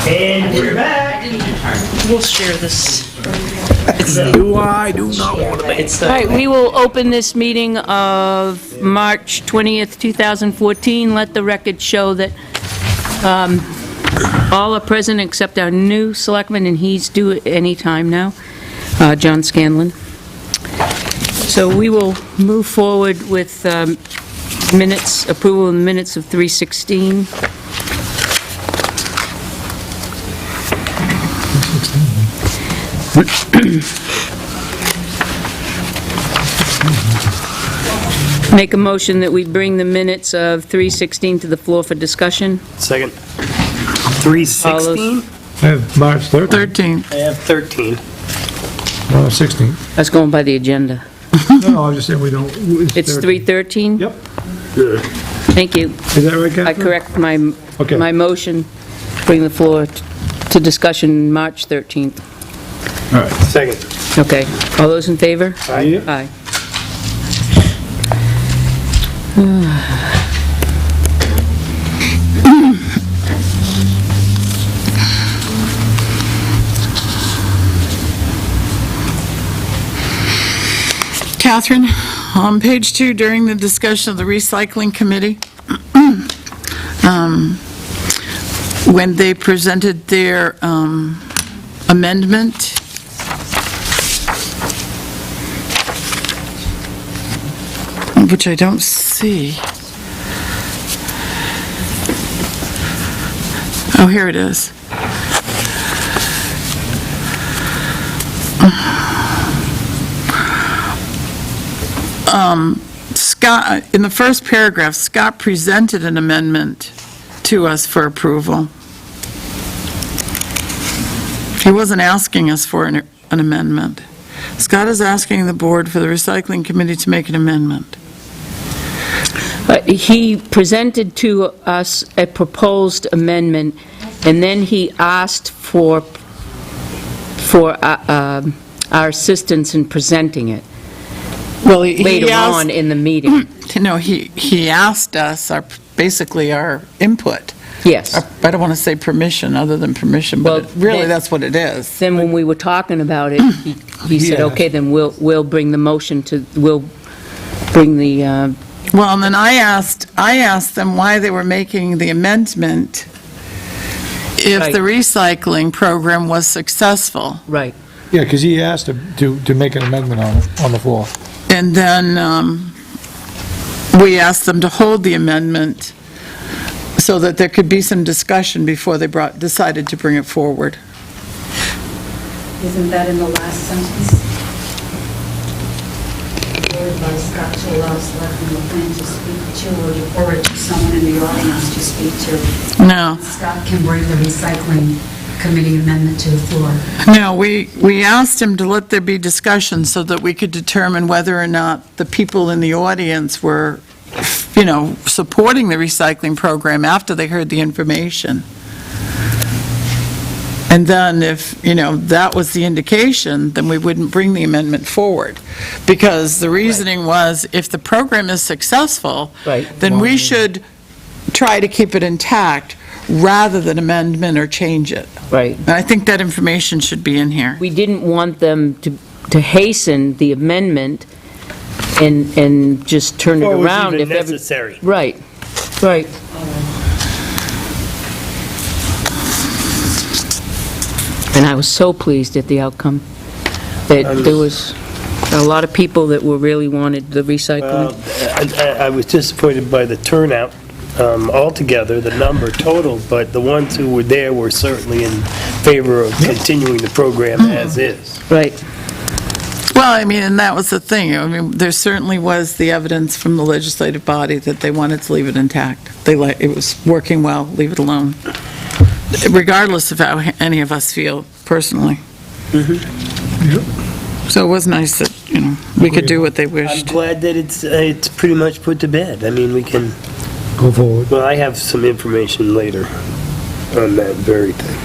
And we're back. We'll share this. Do I do not want to make All right, we will open this meeting of March 20th, 2014. Let the record show that all are present except our new selectman, and he's due at any time now, John Scanlon. So we will move forward with minutes, approval of the minutes of 3:16. Make a motion that we bring the minutes of 3:16 to the floor for discussion. Second. 3:16? I have March 13th. I have 13. 16th. That's going by the agenda. No, I was just saying we don't. It's 3:13? Yep. Thank you. Is that right, Catherine? I correct my Okay. my motion, bring the floor to discussion March 13th. All right. Second. Okay. All those in favor? Aye. Aye. Catherine, on page 2, during the discussion of the recycling committee, when they presented their amendment, which I don't see. Oh, here it is. Scott, in the first paragraph, Scott presented an amendment to us for approval. He wasn't asking us for an amendment. Scott is asking the board for the recycling committee to make an amendment. But he presented to us a proposed amendment, and then he asked for our assistance in presenting it Well, later on in the meeting. No, he asked us, basically our input. Yes. I don't want to say permission, other than permission, Well, but really then- that's what it is. Then when we were talking about it, he said, Yes. okay, then we'll bring the motion to, we'll bring the, Well, and then I asked them why they were making the amendment if Right. the recycling program was successful. right. Yeah, because he asked to make an amendment on the floor. And then we asked them to hold the amendment so that there could be some discussion before they decided to bring it forward. Isn't that in the last sentence? Board by Scott to allow selectmen the plan to speak to or forward to someone in the audience to speak to. No, Scott can bring the recycling committee amendment to the floor. no, we asked him to let there be discussion so that we could determine whether or not the people in the audience were, supporting the recycling program after they heard the information. And then if, that was the indication, then we wouldn't bring the amendment forward. Because the reasoning was, if the program is successful, Right. then we should try to keep it intact rather than amendment or change it. Right. And I think that information should be in here. We didn't want them to hasten the amendment and just turn it Or was around. even if every- necessary. Right, right. And I was so pleased at the outcome, that there was a lot of people that were really wanted the recycling. I was disappointed by the turnout altogether, the number total, but the ones who were there were certainly in favor of continuing the program as is. Right, Well, and that was the thing. There certainly was the evidence from the legislative body that they wanted to leave it intact. It was working well, leave it alone, regardless of how any of us feel personally. So it was nice that, we could do what they I'm wished. glad that it's pretty much put to bed. I mean, we can, Go forward. well, I have some information later on that very thing.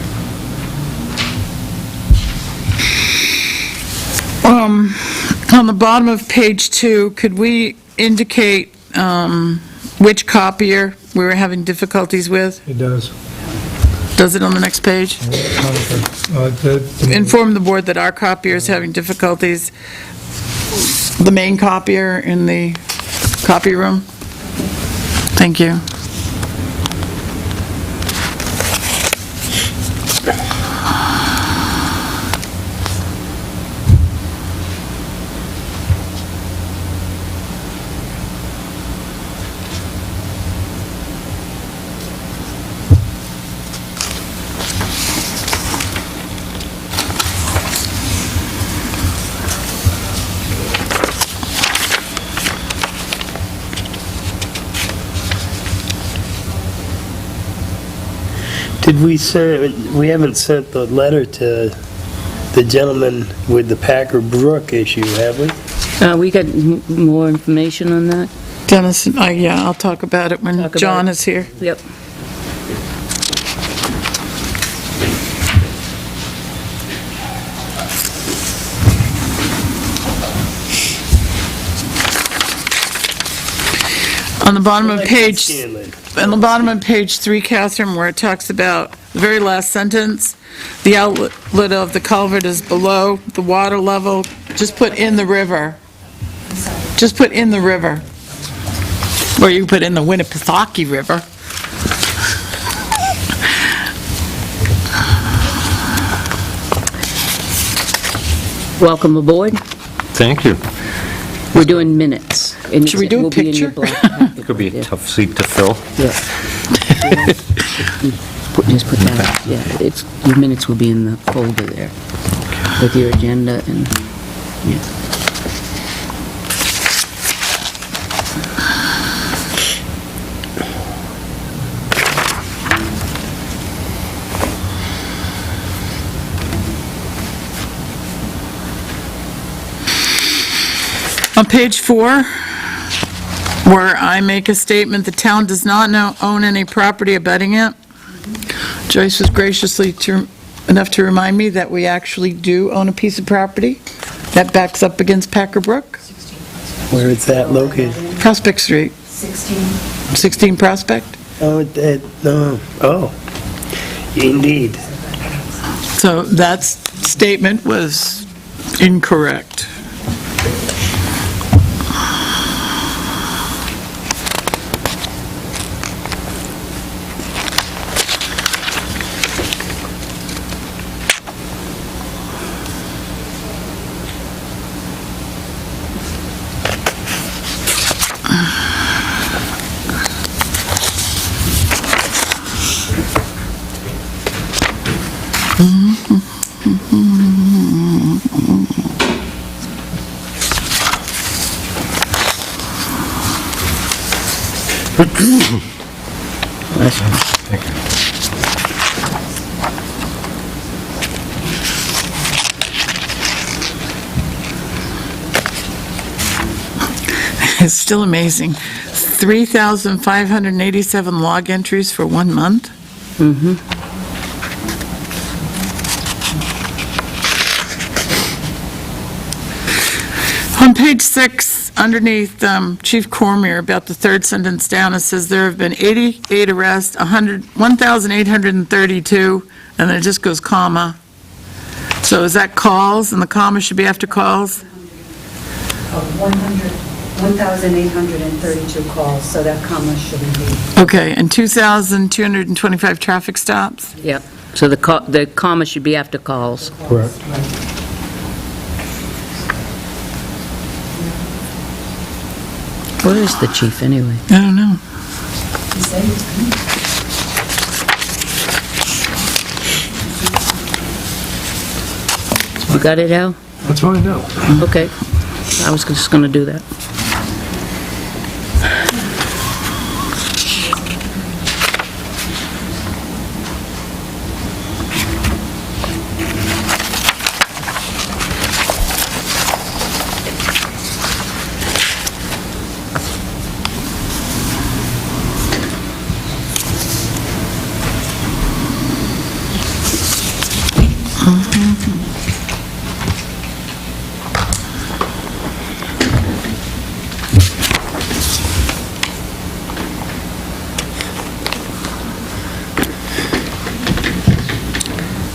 On the bottom of page 2, could we indicate which copier we were having difficulties with? It does. Does it on the next page? Inform the board that our copier is having difficulties. The main copier in the copy room. Thank you. Did we haven't sent the letter to the gentleman with the Packer Brook issue, have we? We got more information on that? Dennis, yeah, I'll talk about it when Talk about John it. is here. Yep. On the bottom of page, Scanlon. on the bottom of page 3, Catherine, where it talks about the very last sentence, the outlet of the culvert is below the water level, just put in the river. Just put in the river. Or you can put in the Winnipesaukee River. Welcome aboard. Thank you. We're doing minutes. And Should we do a will be in your picture? black packet. Could be a tough seat to fill. Yeah. Just put that, yeah, your minutes will be in the folder there with your agenda and, yeah. On page 4, where I make a statement, the town does not own any property abutting it. Joyce was graciously enough to remind me that we actually do own a piece of property that backs up against Packer Brook, Where is that located? Prospect Street, 16 Prospect. Oh, no, oh, indeed. So that statement was incorrect. It's still amazing. 3,587 log entries for 1 month? On page 6, underneath Chief Cormier, about the third sentence down, it says there have been 88 arrests, 1,832, and then it just goes comma. So is that calls, and the comma should be after calls? 1,832 calls, so that comma shouldn't be. Okay, and 2,225 traffic stops? Yep. So the comma should be after calls. Correct. Where is the chief, anyway? I don't know. You got it, Al? That's what I know. Okay. I was just gonna do that.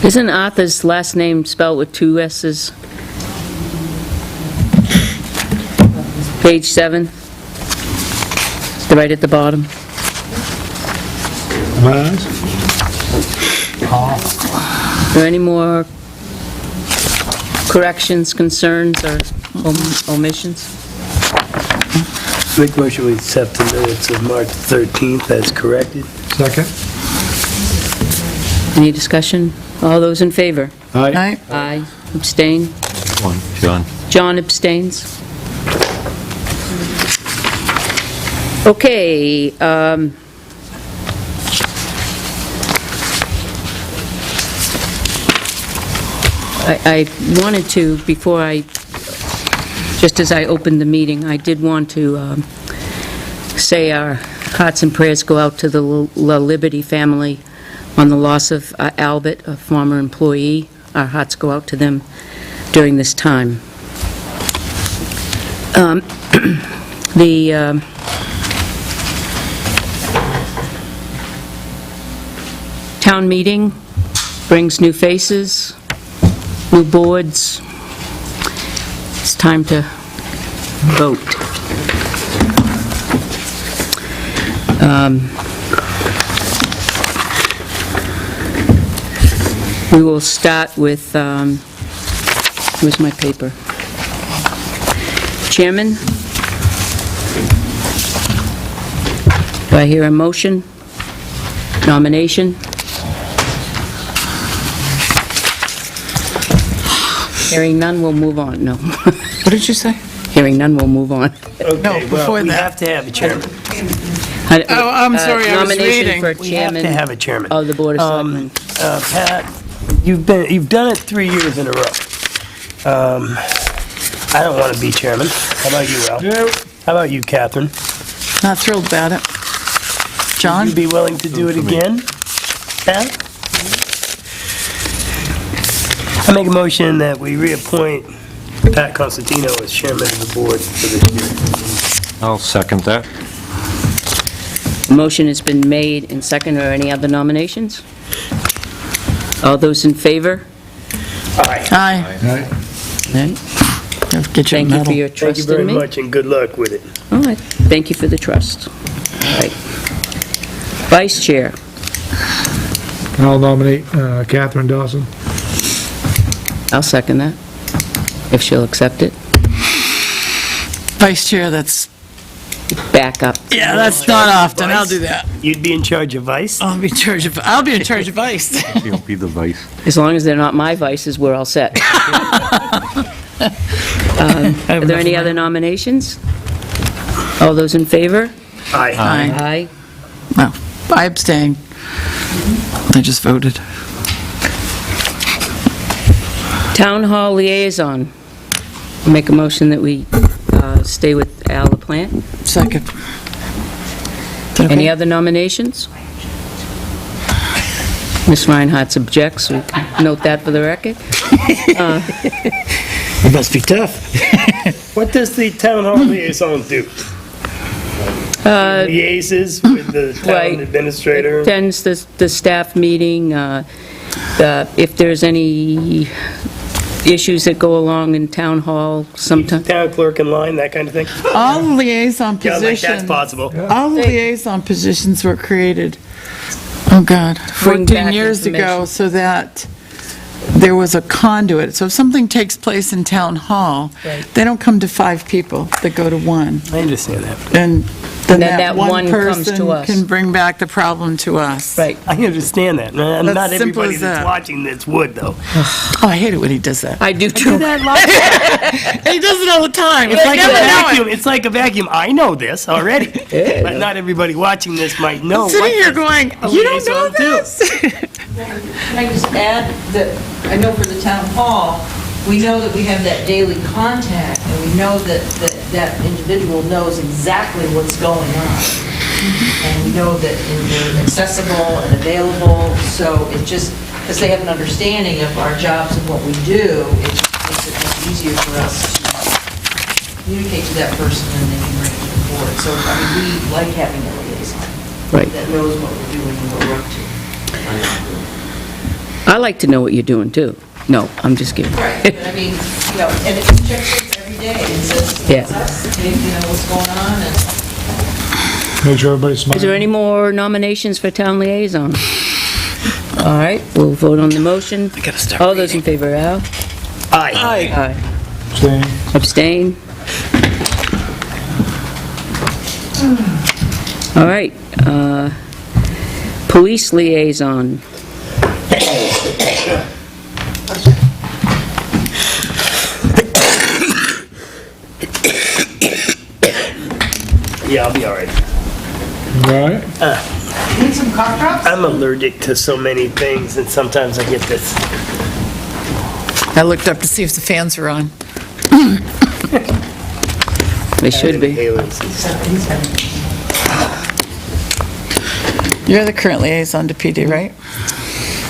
Isn't Arthur's last name spelled with two S's? Page 7, right at the bottom. Are there any more corrections, concerns, or omissions? Make motion we accept the minutes of March 13th as corrected. Second? Any discussion? All those in favor? Aye. Aye. Abstain? One, John. John abstains. Okay, I wanted to, before just as I opened the meeting, I did want to say our hearts and prayers go out to the La Liberty family on the loss of Albert, a former employee. Our hearts go out to them during this time. The town meeting brings new faces, new boards. It's time to vote. We will start with, where's my paper? Chairman? Do I hear a motion? Nomination? Hearing none, we'll move on. No. What did you say? Hearing none, we'll move on. Okay, well, before we that. have to have a chairman. Oh, I'm sorry, I was reading. Nomination for We have to chairman have a chairman. of the Board of Selectmen. Pat, you've done it 3 years in a row. I don't want to be chairman. How about you, Al? No. How about you, Catherine? Not thrilled about it. John? Would you be willing to do it again, Pat? I make a motion that we reappoint Pat Constantino as chairman of the board for this year. I'll second that. Motion has been made and second. Or any other nominations? All those in favor? Aye. Aye. Aye. Right. Get your Thank you for medal. your Thank trust you very in me. much, and good luck with it. All right, thank you for the trust. All right. Vice Chair, I'll nominate Catherine Dawson. I'll second that, if she'll accept it. Vice Chair, that's, Back up. yeah, that's not often. I'll do that. You'd be in charge of vice? I'll be in charge of vice. You'll be the vice. As long as they're not my vices, we're all set. Are there any other nominations? All those in favor? Aye. Aye. Aye. No, I abstain. I just voted. Town Hall Liaison. Make a motion that we stay with Al LaPlante. Second. Any other nominations? Ms. Reinhardt objects, we can note that for the record. It must be tough. What does the town hall liaison do? Liaises with the right. town administrator? Attends the staff meeting, if there's any issues that go along in town hall sometime. Town clerk in line, that kind of thing? All liaison Yeah, like that's positions, possible. all the liaison positions were created, oh God, Bring 14 back years ago, information. so that there was a conduit. So if something takes place in town hall, Right. they don't come to 5 people, they go to 1. I understand that. And then Then that that one one comes to person us. can bring back the problem to us. Right. I understand that. Not That's simple everybody as that's that. watching this would, though. Oh, I hate it when he does that. I do Do too. that lot. He does it all the time. It's like a never know it. vacuum. It's like a vacuum. I know this already, but not everybody watching this might know. I'm sitting here going, a you don't know liaison do." this? Can I just add that, I know for the town hall, we know that we have that daily contact, and we know that that individual knows exactly what's going on. And we know that they're accessible and available, so it just, because they have an understanding of our jobs and what we do, it just makes it much easier for us to communicate to that person and they can bring it to the board. So, I mean, we like having a liaison Right. that knows what we're doing and what we're up to. I like to know what you're doing, too. No, I'm just kidding. Right, but I mean, you know, and it checks it every day and says, Yeah. it's us, you know, what's going on, and Make sure everybody's smiling. Is there any more nominations for town liaison? All right, we'll vote on the motion. All those in favor, Al? Aye. Aye. Abstain. Abstain? All right, police liaison. Yeah, I'll be all right. All right. need some cough drops? I'm allergic to so many things, and sometimes I get this. I looked up to see if the fans were on. They should be. Inhalants. You're the current liaison to PD, right?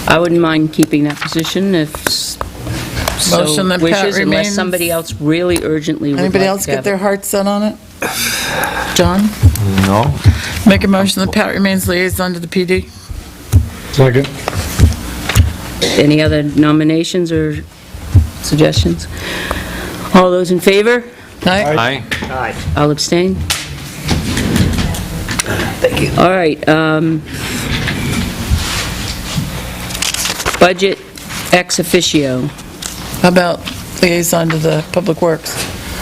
I wouldn't mind keeping that position if so Motion that Pat wishes, unless remains. somebody else really urgently would like Anybody to else get have their it. heart set on it? John? No? Make a motion that Pat remains liaison to the PD. Second. Any other nominations or suggestions? All those in favor? Aye. Aye. Aye. I'll abstain. Thank you. All right, budget ex officio. How about liaison to the Public Works?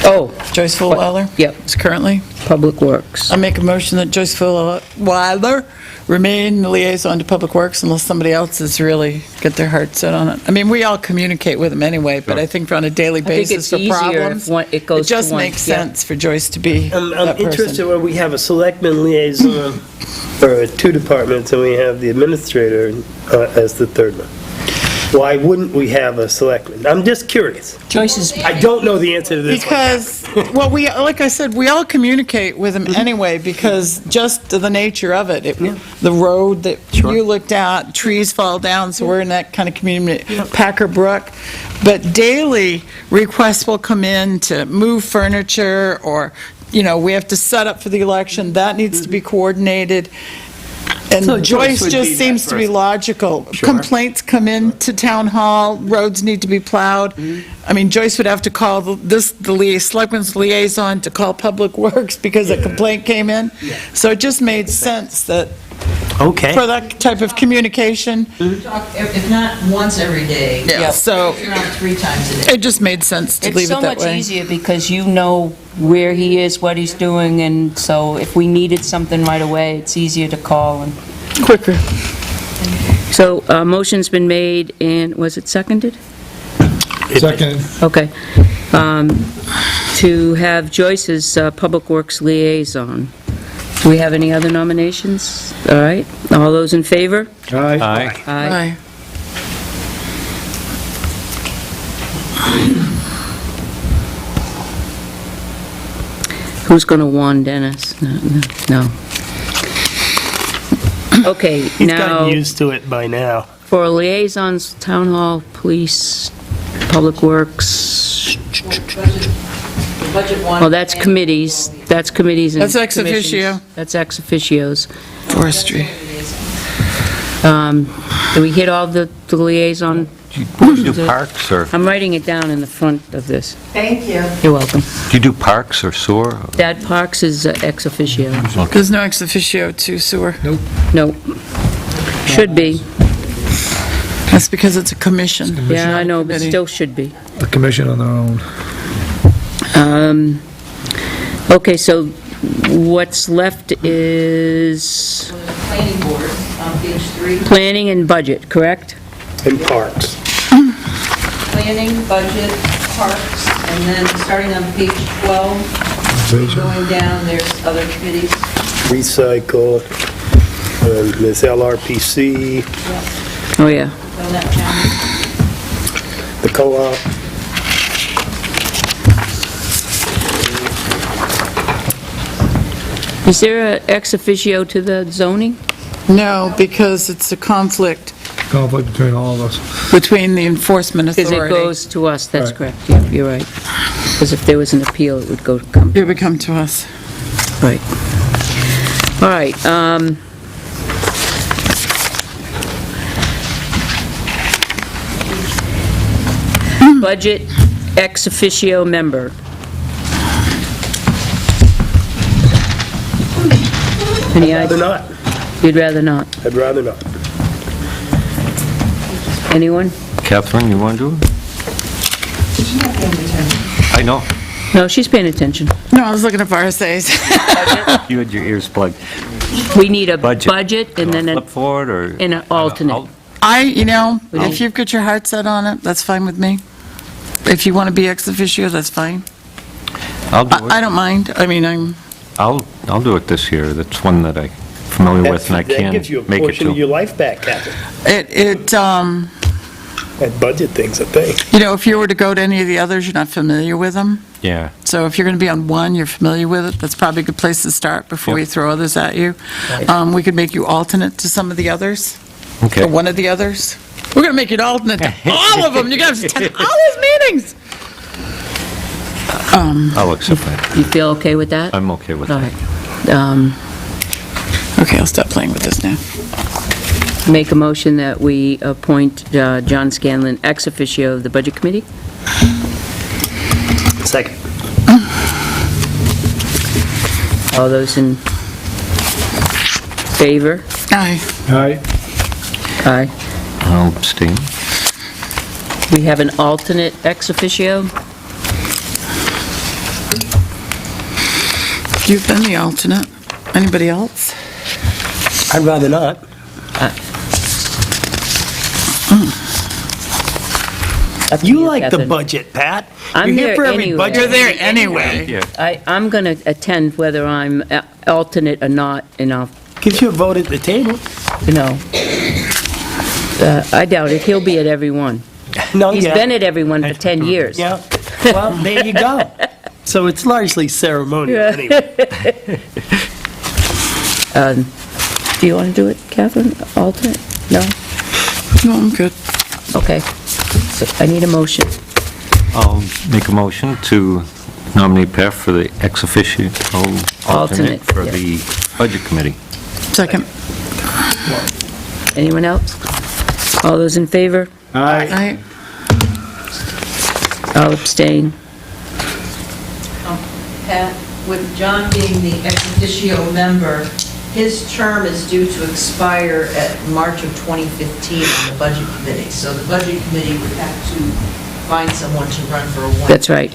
Oh, Joyce Fullwiler? Yep. Is currently. Public Works. I make a motion that Joyce Fullwiler remain the liaison to Public Works unless somebody else is really get their heart set on it. I mean, we all communicate with them anyway, but I think on a daily think basis it's for easier if problems, one- it goes to just one, makes yeah. sense for Joyce to be I'm that interested person. where we have a selectman liaison for two departments, and we have the administrator as the third one. Why wouldn't we have a selectman? I'm just curious. Joyce is, I don't know the answer to this one. Because, well, like I said, we all communicate with them anyway, because just the nature of it, the road that you looked at, trees fall down, so we're in that kind of community, Packer Brook. But daily requests will come in to move furniture, or, we have to set up for the election, that needs to be coordinated. So And Joyce Joyce would be just that seems to be person. logical. Sure. Complaints come in to town hall, roads need to be plowed. I mean, Joyce would have to call the selectman's liaison to call Public Works because a complaint came in. So it just made sense that, Okay. for that type of communication, Talk, if not once every day. Yeah, so- Around 3 times a day. it just made sense to it's leave so it that much way. easier because you know where he is, what he's doing, and so if we needed something right away, it's easier to call. And Quicker. so, motion's been made, and was it seconded? Second. Okay. To have Joyce as Public Works liaison. Do we have any other nominations? All right. All those in favor? Aye. Aye. Aye. Who's going to warn Dennis? No. Okay, He's now, gotten used to it by now. for liaisons, Town Hall, Police, Public Works, The budget one. oh, that's committees, that's committees and That's ex commissions. officio. That's ex officios. Forestry. Do we hit all the liaison? Do you do parks, or, I'm writing it down in the front of this. Thank you. You're welcome. do you do parks or sewer? Dad Parks is ex officio. There's no ex officio to sewer. No. Should be. That's because it's a commission. Yeah, I know, but Committee. still should be. A commission on their own. Okay, so what's left is The planning board on page 3. planning and budget, correct? And parks. Planning, budget, parks, and then starting on page 12, going down, there's other committees. Recycle, Ms. LRPC, Oh, yeah. Donut County. the co-op. Is there a ex officio to the zoning? No, because it's a conflict Conflict between all of us. between the enforcement Because it authority. goes to us, that's Right. correct. Yeah, you're right. Because if there was an appeal, it would come. It would come to us. Right. All right, budget ex officio member. Any Rather idea? not. You'd rather not? I'd rather not. Anyone? Catherine, you want to do it? I know. No, she's paying attention. No, I was looking at RSAs. You had your ears plugged. We need a Budget. budget and then Flip forward, or? an alternate. If you've got your heart set on it, that's fine with me. If you want to be ex officio, that's fine. I'll do I it. don't mind. I mean, I'll do it this year. That's one that I'm familiar with, and I That can gives you a make it portion of to. your life back, Catherine. That budget things, I think. if you were to go to any of the others, you're not familiar with them. Yeah. So if you're going to be on one, you're familiar with it, that's probably a good place to start before you Yep. throw others at you. We could make you alternate to some of the others, Okay. or one of the others. We're going to make you an alternate to all of them. You're going to attend all those meetings. I'll accept that. You feel okay with that? I'm okay with All that. right. Okay, I'll stop playing with this now. Make a motion that we appoint John Scanlon ex officio of the Budget Committee. Second. All those in favor? Aye. Aye. Aye. I'll abstain. We have an alternate ex officio. You've been the alternate. Anybody else? I'd rather not. Up to You like the Catherine. budget, Pat. I'm You're here there for every anyway. budget You're there meeting anyway. Yeah. I'm going to attend whether I'm alternate or not, and I'll, Gives you a vote at the table. I doubt it. He'll be at every one. No, He's yeah. been at every one for 10 years. Yeah, well, there you go. So it's largely ceremonial anyway. Do you want to do it, Catherine? Alternate? No? No, I'm good. Okay. So I need a motion. I'll make a motion to nominate Pat for the ex officio Alternate, alternate for yeah. the Budget Committee. Second. Anyone else? All those in favor? Aye. I'll abstain. Pat, with John being the ex officio member, his term is due to expire at March of 2015 on the Budget Committee. So the Budget Committee would have to find someone to run for a one. That's right.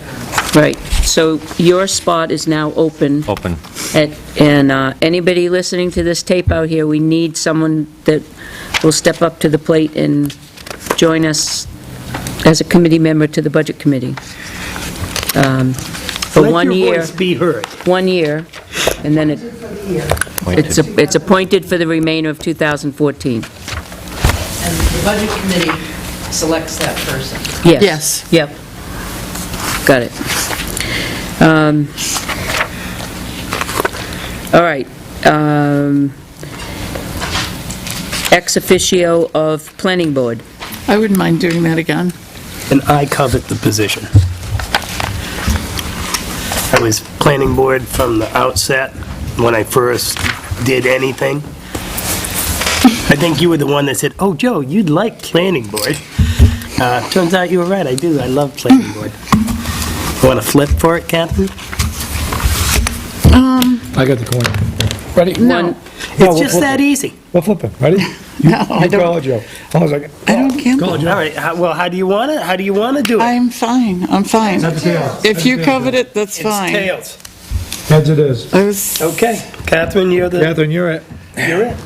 Right. So your spot is now open. Open. And anybody listening to this tape out here, we need someone that will step up to the plate and join us as a committee member to the Budget Committee. For Let 1 your year, voice be heard. 1 year, and then it's appointed for the remainder of 2014. And the Budget Committee selects that person. Yes. Yep. Got it. All right. Ex officio of Planning Board. I wouldn't mind doing that again. And I covet the position. I was planning board from the outset, when I first did anything. I think you were the one that said, "Oh, Joe, you'd like planning board." Turns out you were right, I do, I love planning board. Want to flip for it, Captain? I got the coin. Ready? No. It's just that easy. We'll flip it. Ready? No, I You don't. call it, Joe. I was like, I don't gamble. All right, well, how do you want it? How do you want to do it? I'm fine. I'm fine. Heads or tails? If you covered it, that's It's fine. tails. Heads it is. I was, Okay, Catherine, you're Catherine, you're it. it.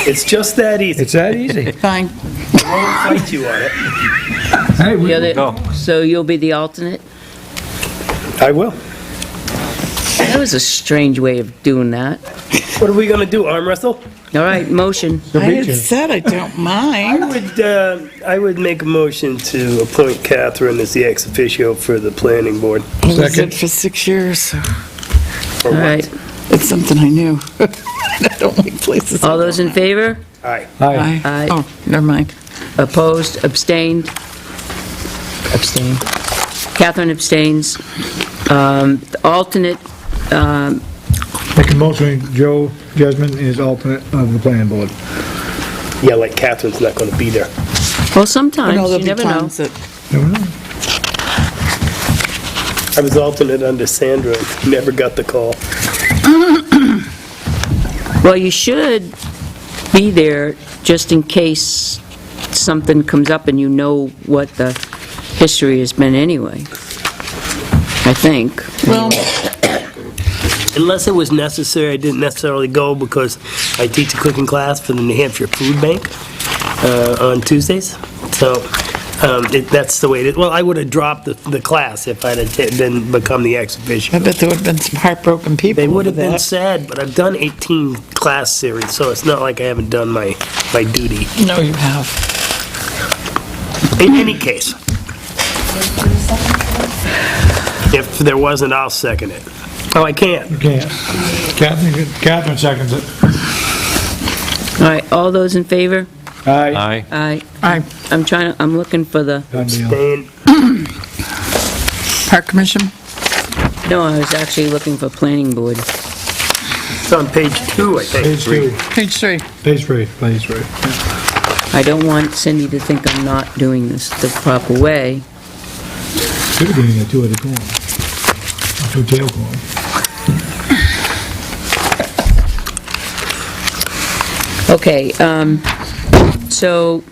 It's just that easy. It's that easy. fine. I won't fight you on it. Hey, we, You're the- Go. So you'll be the alternate? I will. That was a strange way of doing that. What are we going to do, arm wrestle? All right, motion. the I had beach. said I don't mind. I would make a motion to appoint Catherine as the ex officio for the planning board. I was Second. it for 6 years, so For All what? right. it's something I knew. I don't like places. All those in favor? Aye. Aye. Aye. Oh, never mind. Opposed, abstained? Abstained. Catherine abstains. Alternate, Make a motion, Joe Jesmond is alternate of the planning board. Yeah, like Catherine's not going to be there. well, I sometimes, know you there'll be never know. times that Never know. I was alternate under Sandra, never got the call. Well, you should be there just in case something comes up and you know what the history has been anyway, I think. Well, Unless it was necessary, I didn't necessarily go because I teach a cooking class for the New Hampshire Food Bank on Tuesdays. So that's the way it is. Well, I would have dropped the class if I'd have been become the ex officio. I bet there would have been some heartbroken people They would over have been that. sad, but I've done 18 class series, so it's not like I haven't done my duty. No, you have. In any case, if there wasn't, I'll second it. Oh, I can't. You can't. Catherine seconds it. All right, all those in favor? Aye. Aye. Aye. I'm looking for the, Done deal. Staying. Park Commission? no, I was actually looking for planning board. It's on page 2, I think. Page 2. Page 3. Page 3. Page 3. I don't want Cindy to think I'm not doing this the proper way. Should have been a two-headed corn. A two-tailed corn. Okay, so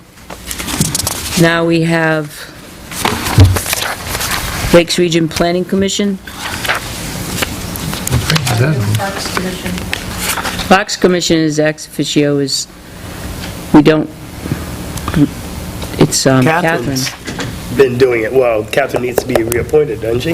now we have Lakes Region Planning Commission. Is that on? Parks Commission. Parks Commission is ex officio is, we don't, it's Catherine. Catherine's been doing it. Well, Catherine needs to be reappointed, doesn't she?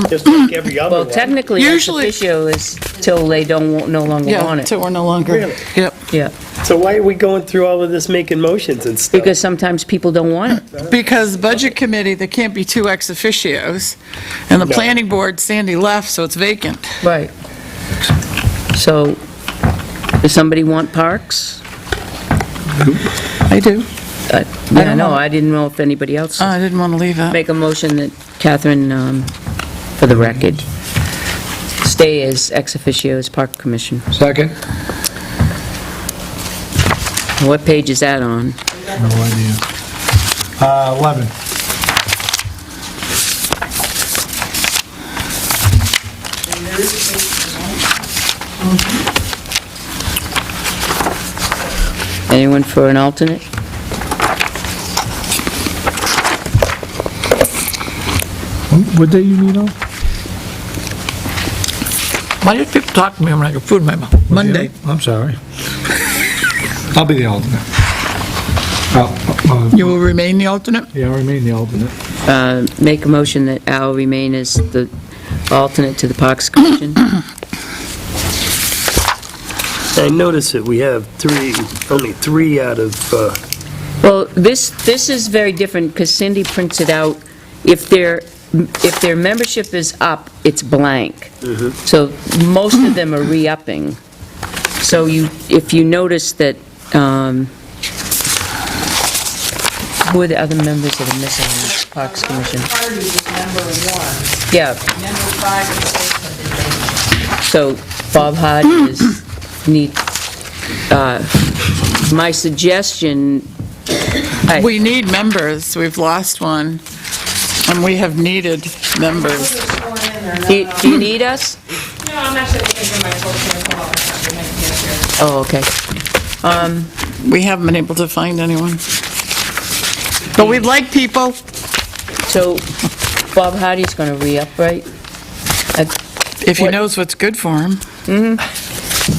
Just like every other Well, one. technically, ex Usually- officio is till they don't, no longer Yeah, want it. until we're no longer. Really? Yep. Yeah, So why are we going through all of this making motions and stuff? because sometimes people don't want it. Because Budget Committee, there can't be two ex officios, and the No. Planning Board, Sandy left, so it's vacant. Right. So, does somebody want parks? I do. Yeah, don't no, know. I didn't know if anybody else. I didn't want to leave that. Make a motion that Catherine, for the record, stay as ex officio as Park Commission. Second? What page is that on? No idea. 11. Anyone for an alternate? What day you meet on? Why did people talk to me when I got food in my mouth? Monday. I'm sorry. I'll be the alternate. You will remain the alternate? Yeah, I'll remain the alternate. Make a motion that Al remain as the alternate to the Parks Commission. I notice that we have only three out of, Well, this is very different, because Cindy prints it out. If their membership is up, it's blank. So most of them are re-upping. So if you notice that, who are the other members that are missing on the Parks Commission? Party is number 1. Yeah, Number 5 and 6 have been vacant. so Bob Hardy is, my suggestion, We need members. We've lost one, and we have needed members. Those are sworn in, they're do not- do you need us? No, I'm actually looking for my folks here as well. Oh, okay. We haven't been able to find anyone. But we'd like people. So Bob Hardy's going to re-up, right? If he What- knows what's good for him.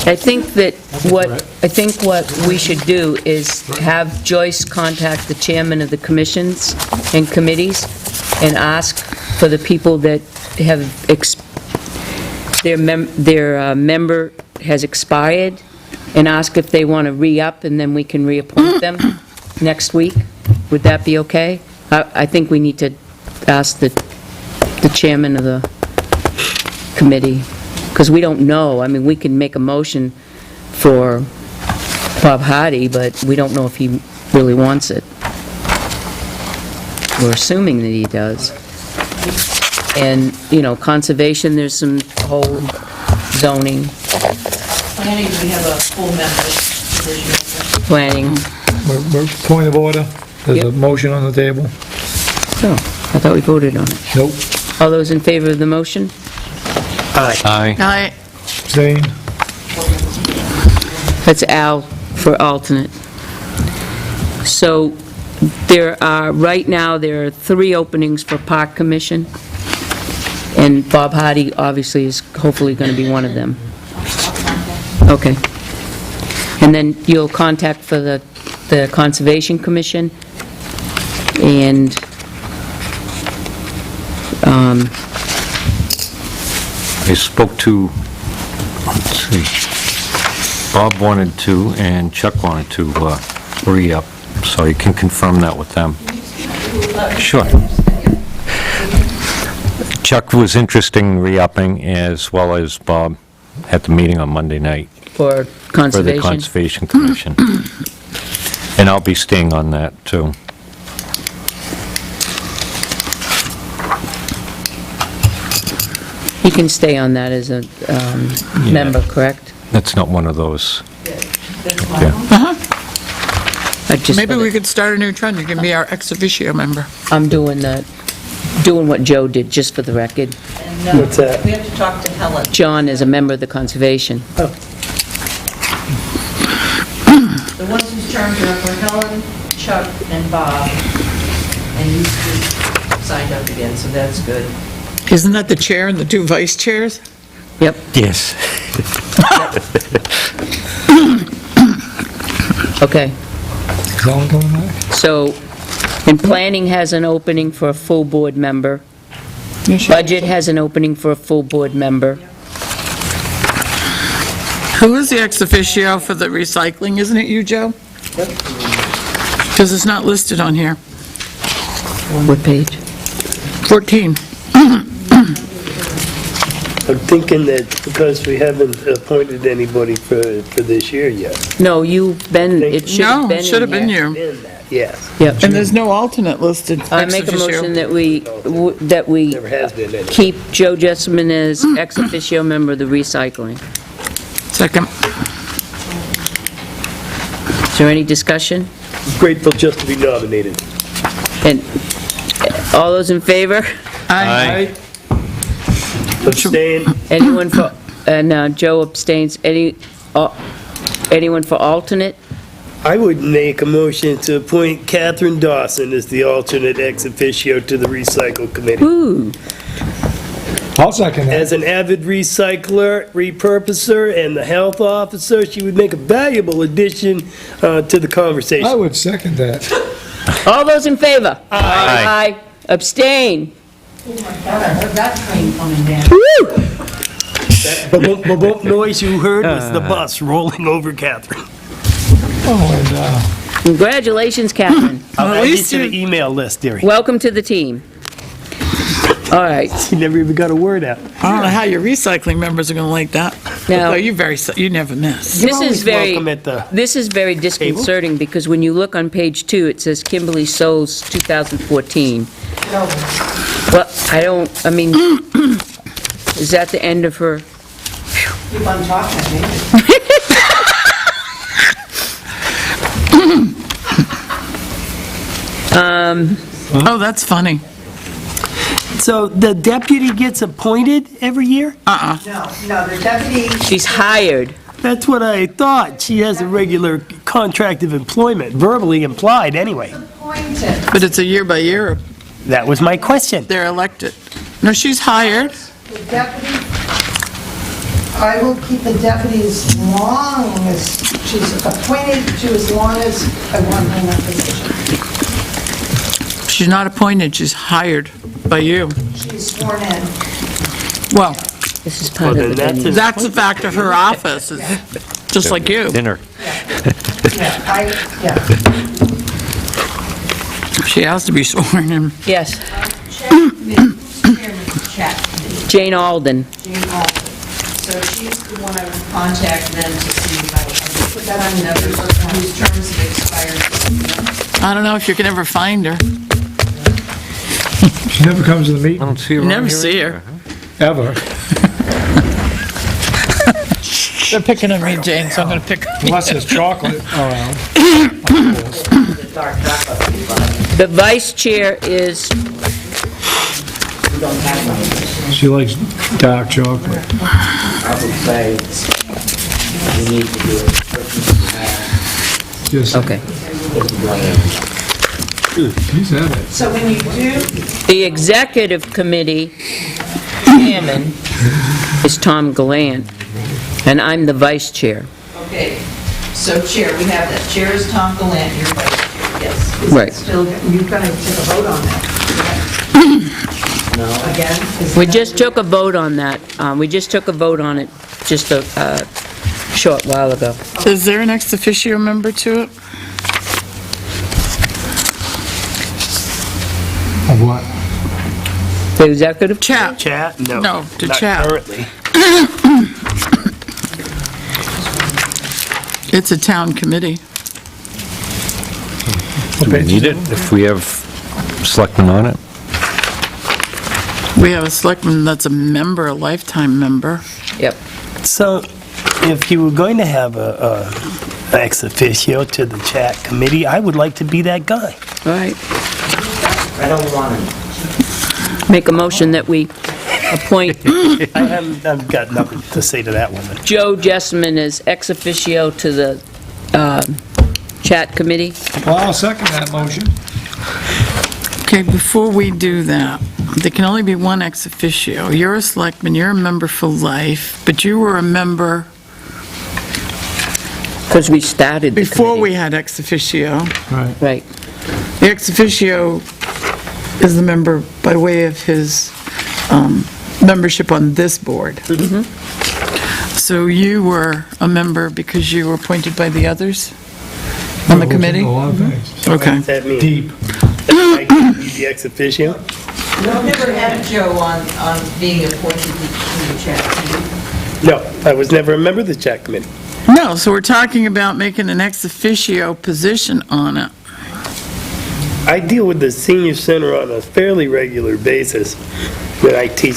I think that what we should do is have Joyce contact the chairman of the commissions and committees and ask for the people that have, their member has expired, and ask if they want to re-up, and then we can reappoint them next week. Would that be okay? I think we need to ask the chairman of the committee, because we don't know. I mean, we can make a motion for Bob Hardy, but we don't know if he really wants it. We're assuming that he does. And, conservation, there's some whole zoning, Planning, we have a full member position. planning. Point of order. There's a Yep. motion on the table. Oh, I thought we voted on it. Nope. All those in favor of the motion? Aye. I, Abstain? That's Al for alternate. So right now, there are 3 openings for Park Commission, and Bob Hardy obviously is hopefully going to be one of them. Okay. And then you'll contact for the Conservation Commission, and I spoke to, let's see, Bob wanted to, and Chuck wanted to re-up, so you can confirm that with them. Sure. Chuck was interested in re-upping, as well as Bob at the meeting on Monday night for for the Conservation. Conservation Commission. And I'll be staying on that, too. He can stay on that as a member, correct? That's not one of those. I just- maybe we could start a new trend. You can be our ex officio member. I'm doing what Joe did, just for the record. And What's that? we have to talk to Helen. John is a member of the Conservation. The ones whose terms are up are Helen, Chuck, and Bob, and you just signed up again, so that's good. Isn't that the chair and the 2 vice chairs? Yep. Yes. Okay. Is Alan coming back? So, and Planning has an opening for a full board member. Budget has an opening for a full board member. Who is the ex officio for the recycling? Isn't it you, Joe? Because it's not listed on here. What page? 14. I'm thinking that because we haven't appointed anybody for this year yet. No, it should have No, been it should have in been here. you. In that, yes. Yep. And there's no alternate listed. I ex make a officio. motion that we Never has been any. keep Joe Jessamine as ex officio member of the recycling. Second. Is there any discussion? Grateful just to be nominated. And all those in favor? Aye. Abstain? Anyone for, and Joe abstains. Anyone for alternate? I would make a motion to appoint Catherine Dawson as the alternate ex officio to the recycle committee. Ooh, I'll second that. As an avid recycler, repurposer, and the health officer, she would make a valuable addition to the I conversation. would second that. all those in favor? Aye. Aye. Abstain. Oh my God, I heard that train coming down. The boom noise you heard was the bus rolling over Catherine. Oh, and, Congratulations, Catherine. I'll at add you least to you- the email list, dearie. Welcome to the team. All right. You never even got a word out. I don't know how your recycling members are going to like that. Now- Although you never miss. This always is very, welcome at the this is very disconcerting, because when you look on page 2, it says Kimberly Souls 2014. Well, I mean, is that the end of her? Keep on talking, maybe. Oh, that's funny. So the deputy gets appointed every year? No, the deputy, She's hired. That's what I thought. She has a regular contract of employment, verbally implied anyway. appointed. But it's a year by year. That was my question. They're elected. No, she's hired. The deputy, I will keep the deputy as long as, she's appointed to as long as I want her in that position. She's not appointed, she's hired by you. She's sworn in. Well, This is part Well, of then the... that's that's the fact of her office, is just like you. Dinner. Yeah, She has to be sworn in. Yes, Chairman chat, Jane Alden. Jane Alden. So she's the one I would contact then to see how, put that on the whose terms have expired. I don't know if you can ever find her. she never comes to the I meeting, don't see her You around never here see either, her. huh? ever, They're picking on me, Jane, so I'm going to pick on you. unless there's chocolate around. The dark chocolate people. The vice chair is, She likes dark chocolate. I would say we need to do it. Just, okay. he said it. So when you do, The executive committee chairman is Tom Gallant, and I'm the vice chair. Okay, so Chair, we have that. Chair is Tom Gallant, your Vice Chair, yes. is Right. it still, you're going to take a vote on that? No. Again? Is We that- just took a vote on that. We just took a vote on it just a short while ago. Is there an ex officio member to it? Of what? The executive? Chat. Chat? No. No, to not chat. currently. It's a town committee. Do we need it if we have selectmen on it? We have a selectman that's a member, a lifetime member. Yep. So, if you were going to have a ex officio to the chat committee, I would like to be that guy. All right. I don't want to. Make a motion that we appoint I've got nothing to say to that woman. Joe Jessamine as ex officio to the chat committee. Well, I'll second that motion. Okay, before we do that, there can only be one ex officio. You're a selectman, you're a member for life, but you were a member Because we started the before committee. we had ex officio. Right. The ex officio is the member by way of his membership on this board. So you were a member because you were appointed by the others on the committee? A lot of things. Okay. Does that mean Deep. I can be the ex officio? We've never had Joe on being appointed to the chat committee. No, I was never a member of the chat committee. No, so we're talking about making an ex officio position on it. I deal with the senior center on a fairly regular basis when I teach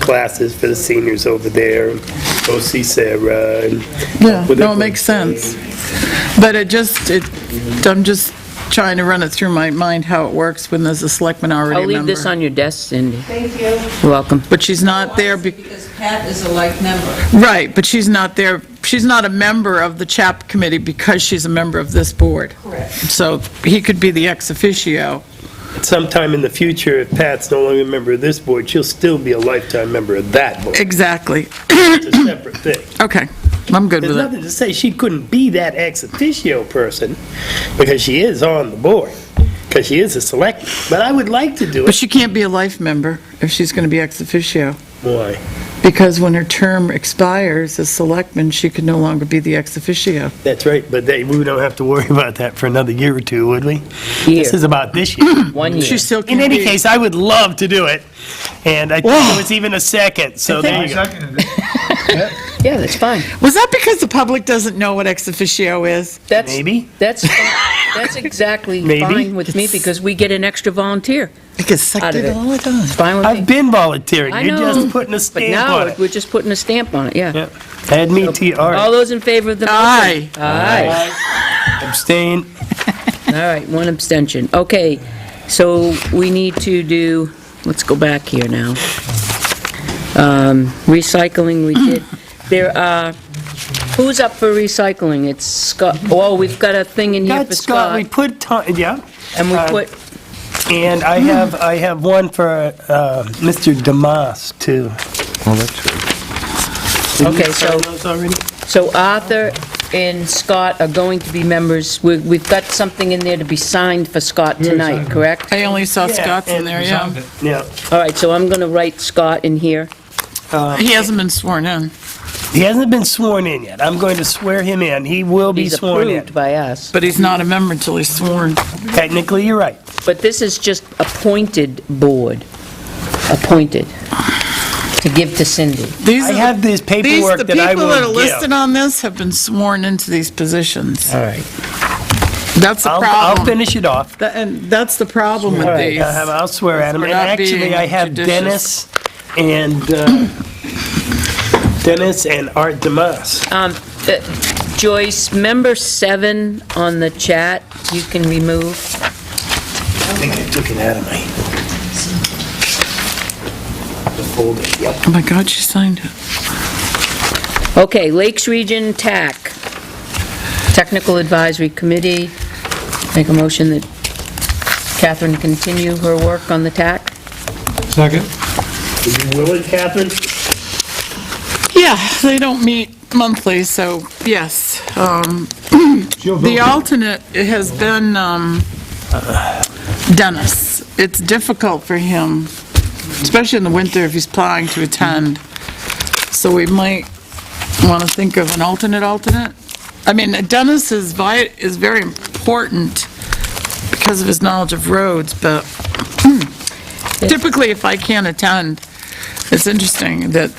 classes for the seniors over there, and go see Sarah. And Yeah, with no, it the- makes sense. But I'm just trying to run it through my mind how it works when there's a selectman already a I'll member. leave this on your desk, Cindy. Thank you. You're welcome. But she's not there, Because Pat is a life member. right, but she's not there, she's not a member of the CHAP committee because she's a member of this board. Correct. So he could be the ex officio. Sometime in the future, if Pat's no longer a member of this board, she'll still be a lifetime member of that board. Exactly. It's a separate thing. Okay, I'm good There's with it. nothing to say she couldn't be that ex officio person, because she is on the board, because she is a select, but I would like to do But it. she can't be a life member if she's going to be ex officio. Why? Because when her term expires as selectman, she could no longer be the ex officio. That's right, but we don't have to worry about that for another year or two, would we? Year. This is about this year. 1 year. She still In can any be. case, I would love to do it, and I think there was even a second, so there I you go. seconded it. Yeah, that's fine. Was that because the public doesn't know what ex officio is? That's, Maybe. That's, that's exactly Maybe. fine with me because we get an extra volunteer Because out of it. all the time. It's fine with me. I've been volunteering, I you're know, just putting a But stamp on now, it. we're just putting a stamp on it, yeah. Yep. Add me to your All art. those in favor of the motion? Aye. Aye. Abstain. All right, one abstention. Okay, so we need to do, let's go back here now. Recycling, we did. There are, who's up for recycling? It's Scott, oh, we've got a thing in here Got for Scott, we Scott. put, yeah, And we uh, put, and I have one for Mr. Damas, too. Well, that's right. Did you Okay, sign so- those already? so Arthur and Scott are going to be members. We've got something in there to be signed for Scott Yeah, tonight, signed it. correct? I only saw Yeah, Scott's in and there, Signed yeah. it. Yeah. All right, so I'm going to write Scott in here. He hasn't been sworn in. He hasn't been sworn in yet. I'm going to swear him in. He will be He's sworn in. approved by us. But he's not a member until he's sworn. Technically, you're right. But this is just appointed board, appointed, to give to Cindy. These I are have this the paperwork that I people that are will listed give. on this have been sworn into these positions. All right. That's the I'll problem. finish it off. And that's the problem with All right, these. I'll swear at him. We're And not actually, being I have judicious. Dennis and Art Damas. Joyce, member 7 on the chat, you can remove. think I took it out of my the folder. Yep. Oh my God, she signed it. Okay, Lakes Region TAC, Technical Advisory Committee. Make a motion that Catherine continue her work on the TAC. Second? Are you willing, Catherine? Yeah, they don't meet monthly, so yes. The alternate has been Dennis. It's difficult for him, especially in the winter if he's plowing, to attend. So we might want to think of an alternate. I mean, Dennis is very important because of his knowledge of roads, but typically if I can't attend, it's interesting that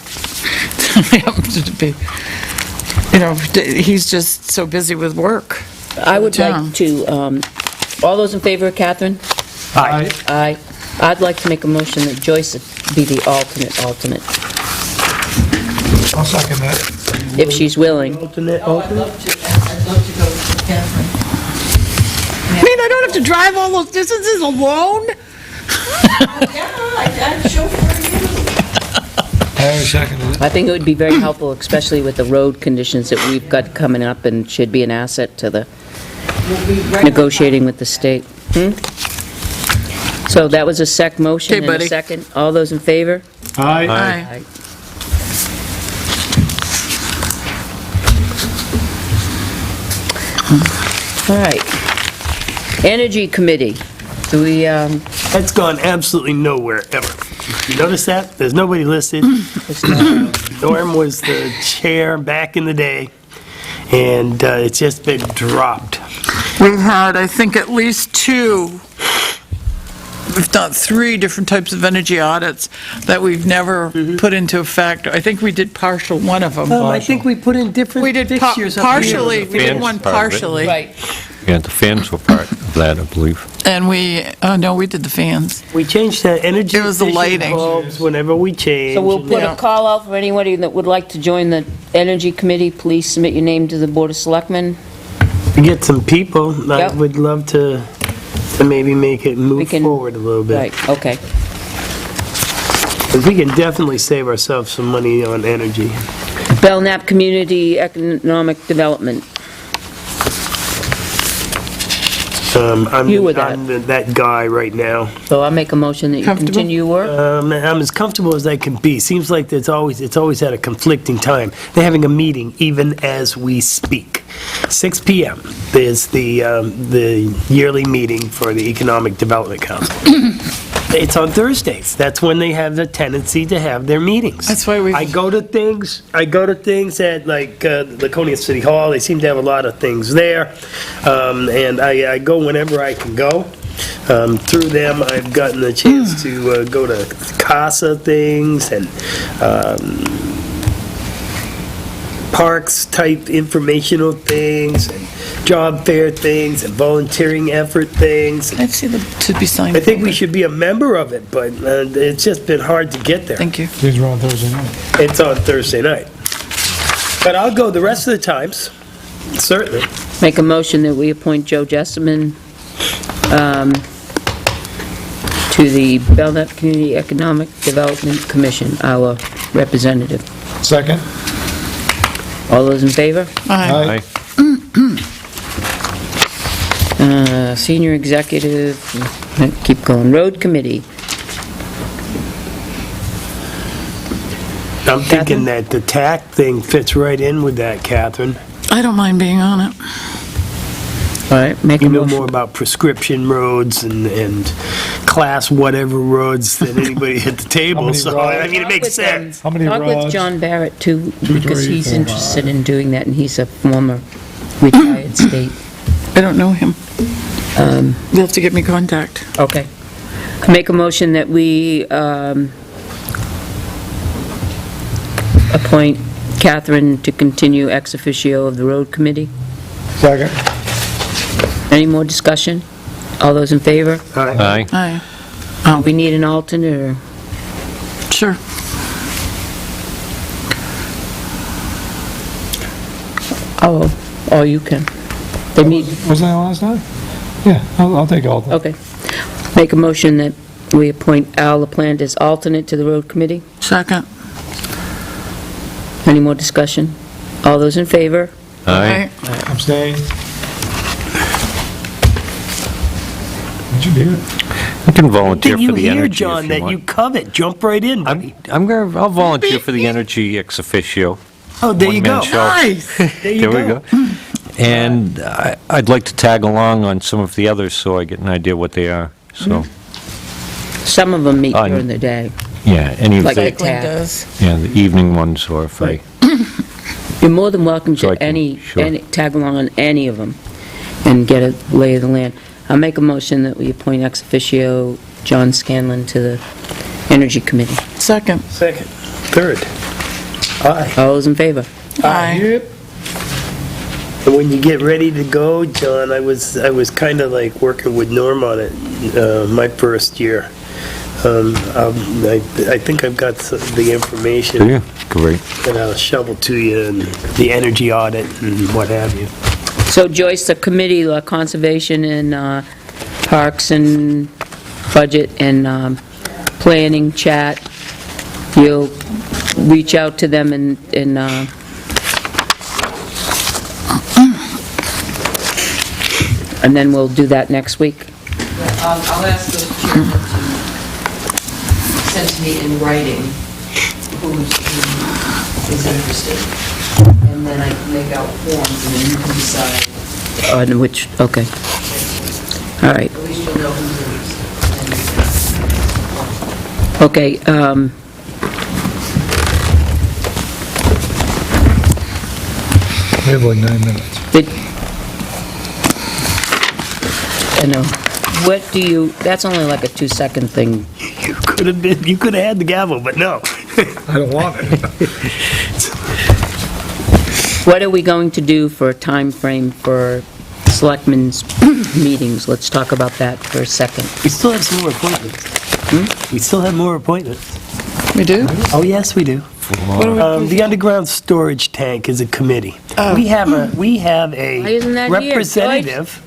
we happen to be, he's just so busy with work. I would Town. like to, all those in favor of Catherine? Aye. Aye. I'd like to make a motion that Joyce be the alternate, I'll second that. if she's willing. Alternate, Oh, I'd love to go with Catherine. I mean, I don't have to drive all those distances alone? Yeah, I'd show for you. I already seconded it. I think it would be very helpful, especially with the road conditions that we've got coming up, and should be an asset to the We'll be right negotiating with the state. So that was a motion Okay, and a buddy. second. All those in favor? Aye. Aye. All right. Energy Committee. Do we, That's gone absolutely nowhere, ever. You notice that? There's nobody listed. Norm was the chair back in the day, and it's just been dropped. We've had, I think, at least 2, if not 3 different types of energy audits that we've never put into effect. I think we did partial one of them. I think we put in different We did fixtures up here. partially, we did Fans one part of it. partially. right. Yeah, the fans were part of that, I believe. And we did the fans. We changed the energy It was the efficient lighting. bulbs whenever we change. So we'll put Yeah. a call out for anybody that would like to join the Energy Committee. Please submit your name to the Board of Selectmen. We get some people, I Yep. would love to maybe make it We move can- forward a little bit. Right, okay. 'Cause we can definitely save ourselves some money on energy. Belknap Community Economic Development. I'm You were that. that guy right now. So I'll make a motion that you Comfortable? continue your work. I'm as comfortable as I can be. Seems like it's always at a conflicting time. They're having a meeting even as we speak. 6 p.m. is the yearly meeting for the Economic Development Council. It's on Thursdays. That's when they have the tendency to have their meetings. That's why I go to things at like Laconia City Hall. They seem to have a lot of things there. And I go whenever I can go. Through them, I've gotten the chance to go to CASA things and parks-type informational things, and job fair things, and volunteering effort things. I'd see them to be signed. I think we should be a member of it, but it's just been hard to get there. Thank you. These are on Thursday night. It's on Thursday night. But I'll go the rest of the times, certainly. Make a motion that we appoint Joe Jessamine to the Belknap Community Economic Development Commission, our representative. Second? All those in favor? Aye. Senior Executive, keep going, Road Committee. I'm thinking that the TAC thing fits right in with that, Catherine. I don't mind being on it. All right, make a You know motion. more about prescription roads and class whatever roads than anybody at the table, many so, roads? I mean, it makes sense. How many Talk with rods? John Barrett, too, because 3, he's 4, interested in doing that, and he's a former retired state. I don't know him. You'll have to get me contact. Okay. Make a motion that we appoint Catherine to continue ex officio of the Road Committee. Second? Any more discussion? All those in favor? Aye. Aye. We need an alternate, or? Sure. Oh, you can. They meet, Was that last night? Yeah, I'll take all. okay. Make a motion that we appoint Al LaPlante as alternate to the road committee. Second. Any more discussion? All those in favor? Aye. Abstain. Did you do it? You can volunteer Didn't for you the hear, energy John, if that you you want. covet? Jump right in, buddy. I'll volunteer for the energy ex officio. Oh, there you go. One-man show. Nice. There you There we go. And I'd like to tag along on some of the others so I get an idea what they are. So, Some of them meet On- during the day. yeah, any of Like the, a- Like Glenn does. yeah, the evening ones, or if I, You're more than welcome So I to can- sure. tag along on any of them and get a lay of the land. I'll make a motion that we appoint ex officio John Scanlon to the Energy Committee. Second. Second, third. Aye. All those in favor? Aye. And when you get ready to go, John, I was kind of like working with Norm on it, my first year. I think I've got the information. do you? Great. And I'll shovel to you, and the energy audit and what have you. So Joyce, the committee, conservation and parks and budget and planning chat, you'll reach out to them and then we'll do that next week. I'll ask the chairman to send to me in writing who is interested, and then I can make out forms, and then you can decide, On which, okay. All right, at least you'll know who's interested. okay. We have like 9 minutes. I know. What do you, that's only like a 2-second thing. You could have had the gavel, but no. I don't want it. What are we going to do for a time frame for selectmen's meetings? Let's talk about that for a second. We still have some more appointments. We still have more appointments. We do? Oh, yes, we do. The underground storage tank is a committee. We have a Why isn't that here, Joyce? representative.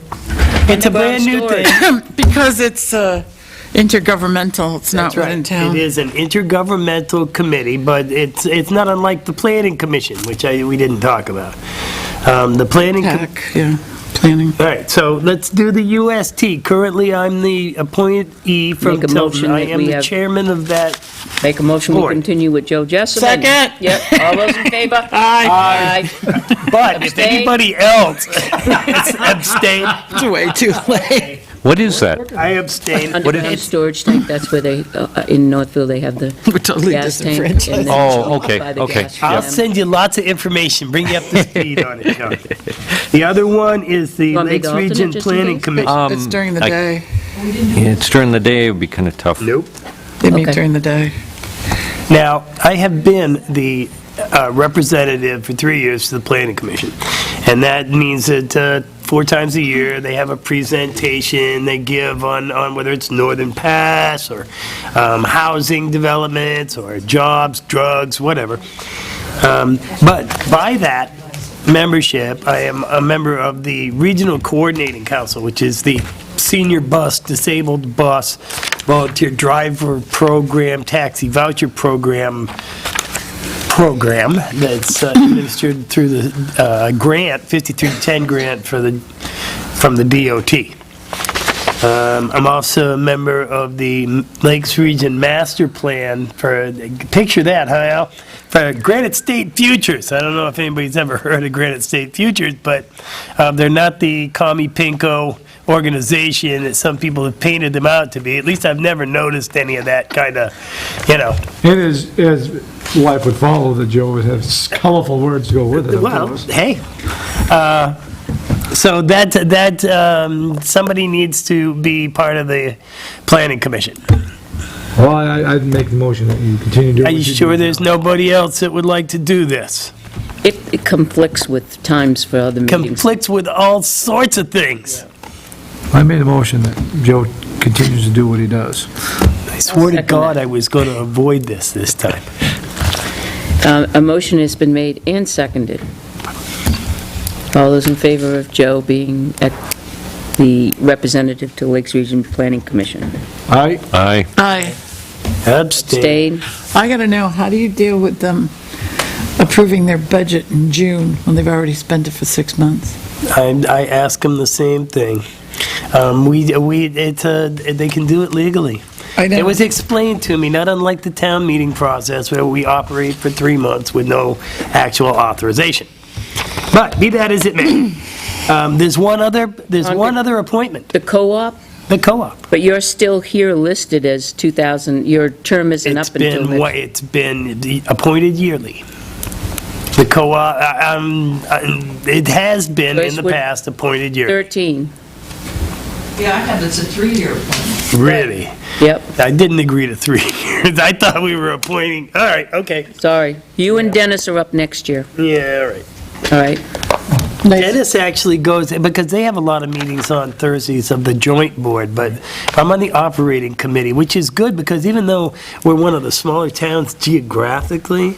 It's a brand new Underground thing. Because it's intergovernmental, it's not That's right. one in town. It is an intergovernmental committee, but it's not unlike the planning commission, which we didn't talk about. The planning. Tech, yeah, planning. All right, so let's do the UST. Currently, I'm the appointee from Make a Tilton. motion I that am we the have- chairman of that. Make a motion, we Board. continue with Joe Jessamine. Second. Yep, all those in favor? Aye. But if Abstain. anybody else abstain, It's way too late. What is that? I abstain. Underground storage tank, that's where they, in Northfield, they have the We're totally gas tank. disenfranchised. and then Oh, okay, by the okay. gas I'll jam. send you lots of information, bring you up to speed on it, John. The other one is the Want me to Lakes alternate Region just in Planning case? Commission. It's during the I- day. Yeah, it's during the day, it would be kind of tough. Nope. They meet Okay. during the day. Now, I have been the representative for 3 years to the Planning Commission, and that means that 4 times a year, they have a presentation they give on whether it's Northern Pass, or housing developments, or jobs, drugs, whatever. But by that membership, I am a member of the Regional Coordinating Council, which is the senior bus, disabled bus, volunteer driver program, taxi voucher program that's administered through the grant, 5310 grant from the DOT. I'm also a member of the Lakes Region Master Plan for, picture that, huh, Al? For Granite State Futures. I don't know if anybody's ever heard of Granite State Futures, but they're not the commie pinko organization that some people have painted them out to be. At least I've never noticed any of that kind of, And as life would follow, that Joe would have colorful words to go with it. of Well, course. hey, so that somebody needs to be part of the planning commission. Well, I'd make the motion that you continue doing Are what you you're sure doing there's now. nobody else that would like to do this? It conflicts with times for other meetings. Conflicts with all sorts of things. I made a motion that Joe continues to do what he does. I swore to second God that. I was going to avoid this time. A motion has been made and seconded. All those in favor of Joe being the representative to Lakes Region Planning Commission. Aye. Aye. Aye. Abstain. Abstain? I gotta know, how do you deal with them approving their budget in June when they've already spent it for 6 months? I ask them the same thing. They can do it legally. I know. It was explained to me, not unlike the town meeting process where we operate for 3 months with no actual authorization. But be that as it may, there's one other appointment, The co-op? the co-op. But you're still here listed as 2000, your term isn't up until next... It's been appointed yearly. The co-op, it has been in the past appointed yearly. 13. Yeah, I have, it's a 3-year appointment. Really? Yep, I didn't agree to 3 years. I thought we were appointing, all right, okay. sorry. You and Dennis are up next year, Yeah, all right. all right? Dennis actually goes, because they have a lot of meetings on Thursdays of the joint board, but I'm on the operating committee, which is good, because even though we're one of the smaller towns geographically,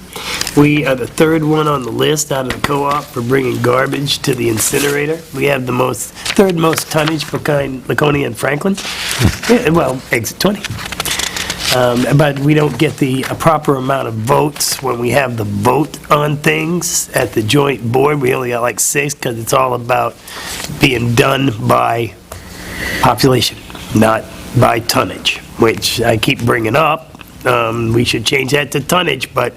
we are the third one on the list out of the co-op for bringing garbage to the incinerator. We have the third most tonnage behind Laconia and Franklin. Yeah, well, exit 20. But we don't get the proper amount of votes when we have the vote on things at the joint board. We only got like 6 because it's all about being done by population, not by tonnage, which I keep bringing up. We should change that to tonnage, but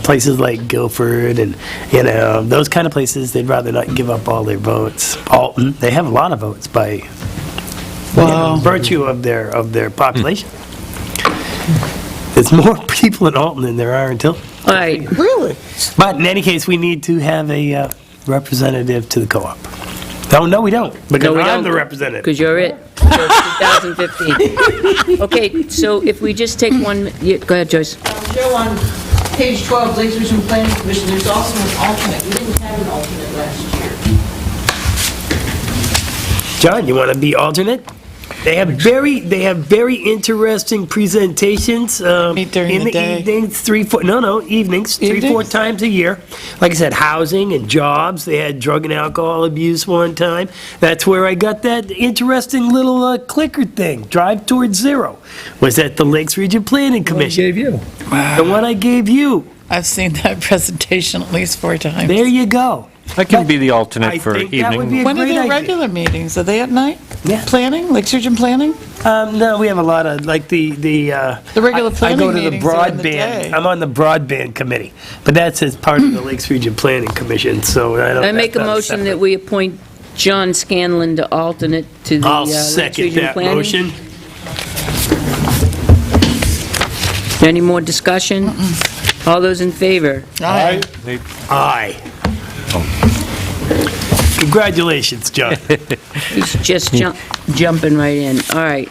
places like Guilford and, those kind of places, they'd rather not give up all their votes. Alton, they have a lot of votes by virtue of their population. There's more people in Alton than there are in Tilton. All right, Really? But in any case, we need to have a representative to the co-op. No, we don't, because No, we I'm don't. the representative. because you're it, for 2015. Okay, so if we just take go ahead, Joyce. Joe, on page 12, Lakes Region Planning Commission, there's also an alternate. We didn't have an alternate last year. John, you want to be alternate? They have very interesting presentations. Meet during in the day. evenings, evenings, 3-4 Evenings? times a year. Like I said, housing and jobs. They had drug and alcohol abuse one time. That's where I got that interesting little clicker thing. Drive Towards Zero was at the Lakes Region Planning Commission. Gave you. The one I gave you. I've seen that presentation at least 4 times. There you go. I can be the I alternate for think that would be evening. a When are great their idea. regular meetings? Are they at night? Yeah. Planning, Lakes Region Planning? No, we have a lot of, like, the regular I planning go to the meetings are in the day. broadband, I'm on the broadband committee, but that's as part of the Lakes Region Planning Commission, so I don't. I make a that's not motion that separate. we appoint John Scanlon to alternate to the I'll Lakes second Region that Planning. motion. Any more discussion? All those in favor? Aye. Aye. Congratulations, John. He's just jumping right in. All right.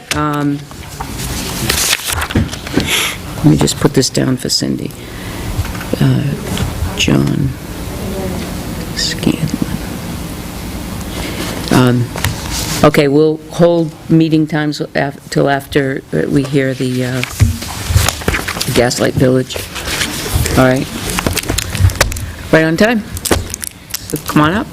Let me just put this down for Cindy. John Scanlon. Okay, we'll hold meeting times till after we hear the Gaslight Village. All right. Right on time. So come on up.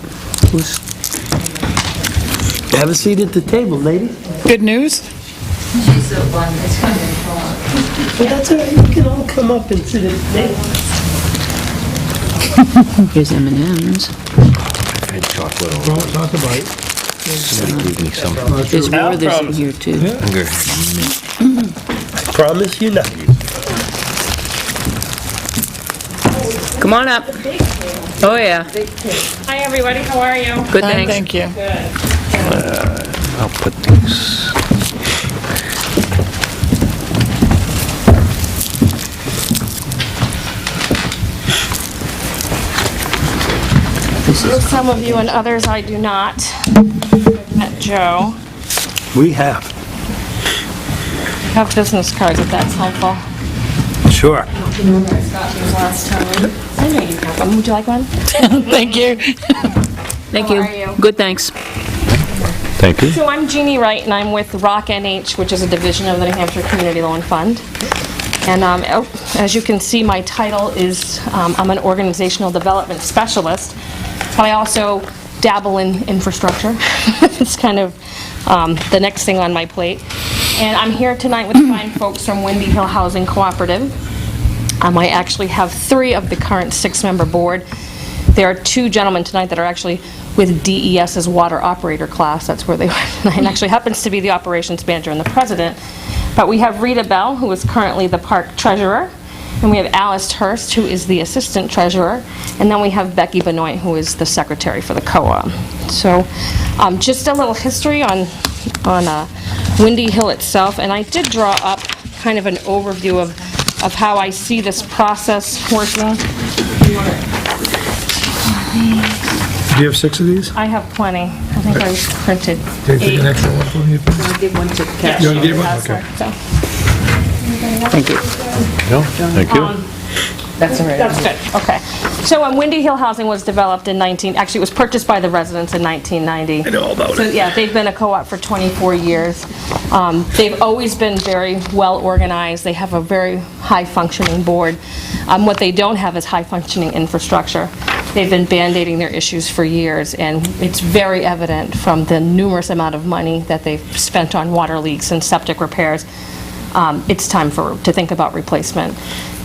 Have a seat at the table, lady. Good news? She's the one that's coming to talk. Well, that's all right, you can all come up and sit at the table. Here's M&M's. I had chocolate over. Well, talk about it. Somebody gave me some. There's I'll Werther's in promise. here, too. Hunger. Promise you not. Come on up. Oh, yeah. Hi, everybody, how are you? Good, Fine, thanks. thank you. I'll put these. Some of you and others I do not. I've met Joe. We have. I have business cards if that's helpful. Sure. Last time. I know you have them. Would you like one? Thank you. Thank How you. are you? Good, thanks. Thank you. So I'm Jeannie Wright, and I'm with ROC NH, which is a division of the New Hampshire Community Loan Fund. And as you can see, my title is, I'm an organizational development specialist, but I also dabble in infrastructure. It's kind of the next thing on my plate. And I'm here tonight with fine folks from Windy Hill Housing Cooperative. I actually have 3 of the current 6-member board. There are 2 gentlemen tonight that are actually with DES's water operator class. That's where they went. And actually happens to be the operations manager and the president. But we have Rita Bell, who is currently the park treasurer. And we have Alice Hurst, who is the assistant treasurer. And then we have Becky Benoit, who is the secretary for the co-op. So just a little history on Windy Hill itself. And I did draw up kind of an overview of how I see this process working. Do you have 6 of these? I have plenty. I think I printed Can you take 8. an extra one for me? I'll give one to Kat. You want to give one? That's Okay. right, so. Thank you. No, thank you. That's all right. That's good, okay. So Windy Hill Housing was developed in actually it was purchased by the residents in 1990. I know all about it. So yeah, they've been a co-op for 24 years. They've always been very well organized. They have a very high functioning board. What they don't have is high functioning infrastructure. They've been band-aiding their issues for years, and it's very evident from the numerous amount of money that they've spent on water leaks and septic repairs. It's time to think about replacement.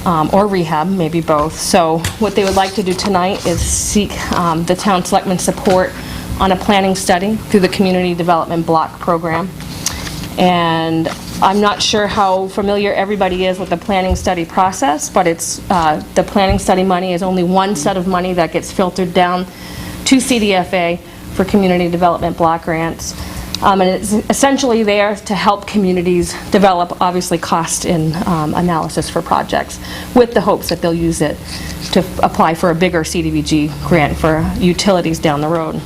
Or rehab, maybe both. So what they would like to do tonight is seek the town selectmen support on a planning study through the Community Development Block Program. And I'm not sure how familiar everybody is with the planning study process, but it's the planning study money is only one set of money that gets filtered down to CDFA for community development block grants. And it's essentially there to help communities develop, obviously, cost and analysis for projects, with the hopes that they'll use it to apply for a bigger CDBG grant for utilities down the road.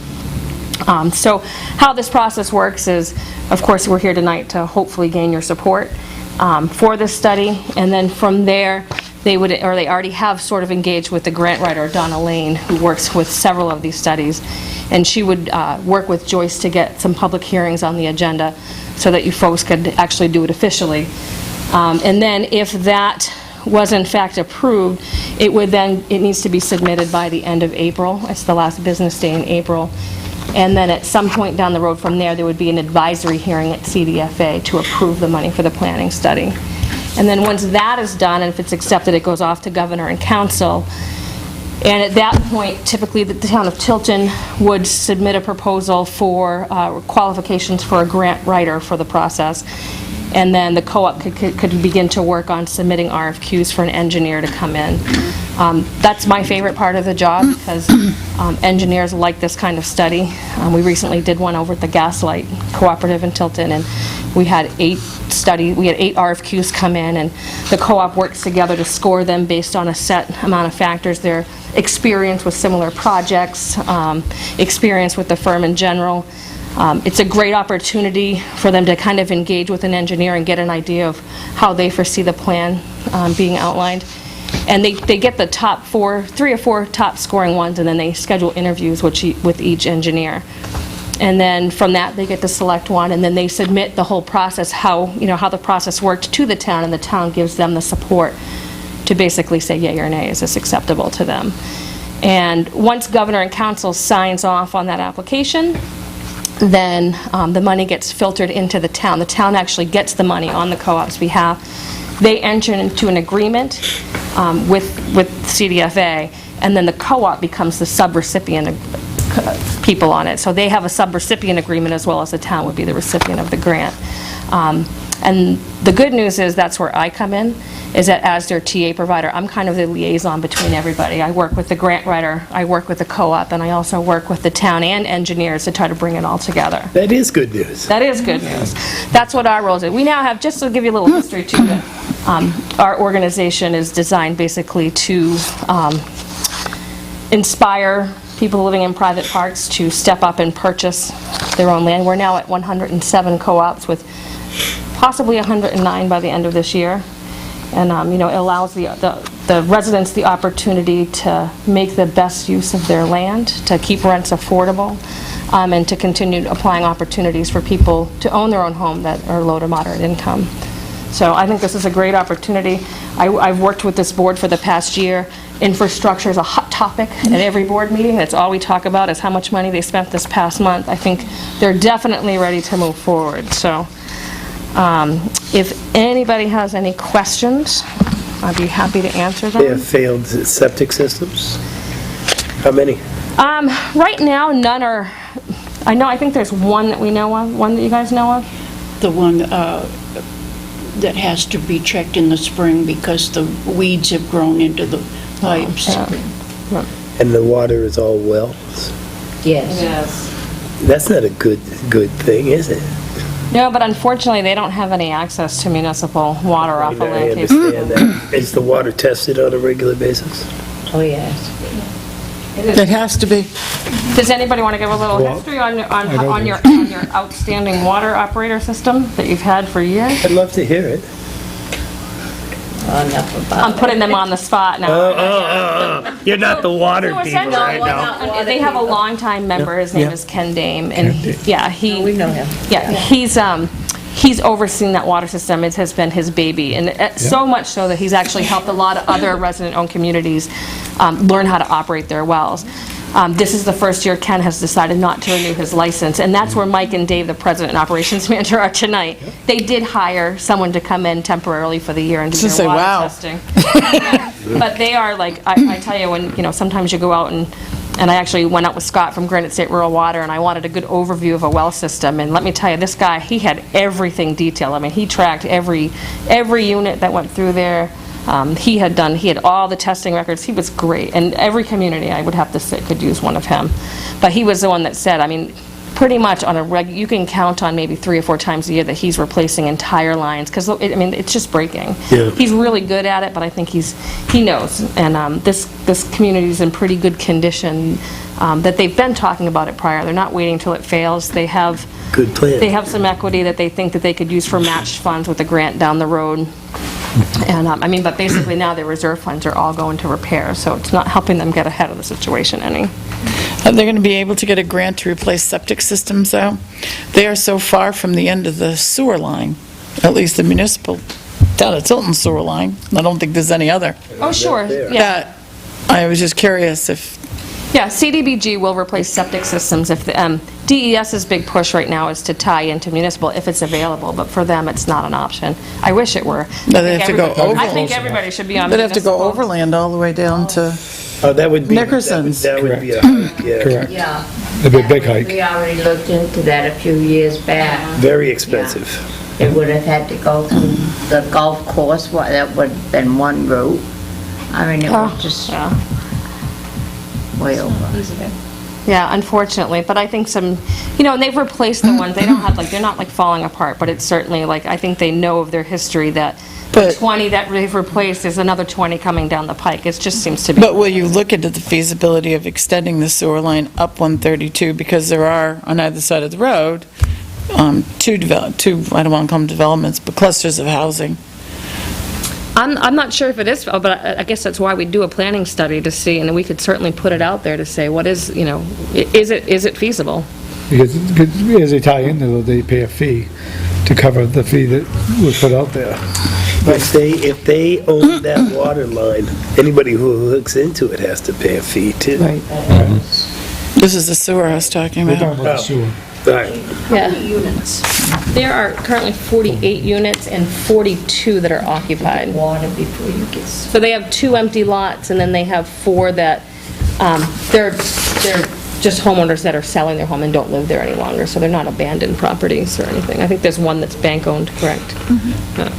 So how this process works is, of course, we're here tonight to hopefully gain your support for this study, and then from there, they already have sort of engaged with the grant writer, Donna Lane, who works with several of these studies, and she would work with Joyce to get some public hearings on the agenda so that you folks could actually do it officially. And then if that was in fact approved, it needs to be submitted by the end of April. It's the last business day in April. And then at some point down the road from there would be an advisory hearing at CDFA to approve the money for the planning study. And then once that is done, and if it's accepted, it goes off to governor and council. And at that point, typically the town of Tilton would submit a proposal for qualifications for a grant writer for the process. And then the co-op could begin to work on submitting RFQs for an engineer to come in. That's my favorite part of the job, because engineers like this kind of study. We recently did one over at the Gaslight Cooperative in Tilton, and we had 8 RFQs come in, and the co-op works together to score them based on a set amount of factors: their experience with similar projects, experience with the firm in general. It's a great opportunity for them to kind of engage with an engineer and get an idea of how they foresee the plan being outlined. And they get the top 3 or 4 top scoring ones, and then they schedule interviews with each engineer. And then from that, they get to select one, and then they submit the whole process, how the process worked, to the town, and the town gives them the support to basically say yay or nay, is this acceptable to them. And once governor and council signs off on that application, then the money gets filtered into the town. The town actually gets the money on the co-op's behalf. They enter into an agreement with CDFA, and then the co-op becomes the subrecipient of people on it. So they have a subrecipient agreement, as well as the town would be the recipient of the grant. And the good news is that's where I come in, is that as their TA provider, I'm kind of the liaison between everybody. I work with the grant writer, I work with the co-op, and I also work with the town and engineers to try to bring it all together. That is good news. That is good news. That's what our role is. We now have, just to give you a little history too, that our organization is designed basically to inspire people living in private parks to step up and purchase their own land. We're now at 107 co-ops, with possibly 109 by the end of this year. And it allows the residents the opportunity to make the best use of their land, to keep rents affordable, and to continue applying opportunities for people to own their own home that are low to moderate income. So I think this is a great opportunity. I've worked with this board for the past year, infrastructure is a hot topic at every board meeting. That's all we talk about, is how much money they spent this past month. I think they're definitely ready to move forward. So if anybody has any questions, I'd be happy to answer them. They have failed septic systems? How many? Right now, none are, I think there's one that we know of, one that you guys know of. The one that has to be checked in the spring because the weeds have grown into the pipes. And the water is all wells? Yes. That's not a good thing, is it? No, but unfortunately, they don't have any access to municipal water off of I Land understand that. Is the water tested on a regular basis? Oh, yes. It has to be. Does anybody want to give a little Well, history on I your outstanding water operator system that you've had for years? I'd love to hear it. Enough about I'm putting them on the spot now. You're not the water So people, essentially, right now. they have a longtime member, his name is Ken Dame, and We know him. he's overseen that water system. It has been his baby, and so much so that he's actually helped a lot of other resident-owned communities learn how to operate their wells. This is the first year Ken has decided not to renew his license, and that's where Mike and Dave, the president and operations manager, are tonight. They did hire someone to come in temporarily for the year and do Just their say, water wow. testing. But they are like, I tell you, when, sometimes you go out and I actually went out with Scott from Granite State Rural Water, and I wanted a good overview of a well system, and let me tell you, this guy, he had everything detailed. I mean, he tracked every unit that went through there. He had all the testing records. He was great, and every community, I would have to say, could use one of him. But he was the one that said, I mean, pretty much on you can count on maybe 3 or 4 times a year that he's replacing entire lines, because, it's just breaking. Yeah. He's really good at it, but I think he knows. And this community's in pretty good condition, that they've been talking about it prior. They're not waiting till it fails. They have Good plan. They have some equity that they think that they could use for matched funds with a grant down the road. And, but basically now their reserve funds are all going to repair, so it's not helping them get ahead of the situation any. Are they going to be able to get a grant to replace septic systems, though? They are so far from the end of the sewer line, at least the municipal, down at Tilton sewer line. I don't think there's any other. Oh, sure, yeah. That, I was just curious if, Yeah, CDBG will replace septic systems if the, DES's big push right now is to tie into municipal if it's available, but for them, it's not an option. I wish it were. No, they have to go I think over. everybody should be on they'd have to go municipal. overland all the way down to, Oh, that would be... Nickerson's. That would be a hike, yeah. Correct. Yeah. It'd be a big hike. We already looked into that a few years back. Very expensive. It would have had to go through the golf course, that would have been one route. I mean, it was just Yeah. way over. Yeah, unfortunately, but I think some, and they've replaced the ones, they don't have, they're not falling apart, but it's certainly, I think they know of their history that the But- 20 that they've replaced, there's another 20 coming down the pike. It just seems to be. but will you look into the feasibility of extending the sewer line up 132? Because there are, on either side of the road, two, I don't want to call them developments, but clusters of housing. I'm not sure if it is, but I guess that's why we do a planning study to see, and we could certainly put it out there to say, what is, is it feasible? Because as they tie in there, they pay a fee to cover the fee that was put out there. If they own that water line, anybody who hooks into it has to pay a fee too. Right. This is the sewer I was talking They're about. talking about the sewer. Right. Yeah. There are currently 48 units and 42 that are occupied. Water before you get... So they have 2 empty lots, and then they have 4 that, they're just homeowners that are selling their home and don't live there any longer, so they're not abandoned properties or anything. I think there's one that's bank-owned, correct? Yeah.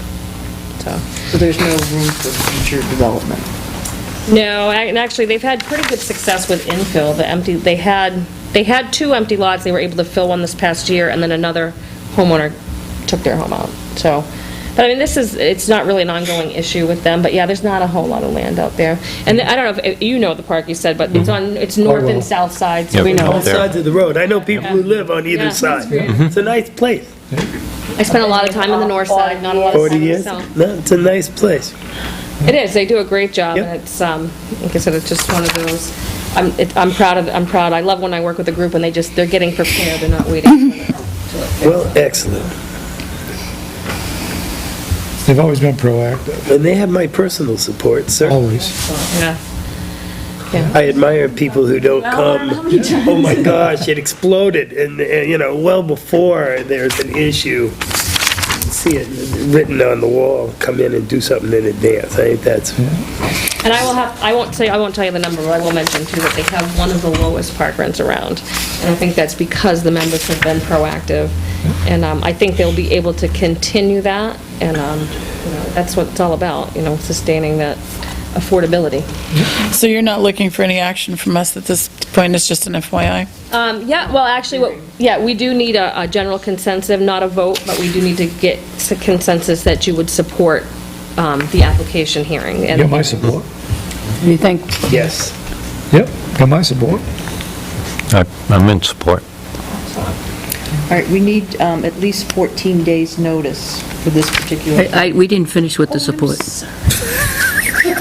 So there's no room for future development? No, and actually, they've had pretty good success with infill. They had 2 empty lots, they were able to fill one this past year, and then another homeowner took their home out, so. But I mean, it's not really an ongoing issue with them, but yeah, there's not a whole lot of land out there. And I don't know if you know the park, you said, but it's north and south side, so Yeah, we know. Both sides of the road. I know people who live on either Yeah, side. that's great. It's a nice place. I spent a lot of time on the north side, not a lot of 40 time on the years? south. No, it's a nice place. It is, they do a great job, Yep. and it's, like I said, it's just one of those, I'm proud. I love when I work with a group and they're getting prepared, they're not waiting. Well, excellent. They've always been proactive, And they have my personal support, sir. always. Yeah. I admire people who don't come, oh my gosh, it exploded, and, well before there's an issue. See it written on the wall, come in and do something in advance. I think that's, And I won't tell you the number, but I will mention too that they have one of the lowest park rents around. And I think that's because the members have been proactive. And I think they'll be able to continue that, and, that's what it's all about, sustaining that affordability. So you're not looking for any action from us at this point, it's just an FYI? Yeah, well, actually, we do need a general consensus, not a vote, but we do need to get a consensus that you would support the application hearing. You got my support. You think? yes. Yep, got my support. I'm in support. All right, we need at least 14 days' notice for this particular. We didn't finish with the support. Yeah,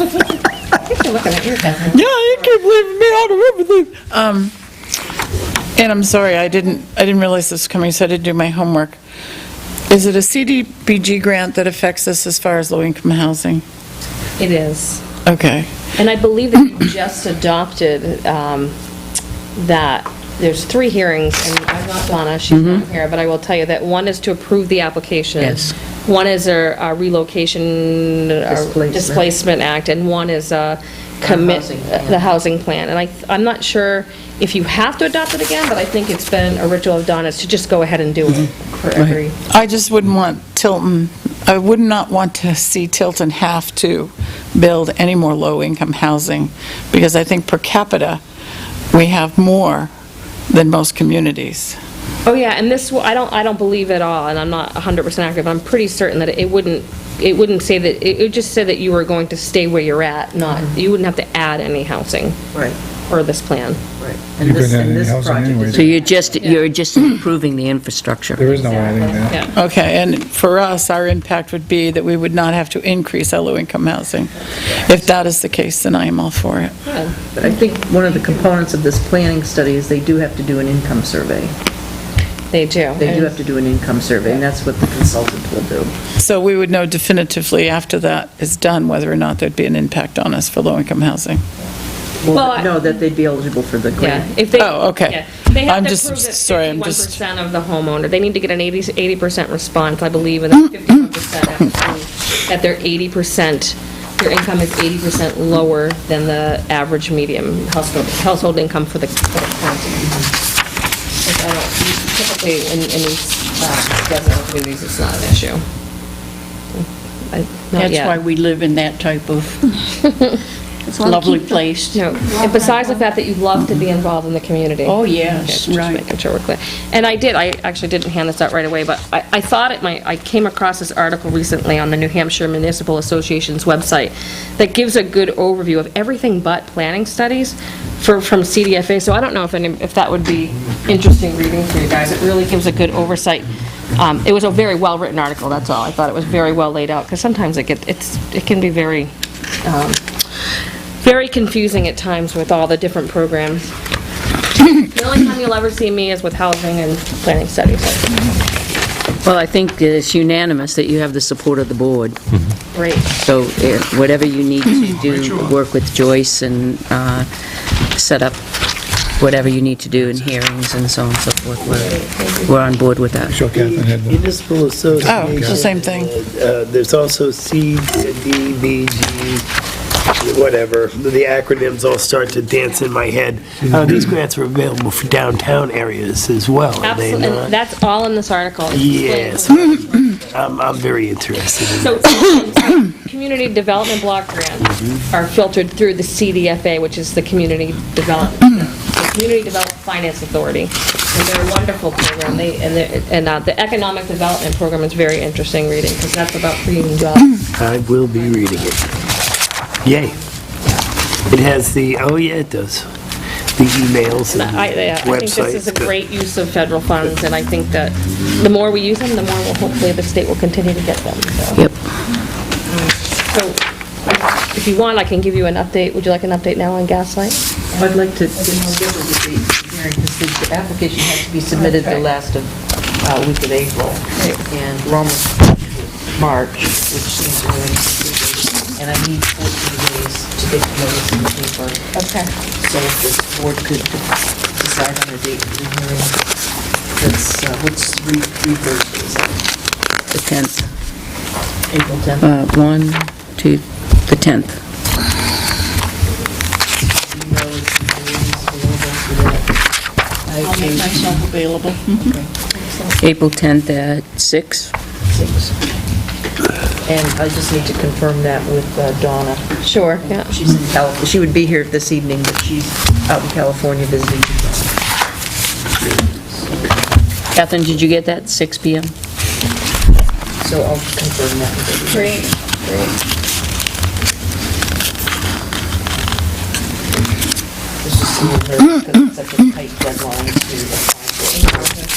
you keep leaving me out of everything. And I'm sorry, I didn't realize this was coming, so I didn't do my homework. Is it a CDBG grant that affects us as far as low-income housing? It is. Okay. And I believe that you just adopted that. There's 3 hearings, and I'm not Donna, she's not here, but I will tell you that one is to approve the application. Yes. One is a relocation displacement act, and one is a the housing plan. And I'm not sure if you have to adopt it again, but I think it's been a ritual of Donna's to just go ahead and do it for every. I just wouldn't want Tilton, I would not want to see Tilton have to build any more low-income housing, because I think per capita, we have more than most communities. Oh, yeah, and this, I don't believe at all, and I'm not 100% accurate, but I'm pretty certain that it wouldn't say that, it would just say that you were going to stay where you're at, not, you wouldn't have to add any housing. Right, For this plan. right. You couldn't add any housing anyway. So you're just improving the infrastructure. There is no adding that. Yeah. Okay, and for us, our impact would be that we would not have to increase our low-income housing. If that is the case, then I am all for it. But I think one of the components of this planning study is they do have to do an income survey. They do. They do have to do an income survey, and that's what the consultant will do. So we would know definitively after that is done whether or not there'd be an impact on us for low-income housing. Well, Know that they'd be eligible for the Yeah, grant. if they. Oh, okay. Yeah. They have I'm to just- prove that sorry, I'm just- 51% of the homeowner, they need to get an 80% response, I believe, and then 51% have to prove that they're 80%, their income is 80% lower than the average medium household income for the county. Typically, in these residential communities, it's not an issue. Not That's yet. why we live in that type of lovely place. And besides the fact that you love to be involved in the community. Oh, yes, Just right. making sure we're clear. And I actually didn't hand this out right away, but I thought I came across this article recently on the New Hampshire Municipal Association's website that gives a good overview of everything but planning studies from CDFA, so I don't know if that would be interesting reading for you guys. It really gives a good oversight. It was a very well-written article, that's all. I thought it was very well laid out, because sometimes it can be very, very confusing at times with all the different programs. The only time you'll ever see me is with housing and planning studies. Well, I think it's unanimous that you have the support of the board. Great. So whatever you need to do, work with Joyce and set up whatever you need to do in hearings and so on and so forth. We're on board with that. Sure, Catherine had the... Municipal Association. Oh, it's the same thing. There's also CDBG, whatever. The acronyms all start to dance in my head. These grants are available for downtown areas as well, are they Absolutely, not? and that's all in this article. Yes. I'm very interested in So, that. community development block grants are filtered through the CDFA, which is the Community Development Finance Authority. And they're a wonderful program. The Economic Development Program is very interesting reading, because that's about creating jobs. I will be reading it. Yay. It has it does. The emails and I think this is a websites. great use of federal funds, and I think that the more we use them, the more hopefully the state will continue to get them. So. Yep. So, if you want, I can give you an update. Would you like an update now on Gaslight? I'd like to schedule the hearing, because the application has to be submitted the last week of April, and we're almost March, which seems really and I need 14 days to get the notice in the paper. Okay. So if this board could decide on a date for the hearing, that's, what's three Thursdays? The 10th. April 10th? 1, 2, the 10th. Do you know if the board is available for that? I'll make myself available. Okay. April 10th at 6. 6. And I just need to confirm that with Donna. Sure, yeah. She's in California. She would be here this evening, but she's out in California visiting. Catherine, did you get that, 6 PM? So I'll confirm that with everybody. Great, great. This is seeing her because it's such a tight deadline to apply for.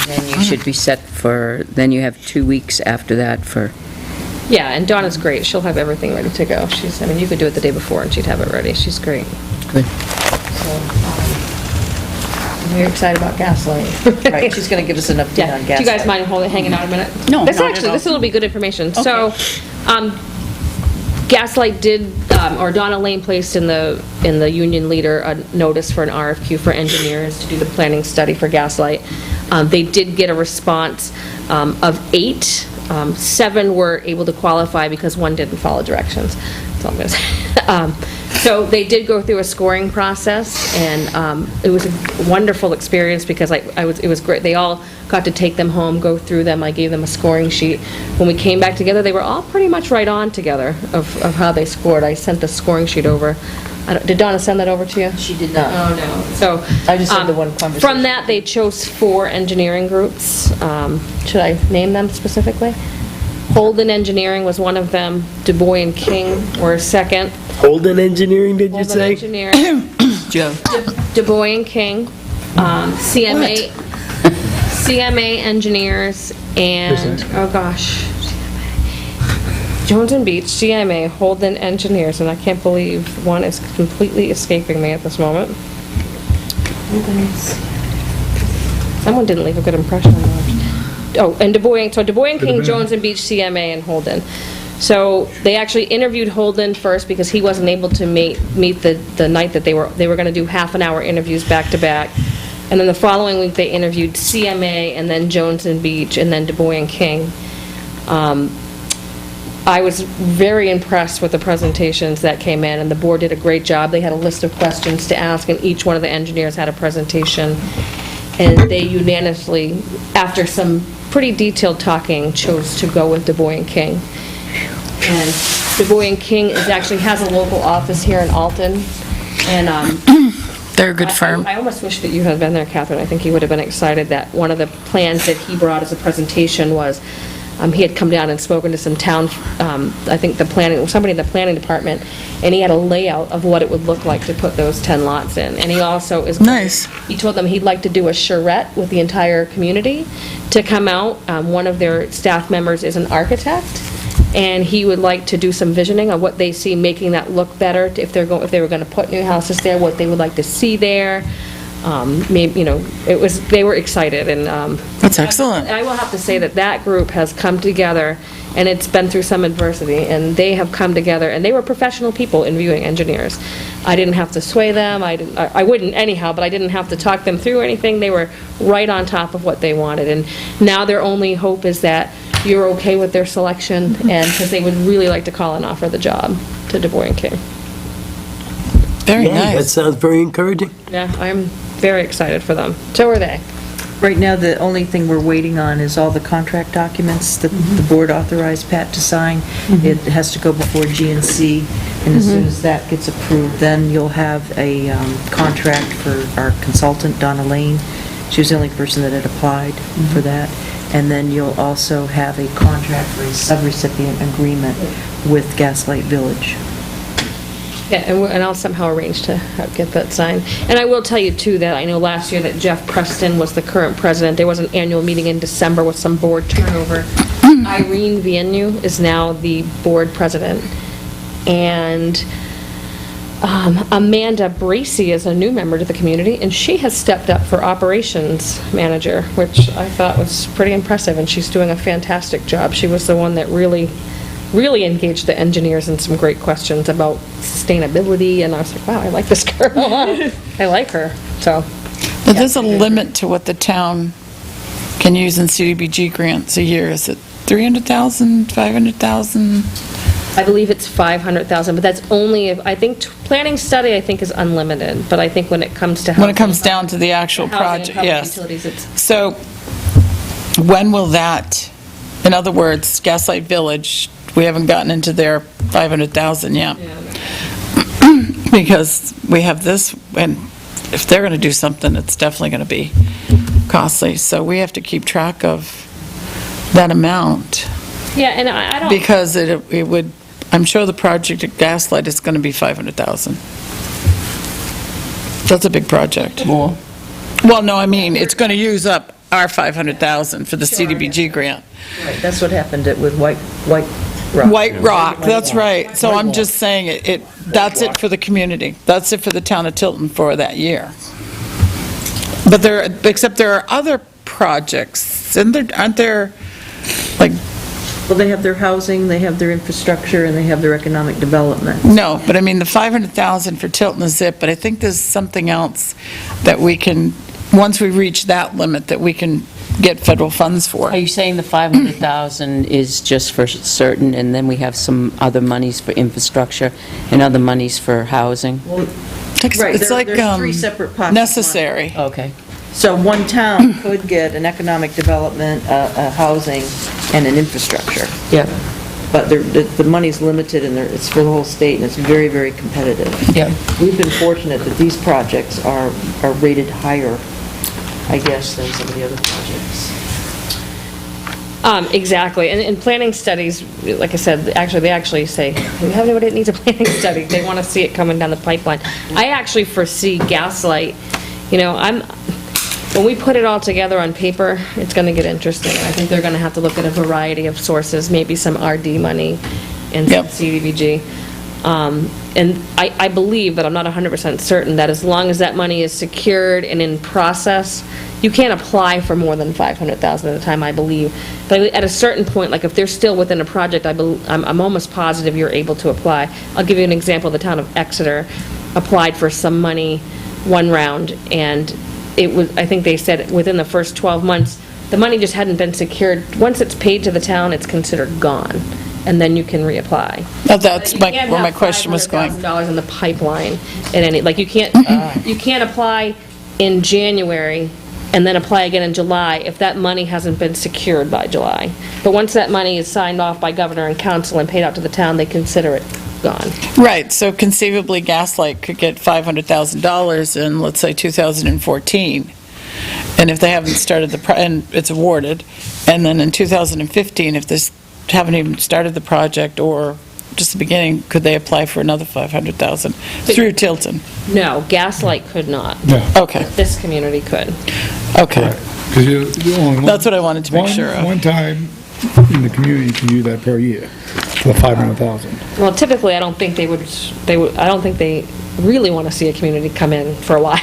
Then you should be set for, then you have 2 weeks after that for, Yeah, and Donna's great. She'll have everything ready to go. She's, I mean, you could do it the day before and she'd have it ready. She's great. good. I'm very excited about Gaslight. Right, she's going to give us an update Yeah. on Do gas. you guys mind hanging out a minute? No, This not at actually, all. this will be good information. So, Okay. Gaslight did, or Donna Lane placed in the Union Leader a notice for an RFQ for engineers to do the planning study for Gaslight. They did get a response of 8. 7 were able to qualify because 1 didn't follow directions. That's all I'm going to say. So they did go through a scoring process, and it was a wonderful experience because it was great. They all got to take them home, go through them. I gave them a scoring sheet. When we came back together, they were all pretty much right on together of how they scored. I sent the scoring sheet over. Did Donna send that over to you? She did not. Oh, no. So. I just had the one conversation. From that, they chose 4 engineering groups. Should I name them specifically? Holden Engineering was one of them. Du Bois and King were a second. Holden Engineering, did you Holden say? Engineering. Joe? Du Bois and King. CMA Engineers, and, oh gosh. Jones and Beach, CMA, Holden Engineers, and I can't believe one is completely escaping me at this moment. Someone didn't leave a good impression on those. Oh, and Du Bois, so Du Bois and King, Jones and Beach, CMA, and Holden. So they actually interviewed Holden first because he wasn't able to meet the night that they were going to do half-an-hour interviews back-to-back. And then the following week, they interviewed CMA, and then Jones and Beach, and then Du Bois and King. I was very impressed with the presentations that came in, and the board did a great job. They had a list of questions to ask, and each one of the engineers had a presentation. And they unanimously, after some pretty detailed talking, chose to go with Du Bois and King. And Du Bois and King actually has a local office here in Alton, and They're a good firm. I almost wish that you had been there, Catherine. I think you would have been excited that one of the plans that he brought as a presentation was, he had come down and spoken to some town, I think somebody in the planning department, and he had a layout of what it would look like to put those 10 lots in. And he also is... Nice. He told them he'd like to do a charrette with the entire community to come out. One of their staff members is an architect, and he would like to do some visioning of what they see making that look better, if they were going to put new houses there, what they would like to see there. Maybe, they were excited, and... That's excellent. I will have to say that group has come together, and it's been through some adversity, and they have come together, and they were professional people interviewing engineers. I didn't have to sway them, I wouldn't anyhow, but I didn't have to talk them through anything. They were right on top of what they wanted, and now their only hope is that you're okay with their selection, and because they would really like to call and offer the job to Du Bois and King. Very Yeah, that nice. sounds very encouraging. Yeah, I'm very excited for them. So are they. Right now, the only thing we're waiting on is all the contract documents that the board authorized Pat to sign. It has to go before GNC, and as soon as that gets approved, then you'll have a contract for our consultant, Donna Lane. She was the only person that had applied for that. And then you'll also have a contract for a subrecipient agreement with Gaslight Village. Yeah, and I'll somehow arrange to get that signed. And I will tell you, too, that I know last year that Jeff Preston was the current president. There was an annual meeting in December with some board turnover. Irene Viennu is now the board president. And Amanda Bracey is a new member to the community, and she has stepped up for operations manager, which I thought was pretty impressive, and she's doing a fantastic job. She was the one that really really engaged the engineers in some great questions about sustainability, and I was like, wow, I like this girl. I like her, so. But there's a limit to what the town can use in CDBG grants a year. Is it 300,000, 500,000? I believe it's 500,000, but that's only if, I think, planning study, I think, is unlimited, but I think when it comes to. When it comes down to the actual housing and project, public yes. utilities, it's. So when will that, in other words, Gaslight Village, we haven't gotten into their 500,000 yet. Because we have this, and if they're going to do something, it's definitely going to be costly. So we have to keep track of that amount. Yeah, and I don't. Because it would, I'm sure the project at Gaslight is going to be 500,000. That's a big project. More. Well, no, I mean, it's going to use up our 500,000 for the CDBG grant. Right, that's what happened with White Rock. White Rock, that's right. So I'm just saying, that's it for the community. That's it for the town of Tilton for that year. But except there are other projects, aren't there, like, Well, they have their housing, they have their infrastructure, and they have their economic development. no, but I mean, the 500,000 for Tilton is it, but I think there's something else that we can, once we reach that limit, that we can get federal funds for. Are you saying the 500,000 is just for certain, and then we have some other monies for infrastructure and other monies for housing? Right, It's like there's three separate pockets of money. necessary. Okay. So one town could get an economic development, a housing, and an infrastructure. Yeah. But the money's limited, and it's for the whole state, and it's very, very competitive. Yeah. We've been fortunate that these projects are rated higher, I guess, than some of the other projects. Exactly, and planning studies, like I said, they actually say, we have anybody that needs a planning study, they want to see it coming down the pipeline. I actually foresee Gaslight, when we put it all together on paper, it's going to get interesting. I think they're going to have to look at a variety of sources, maybe some RD money and some Yep. CDBG. And I believe, but I'm not 100% certain, that as long as that money is secured and in process, you can't apply for more than 500,000 at a time, I believe. But at a certain point, like if they're still within a project, I'm almost positive you're able to apply. I'll give you an example. The town of Exeter applied for some money one round, and it was, I think they said within the first 12 months, the money just hadn't been secured. Once it's paid to the town, it's considered gone, and then you can reapply. Now, that's where my question was going. You can't have $500,000 in the pipeline, you can't apply in January and then apply again in July if that money hasn't been secured by July. But once that money is signed off by governor and council and paid out to the town, they consider it gone. Right, so conceivably Gaslight could get $500,000 in, let's say, 2014. And if they haven't started and it's awarded, and then in 2015, if they haven't even started the project or just the beginning, could they apply for another 500,000 through Tilton? No, Gaslight could not. Yeah. Okay, This community could. okay. Because you only one. That's what I wanted to make sure of. One time in the community, you can do that per year, for 500,000. Well, typically, I don't think they really want to see a community come in for a while.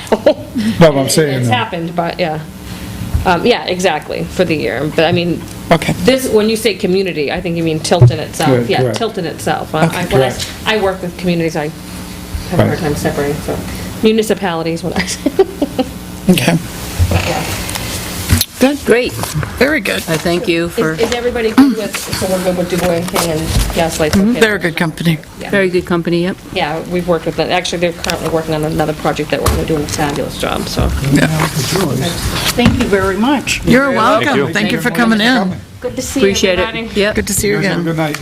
No, I'm saying, It's happened, but, yeah. Yeah, exactly, for the year. But, I mean, Okay. when you say community, I think you mean Tilton itself. Correct, Yeah, correct. Tilton itself. correct. I work with communities, I have a hard Right. time separating, so municipalities, what I say. Okay. Good, Great. very good. I thank you for, Is everybody good with, so we're good with Dubois King and Gaslight's okay? They're a good company. very good company, yep. Yeah, we've worked with them. Actually, they're currently working on another project that we're doing a fabulous job, so. Thank you very much. You're welcome. Thank you for coming in. Good to see Appreciate it. everybody. Yep, Good to see you Guys, have a again. good night.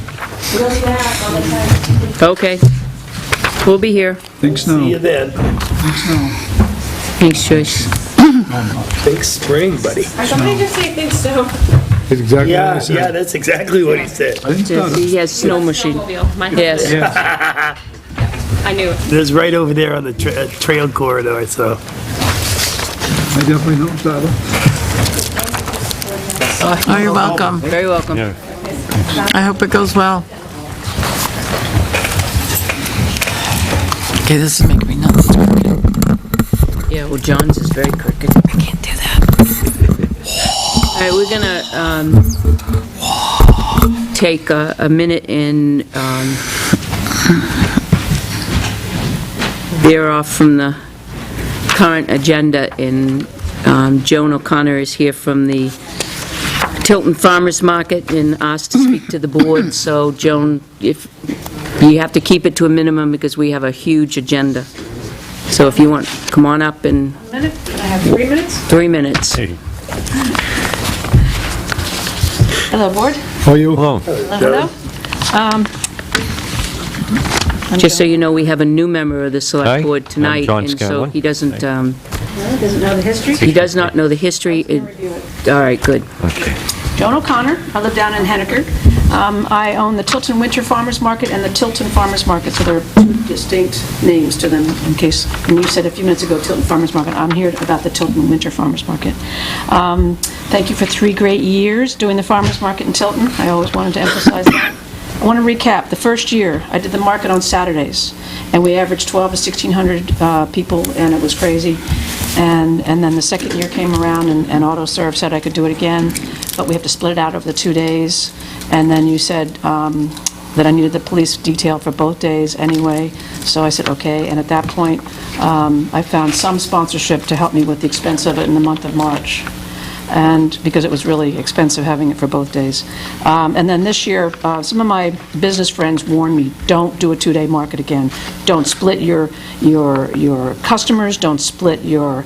okay. We'll be here. Big See you snow. then. Thanks, Joyce. Big spring, buddy. Somebody just say things so. That's exactly what I Yeah, said. that's exactly what he said. I didn't start it. He has snow machine. Snowmobile, my Yes. husband. Yes. I knew it. It was right over there on the trail corridor, so. I definitely don't start it. Oh, you're welcome. Very welcome. Yeah. I hope it goes well. Okay, this is making me nuts. Yeah, well, John's is very crooked. I can't do that. All right, we're gonna take a minute and veer off from the current agenda, and Joan O'Connor is here from the Tilton Farmers Market and asked to speak to the board. So Joan, if you have to keep it to a minimum because we have a huge agenda. So if you want, come on up and... A minute? I have 3 minutes? 3 minutes. Hey. Hello, board. How are you? Hello. Hello. Just so you know, we have a new member of the select Hi, board I'm tonight, John and so Scanlon. he doesn't, Doesn't know the history? he does not know the history. All right, good. Okay. Joan O'Connor. I live down in Henniker. I own the Tilton Winter Farmers Market and the Tilton Farmers Market, so there are two distinct names to them in case, and you said a few minutes ago Tilton Farmers Market. I'm here about the Tilton Winter Farmers Market. Thank you for 3 great years doing the farmers market in Tilton. I always wanted to emphasize that. I want to recap. The first year, I did the market on Saturdays, and we averaged 1,200 to 1,600 people, and it was crazy. And then the second year came around, and AutoServe said I could do it again, but we have to split it out over the 2 days. And then you said that I needed the police detail for both days anyway, so I said, okay. And at that point, I found some sponsorship to help me with the expense of it in the month of March, and because it was really expensive having it for both days. And then this year, some of my business friends warned me, don't do a 2-day market again. Don't split your customers, don't split your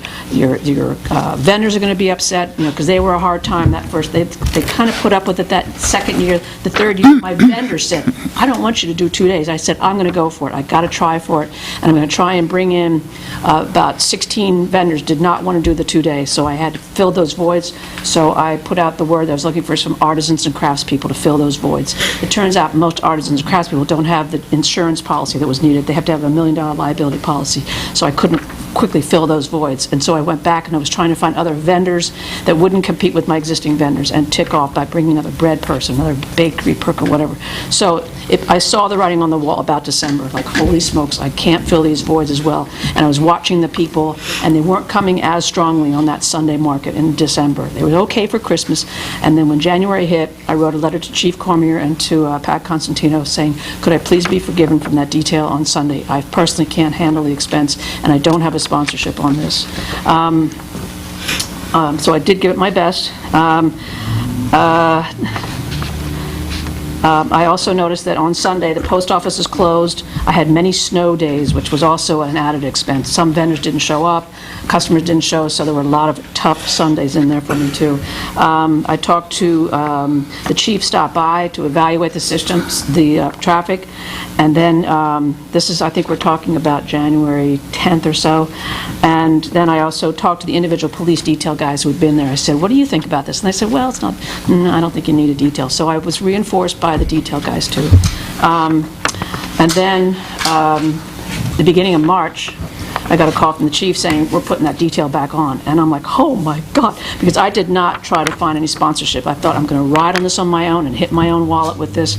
vendors are going to be upset, because they were a hard time that first. They kind of put up with it that second year. The third year, my vendors said, I don't want you to do 2 days. I said, I'm going to go for it. I got to try for it, and I'm going to try and bring in about 16 vendors did not want to do the 2 days, so I had to fill those voids. So I put out the word that I was looking for some artisans and craftspeople to fill those voids. It turns out most artisans and craftspeople don't have the insurance policy that was needed. They have to have a $1 million liability policy. So I couldn't quickly fill those voids. And so I went back and I was trying to find other vendors that wouldn't compete with my existing vendors and tick off by bringing another bread person, another bakery person, whatever. So I saw the writing on the wall about December, like, holy smokes, I can't fill these voids as well. And I was watching the people, and they weren't coming as strongly on that Sunday market in December. They were okay for Christmas. And then when January hit, I wrote a letter to Chief Cormier and to Pat Constantino saying, could I please be forgiven from that detail on Sunday? I personally can't handle the expense, and I don't have a sponsorship on this. So I did give it my best. I also noticed that on Sunday, the post office is closed. I had many snow days, which was also an added expense. Some vendors didn't show up, customers didn't show, so there were a lot of tough Sundays in there for me, too. I talked to the chief, stopped by to evaluate the systems, the traffic, and then this is, I think we're talking about January 10th or so, and then I also talked to the individual police detail guys who had been there. I said, what do you think about this? And they said, well, it's not, I don't think you need a detail. So I was reinforced by the detail guys, too. And then, the beginning of March, I got a call from the chief saying, we're putting that detail back on. And I'm like, oh my God, because I did not try to find any sponsorship. I thought I'm going to ride on this on my own and hit my own wallet with this.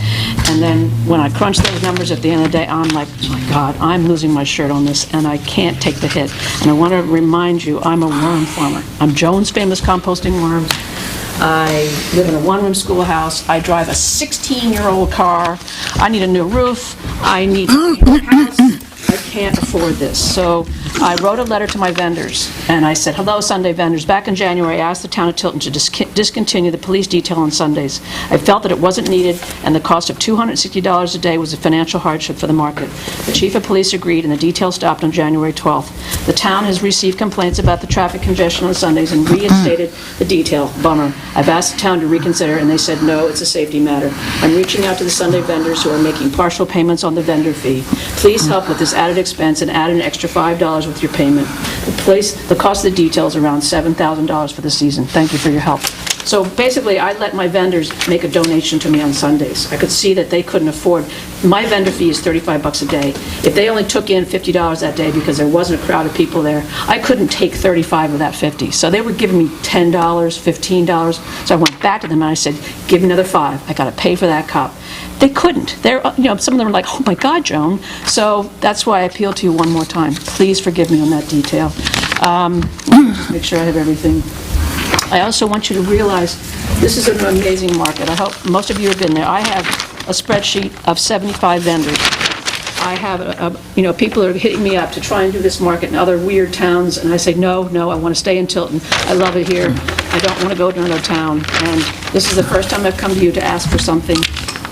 And then when I crunched those numbers at the end of the day, I'm like, oh my God, I'm losing my shirt on this, and I can't take the hit. And I want to remind you, I'm a worm farmer. I'm Joan's Famous Composting Worms. I live in a one-room schoolhouse. I drive a 16-year-old car. I need a new roof. I need a new house. I can't afford this. So I wrote a letter to my vendors, and I said, hello, Sunday vendors. Back in January, I asked the town of Tilton to discontinue the police detail on Sundays. I felt that it wasn't needed, and the cost of $260 a day was a financial hardship for the market. The chief of police agreed, and the detail stopped on January 12th. The town has received complaints about the traffic congestion on Sundays and reinstated the detail. Bummer. I've asked the town to reconsider, and they said, no, it's a safety matter. I'm reaching out to the Sunday vendors who are making partial payments on the vendor fee. Please help with this added expense and add an extra $5 with your payment. The cost of the detail is around $7,000 for the season. Thank you for your help. So basically, I let my vendors make a donation to me on Sundays. I could see that they couldn't afford. My vendor fee is $35 a day. If they only took in $50 that day because there wasn't a crowd of people there, I couldn't take 35 of that 50. So they were giving me $10, $15. So I went back to them and I said, give me another $5. I got to pay for that cop. They couldn't. Some of them were like, oh my God, Joan. So that's why I appeal to you one more time. Please forgive me on that detail. Just make sure I have everything. I also want you to realize, this is an amazing market. I hope most of you have been there. I have a spreadsheet of 75 vendors. I have, people are hitting me up to try and do this market in other weird towns, and I say, no, I want to stay in Tilton. I love it here. I don't want to go to another town. And this is the first time I've come to you to ask for something,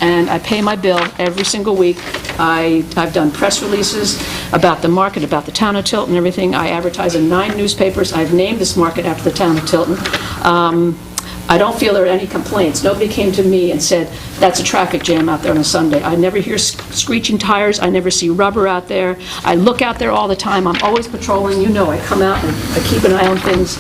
and I pay my bill every single week. I've done press releases about the market, about the town of Tilton, everything. I advertise in 9 newspapers. I've named this market after the town of Tilton. I don't feel there are any complaints. Nobody came to me and said, that's a traffic jam out there on a Sunday. I never hear screeching tires. I never see rubber out there. I look out there all the time. I'm always patrolling. You know, I come out and I keep an eye on things.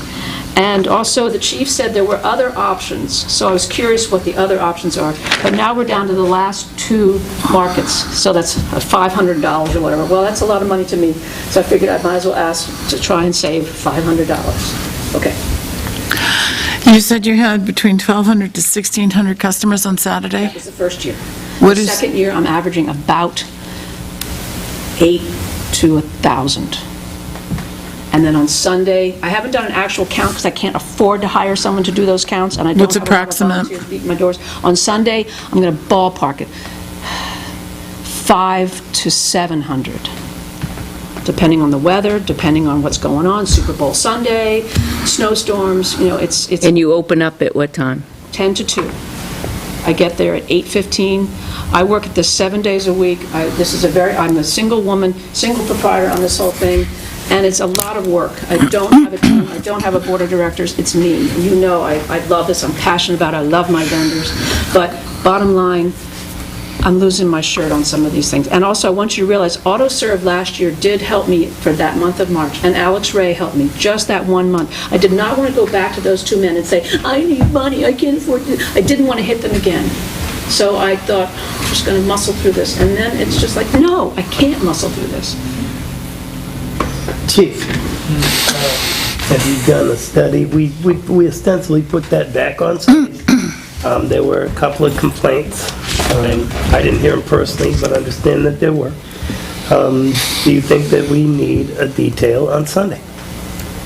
And also, the chief said there were other options, so I was curious what the other options are. But now we're down to the last 2 markets, so that's $500 or whatever. Well, that's a lot of money to me, so I figured I might as well ask to try and save $500. Okay. You said you had between 1,200 to 1,600 customers on Saturday? That was the first year. What The is- second year, I'm averaging about 8 to 1,000. And then on Sunday, I haven't done an actual count because I can't afford to hire someone to do those counts, and I don't What's have a lot of approximate? volunteers beating my doors. On Sunday, I'm going to ballpark it, 500 to 700, depending on the weather, depending on what's going on, Super Bowl Sunday, snowstorms, it's And you open up at what time? 10 to 2. I get there at 8:15. I work at this 7 days a week. I'm a single woman, single proprietor on this whole thing, and it's a lot of work. I don't have a team. I don't have a board of directors. It's me. You know I love this. I'm passionate about it. I love my vendors. But bottom line, I'm losing my shirt on some of these things. And also, I want you to realize, AutoServe last year did help me for that month of March, and Alex Ray helped me just that 1 month. I did not want to go back to those 2 men and say, I need money, I can't afford it. I didn't want to hit them again. So I thought, I'm just going to muscle through this. And then it's just like, no, I can't muscle through this. Chief, have you done a study? We ostensibly put that back on Sundays. There were a couple of complaints. I didn't hear them personally, but understand that there were. Do you think that we need a detail on Sunday?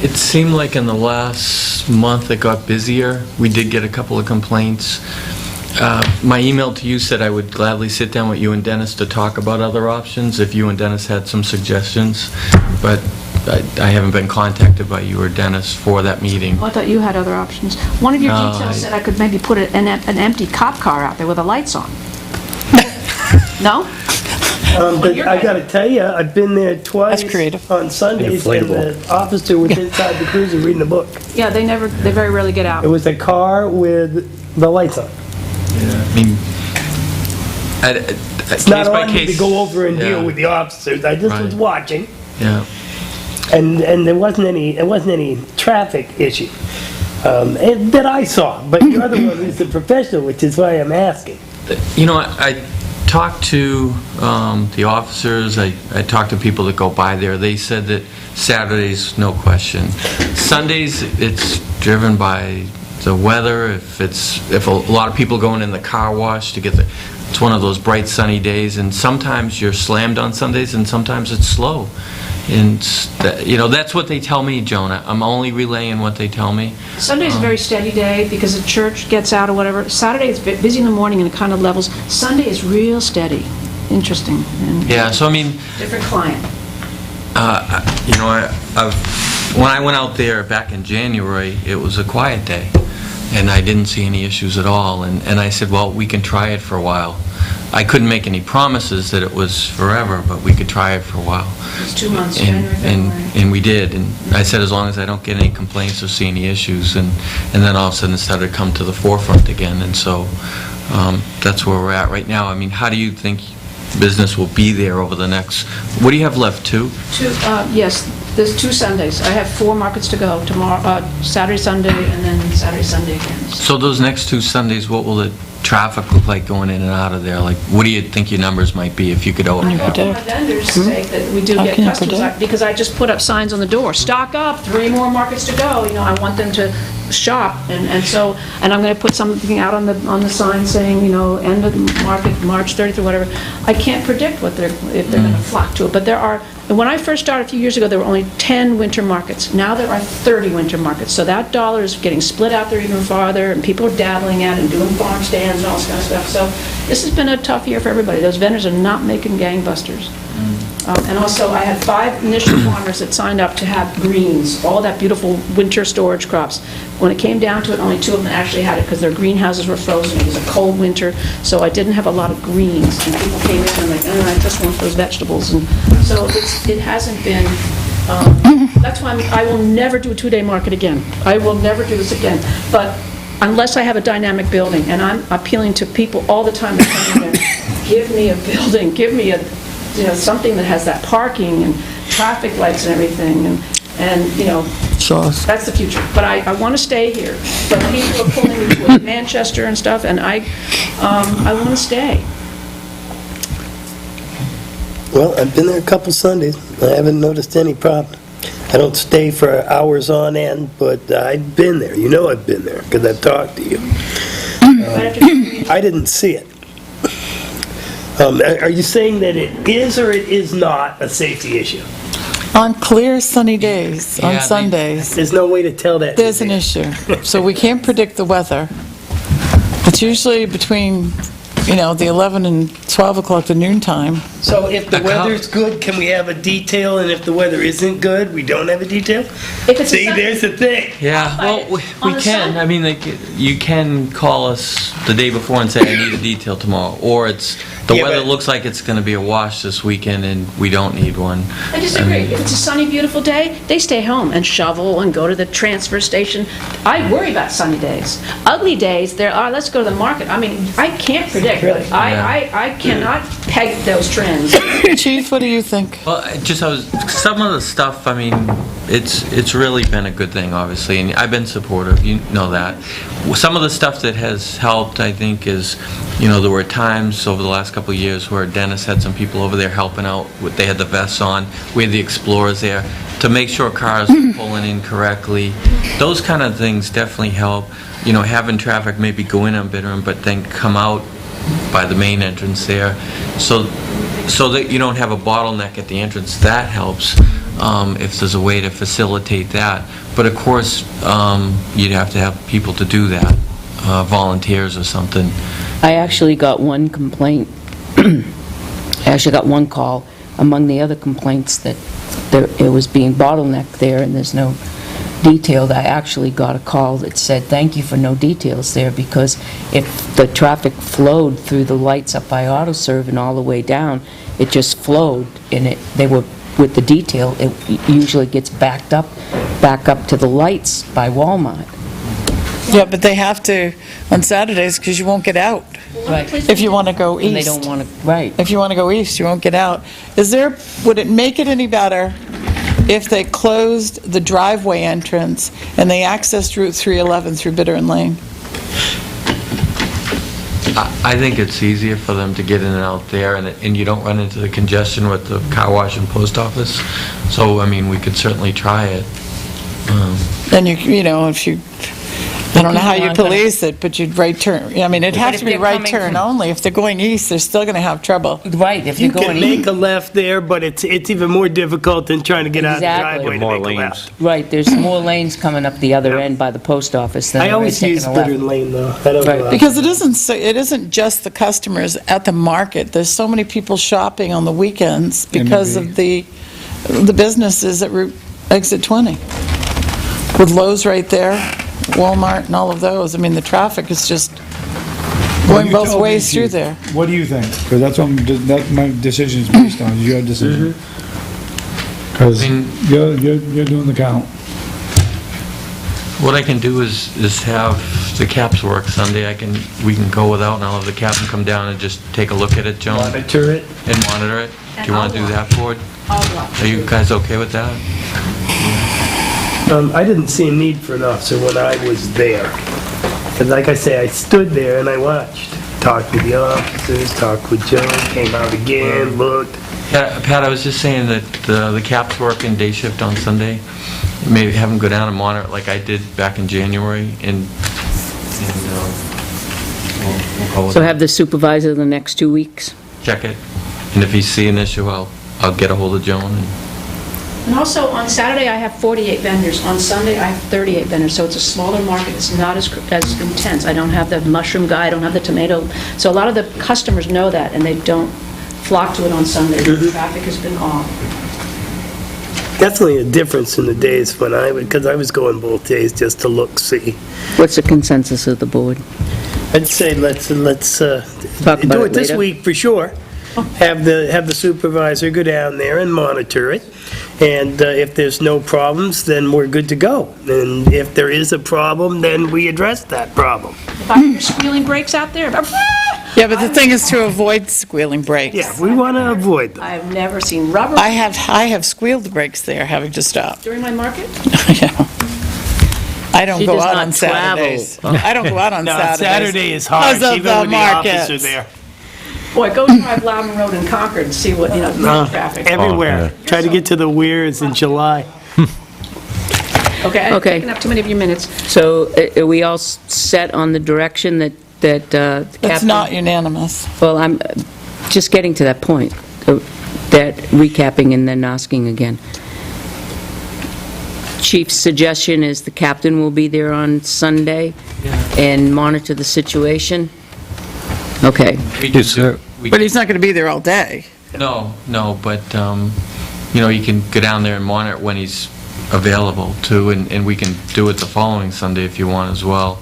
It seemed like in the last month it got busier. We did get a couple of complaints. My email to you said I would gladly sit down with you and Dennis to talk about other options if you and Dennis had some suggestions, but I haven't been contacted by you or Dennis for that meeting. Oh, I thought you had other options. One of your details said I could maybe put an empty cop car out there with the lights on. No? But I gotta tell you, I've been there twice. That's creative. On Sundays, and the officer was inside the cruiser reading a book. Yeah, they very rarely get out. It was a car with the lights on. I mean, It's not on me to go over and deal with the officers. I just was watching. Yeah. And there wasn't any traffic issue that I saw. But you're the one who's the professional, which is why I'm asking. I talked to the officers, I talked to people that go by there. They said that Saturdays, no question. Sundays, it's driven by the weather. If a lot of people going in the car wash to get it's one of those bright sunny days, and sometimes you're slammed on Sundays and sometimes it's slow. And that's what they tell me, Jonah. I'm only relaying what they tell me. Sunday's a very steady day because the church gets out or whatever. Saturday is busy in the morning and it kind of levels. Sunday is real steady. Interesting. And So I mean, different client. when I went out there back in January, it was a quiet day, and I didn't see any issues at all. And I said, well, we can try it for a while. I couldn't make any promises that it was forever, but we could try it for a while. It's 2 months, January, February. And we did. And I said, as long as I don't get any complaints or see any issues. And then all of a sudden it started to come to the forefront again. And so that's where we're at right now. I mean, how do you think business will be there over the next, what do you have left, 2? Yes, there's 2 Sundays. I have 4 markets to go, tomorrow, Saturday, Sunday, and then Saturday, Sunday again. So those next 2 Sundays, what will the traffic look like going in and out of there? Like, what do you think your numbers might be if you could open it up? My vendors say that we do get customers, because I just put up signs on the door, stock up, 3 more markets to go. I want them to shop, and I'm going to put something out on the sign saying, end of the market, March 30th or whatever. I can't predict if they're going to flock to it, but there are, and when I first started a few years ago, there were only 10 winter markets. Now there are 30 winter markets, so that dollar is getting split out there even farther, and people are dabbling at it and doing farm stands and all this kind of stuff. So this has been a tough year for everybody. Those vendors are not making gangbusters. And also, I had 5 initial farmers that signed up to have greens, all that beautiful winter storage crops. When it came down to it, only 2 of them actually had it because their greenhouses were frozen. It was a cold winter, so I didn't have a lot of greens. And people came in and like, I just want those vegetables. And so it hasn't been, that's why I will never do a 2-day market again. I will never do this again. But unless I have a dynamic building, and I'm appealing to people all the time, give me a building, give me something that has that parking and traffic lights and everything, and Sure. that's the future. But I want to stay here. But people are pulling me to Manchester and stuff, and I want to stay. Well, I've been there a couple Sundays. I haven't noticed any problem. I don't stay for hours on end, but I've been there. I've been there because I've talked to you. I didn't see it. Are you saying that it is or it is not a safety issue? On clear sunny days, on Sundays, There's no way to tell that. there's an issue. So we can't predict the weather. It's usually between, the 11 and 12 o'clock to noon time. So if the weather's good, can we have a detail, and if the weather isn't good, we don't have a detail? See, there's the thing. Yeah, well, we can. I mean, you can call us the day before and say, I need a detail tomorrow. Or the weather looks like it's going to be a wash this weekend and we don't need one. I disagree. If it's a sunny, beautiful day, they stay home and shovel and go to the transfer station. I worry about sunny days. Ugly days, there are, let's go to the market. I mean, I can't predict. I cannot peg those trends. Chief, what do you think? Well, some of the stuff, I mean, it's really been a good thing, obviously, and I've been supportive, you know that. Some of the stuff that has helped, I think, is, there were times over the last couple of years where Dennis had some people over there helping out. They had the vests on. We had the Explorers there to make sure cars were pulling in correctly. Those kind of things definitely help. Having traffic maybe go in on Bittern, but then come out by the main entrance there, so that you don't have a bottleneck at the entrance. That helps if there's a way to facilitate that. But of course, you'd have to have people to do that, volunteers or something. I actually got one complaint, I actually got one call among the other complaints that it was being bottlenecked there and there's no detailed. I actually got a call that said, thank you for no details there, because if the traffic flowed through the lights up by AutoServe and all the way down, it just flowed, and they were, with the detail, it usually gets back up to the lights by Walmart. Yeah, but they have to on Saturdays because you won't get out. Right. If you want to go east. And they don't want to, right. If you want to go east, you won't get out. Would it make it any better if they closed the driveway entrance and they accessed Route 311 through Bittern Lane? I think it's easier for them to get in and out there, and you don't run into the congestion with the car wash and post office. So, I mean, we could certainly try it. Then I don't know how you police it, but you'd right turn. I mean, it'd have to be right turn only. If they're going east, they're still going to have trouble. Right, if You you're going can make a left there, but it's even more difficult than trying to get out of the Exactly. driveway to More make a lanes. left. Right, there's more lanes coming up the other end by the post office than I there always is taking use a left. Bittern Lane, though. I don't Right. go out. Because it isn't just the customers at the market. There's so many people shopping on the weekends because of the businesses at Exit 20. With Lowe's right there, Walmart and all of those. I mean, the traffic is just going both ways through there. What do you think? Because that's my decision is based on, your decision. Because you're doing the count. What I can do is have the caps work Sunday. We can go without, and I'll have the captain come down and just take a look at it, Joan. Monitor it. And monitor it. Do you want to do that, Ford? I'll watch. Are you guys okay with that? I didn't see a need for an officer when I was there. Because like I say, I stood there and I watched. Talked with the officers, talked with Joe, came out again, looked. Pat, I was just saying that the caps work in day shift on Sunday, maybe have them go down and monitor it like I did back in January, and we'll go with So it. have the supervisor the next 2 weeks? Check it, and if you see an issue, I'll get a hold of Joan. And also, on Saturday, I have 48 vendors. On Sunday, I have 38 vendors, so it's a smaller market. It's not as intense. I don't have the mushroom guy, I don't have the tomato. So a lot of the customers know that, and they don't flock to it on Sunday. The traffic has been off. Definitely a difference in the days when because I was going both days just to look, see. What's the consensus of the board? I'd say let's Talk about do it it this later. week for sure. Have the supervisor go down there and monitor it. And if there's no problems, then we're good to go. And if there is a problem, then we address that problem. If I hear squealing brakes out there, Yeah, but the thing is to avoid squealing brakes. Yeah, we want to avoid them. I've never seen rubber I have squealed brakes there, having to stop. during my market. I don't She go does out not on travel. Saturdays. I don't go out on No, Saturdays. Saturday is hard, because of even the with the officer markets. there. Boy, go drive Loudon Road in Concord and see what, traffic. Everywhere. Try to get to the weirs in July. Okay, I've Okay. taken up too many of your minutes. So are we all set on the direction that the It's captain... not unanimous. Well, I'm just getting to that point, that recapping and then asking again. Chief's suggestion is the captain will be there on Sunday and monitor the situation? Okay. Is there, But he's not going to be there all day. No, but, you can go down there and monitor it when he's available too, and we can do it the following Sunday if you want as well.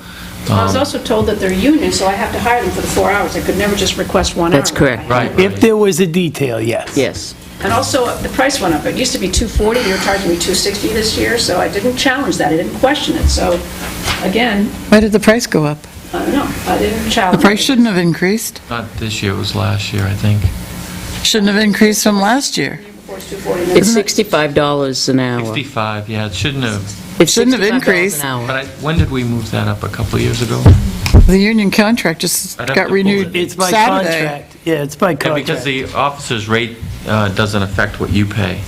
I was also told that they're union, so I have to hire them for the 4 hours. I could never just request 1 hour. That's correct. Right. If there was a detail, yes. Yes. And also, the price went up. It used to be $240, you're charging me $260 this year, so I didn't challenge that, I didn't question it. So, again, Why did the price go up? I don't know, I didn't challenge The it. price shouldn't have increased. Not this year, it was last year, I think. Shouldn't have increased from last year. Before it's $240. It's $65 an hour. 65, yeah, it shouldn't have. It's Shouldn't have $65 increased. an hour. But when did we move that up? A couple of years ago? The union contract just I'd have got to pull renewed it. It's by Saturday. contract. Yeah, it's by Yeah, contract. because the officer's rate doesn't affect what you pay.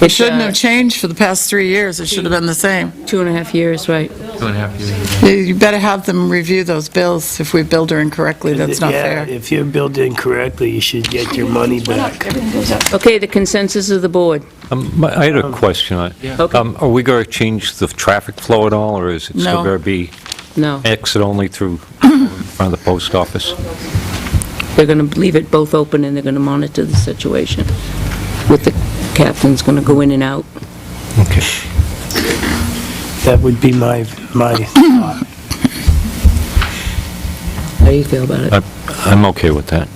It shouldn't have changed for the past 3 years. It should have been the same. 2.5 years, right? 2.5 years. You better have them review those bills if we billed her incorrectly. That's not Yeah, fair. if you're billed incorrectly, you should get your money back. Everything goes up. Okay, the consensus of the board. I had a question on it. Okay. Are we going to change the traffic flow at all, or is it still No. going to be No, exit only through in front of the post office? they're going to leave it both open, and they're going to monitor the situation. With the captain's going to go in and out. Okay. That would be my thought. How do you feel about it? I'm okay with that.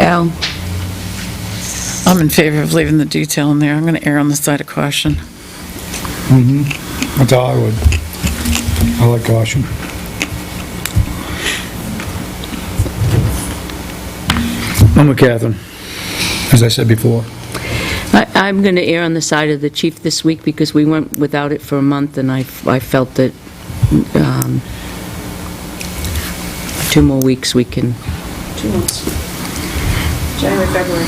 Al? I'm in favor of leaving the detail in there. I'm going to err on the side of caution. That's all I would. I like caution. I'm with Catherine, as I said before. I'm going to err on the side of the chief this week because we went without it for a month, and I felt that 2 more weeks we can... 2 months. January, February.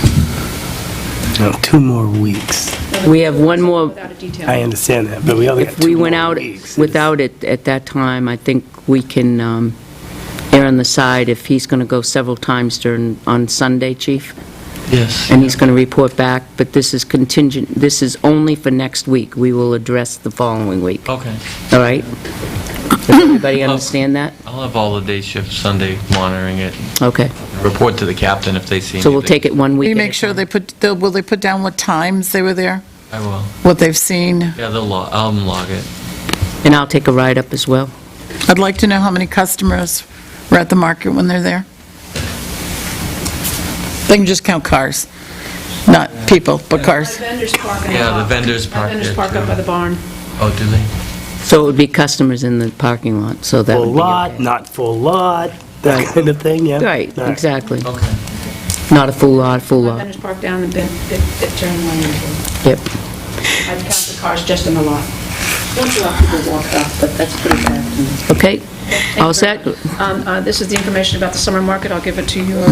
No, 2 more weeks. We have one more... Without a detail. I understand that, but we only got If we 2 went more out weeks. without it at that time, I think we can err on the side if he's going to go several times on Sunday, chief, Yes. and he's going to report back, but this is contingent, this is only for next week. We will address the following week. Okay. All right? Does everybody understand that? I'll have all the day shift Sunday monitoring it. Okay. Report to the captain if they see anything. So we'll take it 1 week Will you at a make sure time. will they put down what times they were there? I will. What they've seen? Yeah, I'll log it. And I'll take a ride-up as well. I'd like to know how many customers were at the market when they're there. They can just count cars, not people, but cars. My vendors park in the Yeah, the lot. vendors My park vendors there, park up too. by the barn. Oh, do they? So it would be customers in the parking lot, so that would Full be... lot, okay. not full lot, that kind of thing, yeah. Right, All right. exactly. Okay. Not a full lot, full My lot. vendors park down and turn lane. Yep. I count the cars just in the lot. Once a lot people walk up, but that's pretty bad. Okay, all set? This is the information about the summer market. I'll give it to your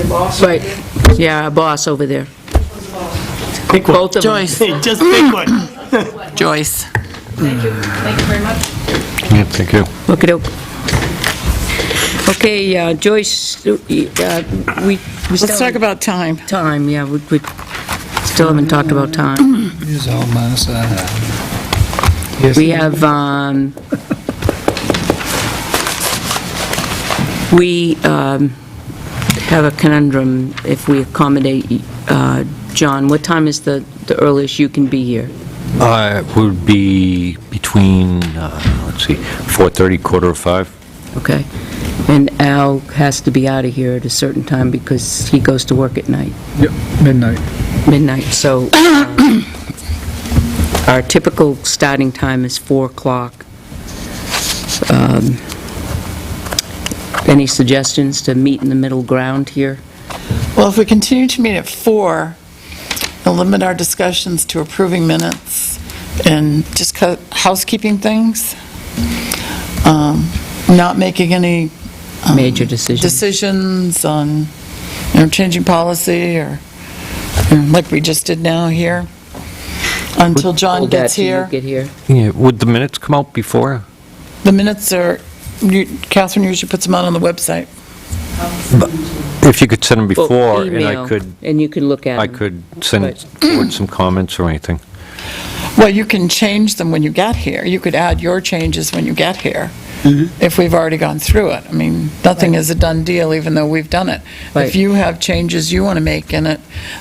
boss. Right, yeah, our boss over there. Pick one. Both of them. Joyce. Just pick one. Joyce. Thank you very much. Yeah, thank you. Okey-doke. Okay, Joyce, we Let's still... talk about time. Time, yeah, we still haven't talked about time. It's all my side. We have, have a conundrum if we accommodate, John, what time is the earliest you can be here? It would be between, let's see, 4:30, 4:45. Okay. And Al has to be out of here at a certain time because he goes to work at night, Yep, midnight. midnight. So our typical starting time is 4 o'clock. Any suggestions to meet in the middle ground here? Well, if we continue to meet at 4, and limit our discussions to approving minutes and just housekeeping things, not making any Major decisions. decisions on, changing policy or, like we just did now here, until John Hold that gets till you here. get here. Yeah, would the minutes come out before? The minutes are, Catherine usually puts them out on the website. If you could send them Well, before, and email, I could, and you can look at I them. could send Right. forward some comments or anything. Well, you can change them when you get here. You could add your changes when you get here, if we've already gone through it. I mean, nothing is a done deal, even though we've done it. Right. If you have changes you want to make in it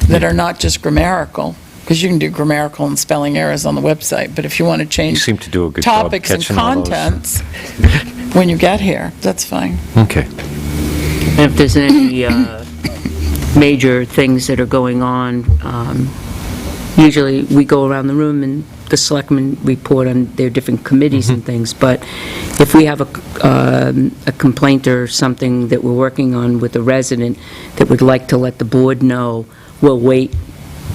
that are not just grammatical, because you can do grammatical and spelling errors on the website, but if you want to You change seem to do a good job topics and catching all those. contents when you get here, that's fine. Okay. And if there's any major things that are going on, usually we go around the room and the selectmen report on their different committees and things, but if we have a complaint or something that we're working on with a resident that would like to let the board know, we'll wait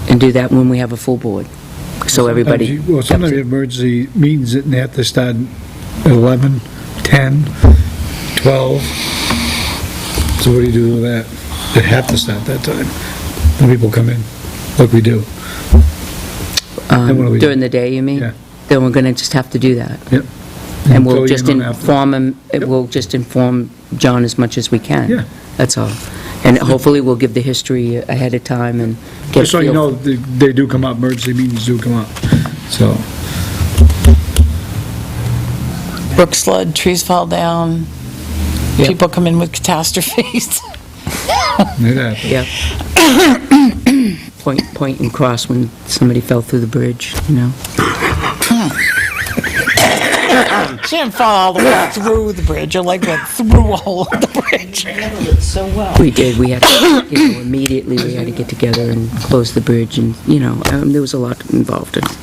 and do that when we have a full board, so everybody... Well, sometimes you have emergency meetings that have to start at 11, 10, 12. So what do you do with that? They have to start that time when people come in, like we do. Then what do we do? During the day, you mean? Yeah. Then we're going to just have to do that. Yep. And Until we'll you just don't have to. inform him, we'll just inform John as much as we can. Yeah. That's all. And hopefully we'll give the history ahead of time and get a Just so you feel. know, they do come up, emergency meetings do come up, so. Brook flood, trees fall down, Yep. people come in with catastrophes. It happens. Yep. Point and cross when somebody fell through the bridge, you know? She didn't fall all the way through the bridge, or like went through a hole in the bridge. Handled it so well. We did, we had to, immediately we had to get together and close the bridge and, there was a lot involved in it.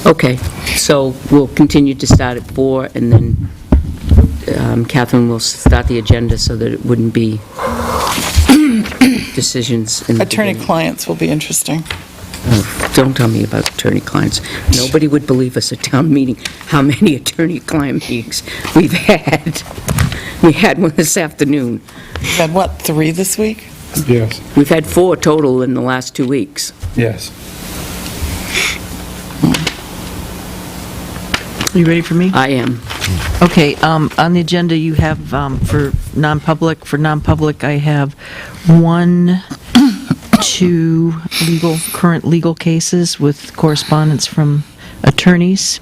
Okay, so we'll continue to start at 4 and then Catherine will start the agenda so that it wouldn't be decisions in the beginning. Attorney-clients will be interesting. Oh, don't tell me about attorney-clients. Nobody would believe us at town meeting, how many attorney-client meetings we've had. We had one this afternoon. We've had, what, 3 this week? Yes, We've had 4 total in the last 2 weeks. yes. You ready for me? I am. Okay, on the agenda you have for non-public, I have 1, 2 current legal cases with correspondence from attorneys.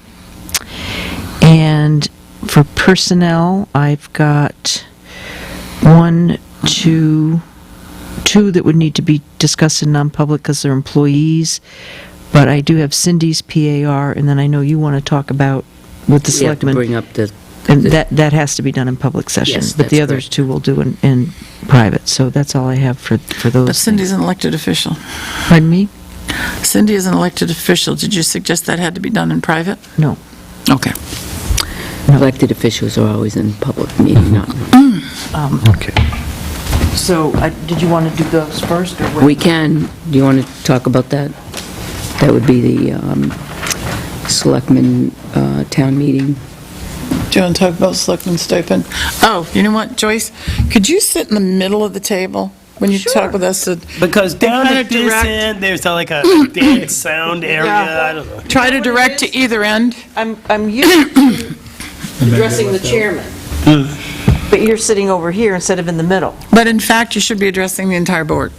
And for personnel, I've got 1, 2 that would need to be discussed in non-public because they're employees. But I do have Cindy's PAR, and then I know you want to talk about with the We have to selectmen. bring up the... And that has to be done in public session. Yes, But the that's others correct. two we'll do in private, so that's all I have for those. But Cindy's an elected official. Pardon me? Cindy is an elected official. Did you suggest that had to be done in private? No. Okay. Elected officials are always in public meeting, not... Okay. So, did you want to do those first, or wait? We can. Do you want to talk about that? That would be the selectmen town meeting. Do you want to talk about selectman stipend? Oh, you know what, Joyce? Could you sit in the middle of the table? when you talk with us, Because down kinda at this direct- end, there's like a dead sound area, I don't know. try to direct to either end. I'm used to addressing the chairman, But you're sitting over here instead of in the middle. But in fact, you should be addressing the entire board.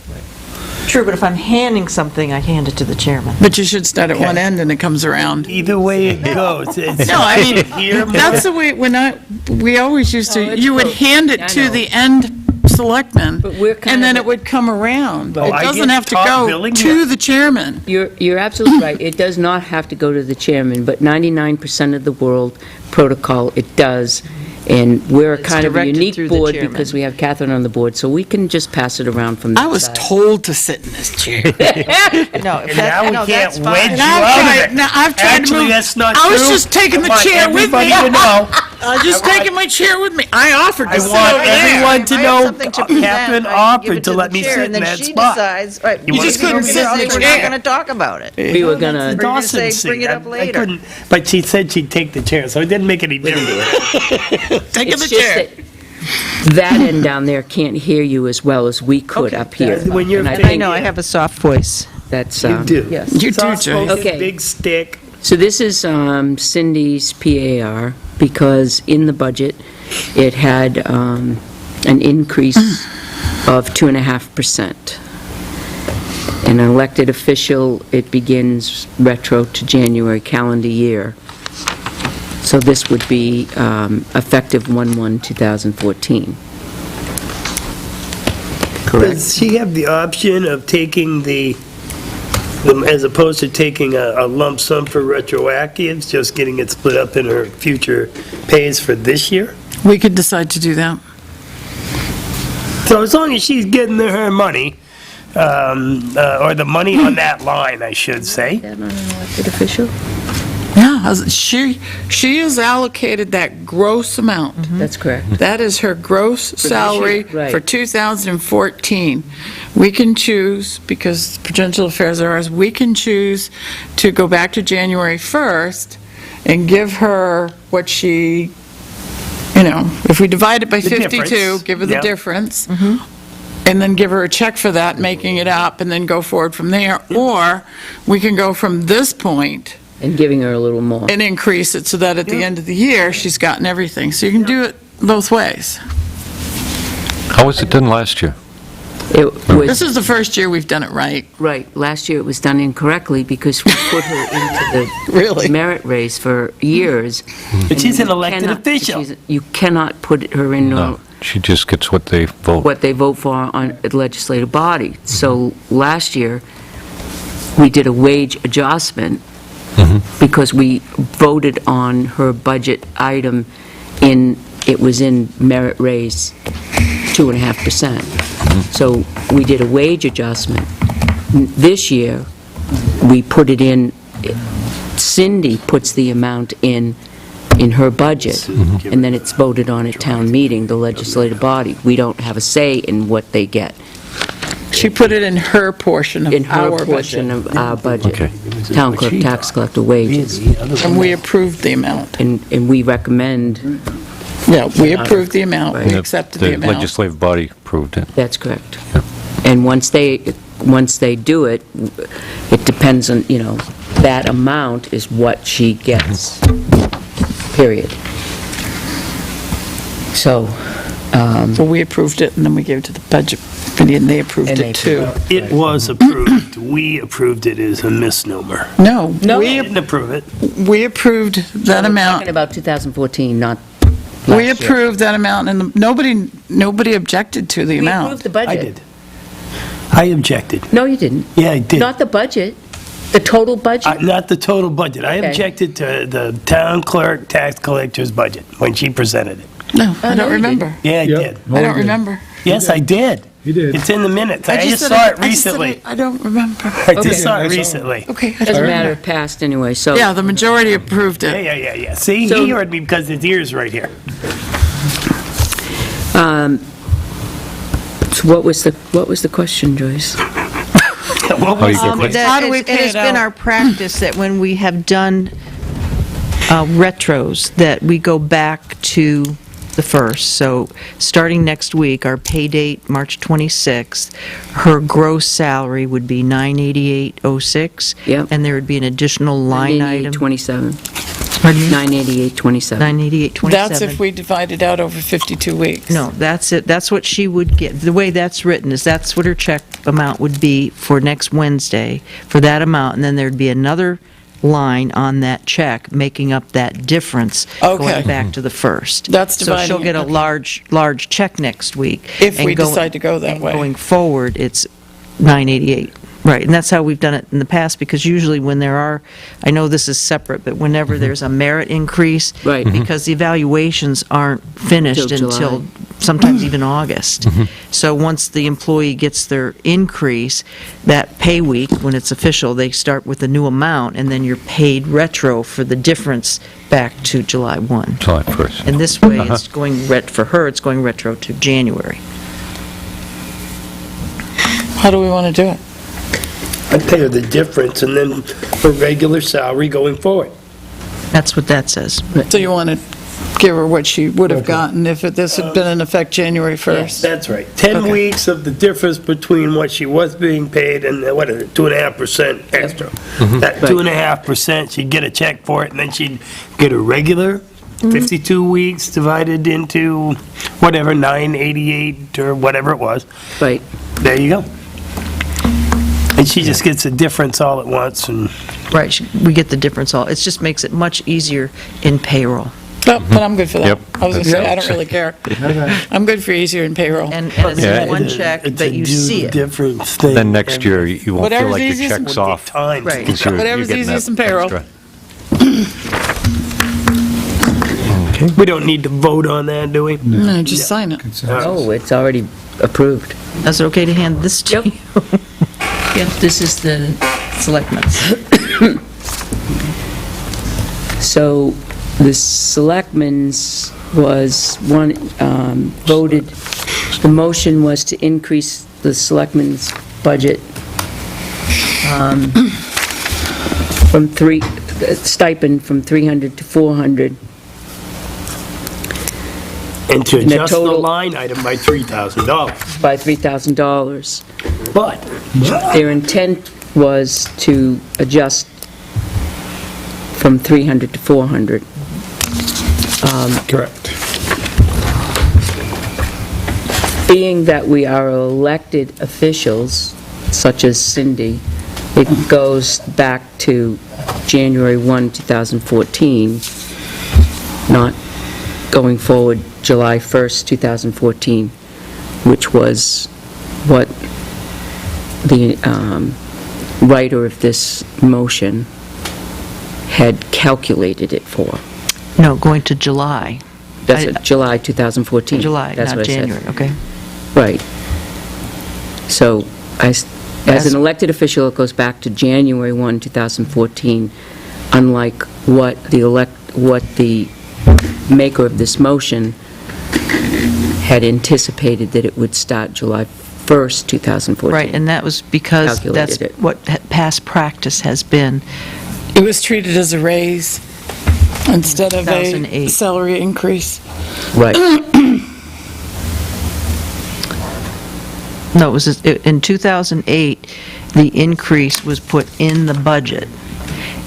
True, but if I'm handing something, I hand it to the chairman. But you should start at one end and it comes around. Either way it goes. It's No, I mean, here, that's the way, we always used Oh, to, it's you would both. hand I it to know. the end selectman, But we're kind and then of it would come around. Oh, It I doesn't get have to top go billing? to the chairman. You're absolutely right. It does not have to go to the chairman, but 99% of the world protocol, it does. And we're It's kind of a directed unique through the board chairman. because we have Catherine on the board, so we can just pass it around from that I was side. told to sit in this chair. No, And now we can't wedge you And out of it. Now, I've tried to Actually, move. that's not I true. was just taking the I want chair with everybody me. to know. I was just taking my chair with me. I offered I to sit want over there. everyone to I have know something to present, Catherine I give offered it to the let me chair, sit and in then that she spot. decides, right, You just couldn't sit in the We're chair. not going to talk about it. Eh, We were gonna, We're gonna Dawson say, seat. bring it up I later. couldn't, but she said she'd take the chair, so it didn't make any difference. Taking it's the just chair. that end down there can't hear you as well as we could up here. When you're And I taking- think I know, I have a soft voice. that's, You do. Yes. You do, Soft-spoken, Joyce. Okay. Big stick. So this is Cindy's PAR, because in the budget, it had an increase of 2.5%. An elected official, it begins retro to January calendar year. So this would be effective 1/1/2014. Does she have the option of taking as opposed to taking a lump sum for retroactives, just getting it split up in her future pays for this year? We could decide to do that. So as long as she's getting her money, or the money on that line, I should say. Is that not an elected official? Yeah, she is allocated that gross amount. That's correct. That is her gross salary right. for 2014. We can choose, because Prudential Affairs are ours, we can choose to go back to January 1st and give her what she, if we divide it by The 52, difference. give her the Yeah. difference, and then give her a check for that, making it up, and then go forward from there. Or we can go from this point And giving her a little more. and increase it so that at the end of the year, she's gotten everything. So you can do it both ways. How was it done last year? It was, This is the first year we've done it right. right, last year it was done incorrectly because we put her into Really? the merit race for years. But she's an You elected cannot- official. You cannot put her in No, she just gets what they vote. what they vote for on the legislative body. So last year, we did a wage adjustment because we voted on her budget item it was in merit raise 2.5%. So we did a wage adjustment. This year, we put it in, Cindy puts the amount in her budget, and then it's voted on at town meeting, the legislative body. We don't have a say in what they get, She put it in her portion of in her our portion budget. of our budget. Okay. Town clerk, tax collector wages. And we approved the amount. And we recommend, Yeah, we approved the amount, we Right. accepted the The amount. legislative body approved it. that's correct. And once they do it, it depends on, that amount is what she gets, period. So, So we approved it, and then we gave it to the budget committee, and they approved And they it too. It was approved. We approved it as a misnomer. No, No. We didn't approve it. we approved that we're amount. talking about 2014, not We last year. approved that amount, and nobody objected to the We amount. approved the budget. I did. I objected. No, you didn't. Yeah, I did. Not the budget, the total budget. Not the total budget. I Okay. objected to the town clerk, tax collector's budget when she presented it. No, I no, don't you remember. Yeah, I Yep. did. I don't remember. Yes, I did. You did. It's in the minutes. I just said saw it I just said recently. I don't remember. I Okay. just saw I it saw it. recently. Okay, I Doesn't don't matter, remember. it passed anyway, so. Yeah, the majority approved Yeah, it. yeah. See, So- he heard me because his ear's right here. So what was the question, Joyce? What was you the get question? How do we It pay has it been out? our practice that when we have done retros, that we go back to the 1st. So starting next week, our pay date, March 26th, her gross salary would be $988.06. Yep. And there would be an additional line item. 988.27. Pardon me? 988.27. 988.27. That's if we divide it out over 52 weeks. No, that's it. That's what she would get. The way that's written is that's what her check amount would be for next Wednesday, for that amount, and then there'd be another line on that check making up that difference Okay. going back to the 1st. That's So dividing she'll get it, a okay. large check next week. If and we decide to go that and way. Going forward, it's 988. Right, and that's how we've done it in the past, because usually when there are, I know this is separate, but whenever there's a merit increase, Right. because the evaluations aren't finished Till until July. sometimes even August. So once the employee gets their increase, that pay week, when it's official, they start with a new amount, and then you're paid retro for the difference back to July 1. July 1st. And this way, it's going for her, it's going retro to January. How do we want to do it? I'd pay her the difference and then her regular salary going forward. That's what that says. So you want to give her what she would have gotten if this had been in effect January 1st? That's right. 10 Okay. weeks of the difference between what she was being paid and, what is it, 2.5% extra. That 2.5%, she'd get a check for it, and then she'd get a regular 52 weeks divided into whatever, 988 or whatever it was. Right. There you go. And she just gets a difference all at once, and Right, we get the difference all. It just makes it much easier in payroll. No, but I'm good for that. Yep. I was going to say, I don't really care. I'm good for easier in payroll. And it's Yeah, in one check, it's but a you do see it. difference thing. Then next year, you won't feel Whatever's like your easiest check's Would take off. time. Right. because you're Whatever's getting easiest that in payroll. extra. We don't need to vote on that, do we? No, just sign it. Oh, it's already approved. Is it okay to hand this to Yep. you? Yep, this is the selectmen's. So the selectmen's was voted, the motion was to increase the selectmen's budget from stipend from 300 to 400. And to And the adjust the total- line item by $3,000. by $3,000. But Their intent was to adjust from 300 to 400. Correct. Being that we are elected officials, such as Cindy, it goes back to January 1, 2014, not going forward July 1st, 2014, which was what the writer of this motion had calculated it for. No, going to July. That's it, July 2014. July, That's not what I said. January, okay. Right. So, as an elected official, it goes back to January 1, 2014, unlike what the maker of this motion had anticipated, that it would start July 1st, 2014. Right, and that was because that's Calculated it. what past practice has been. It was treated as a raise instead of a 2008. salary increase. Right. No, it was, in 2008, the increase was put in the budget.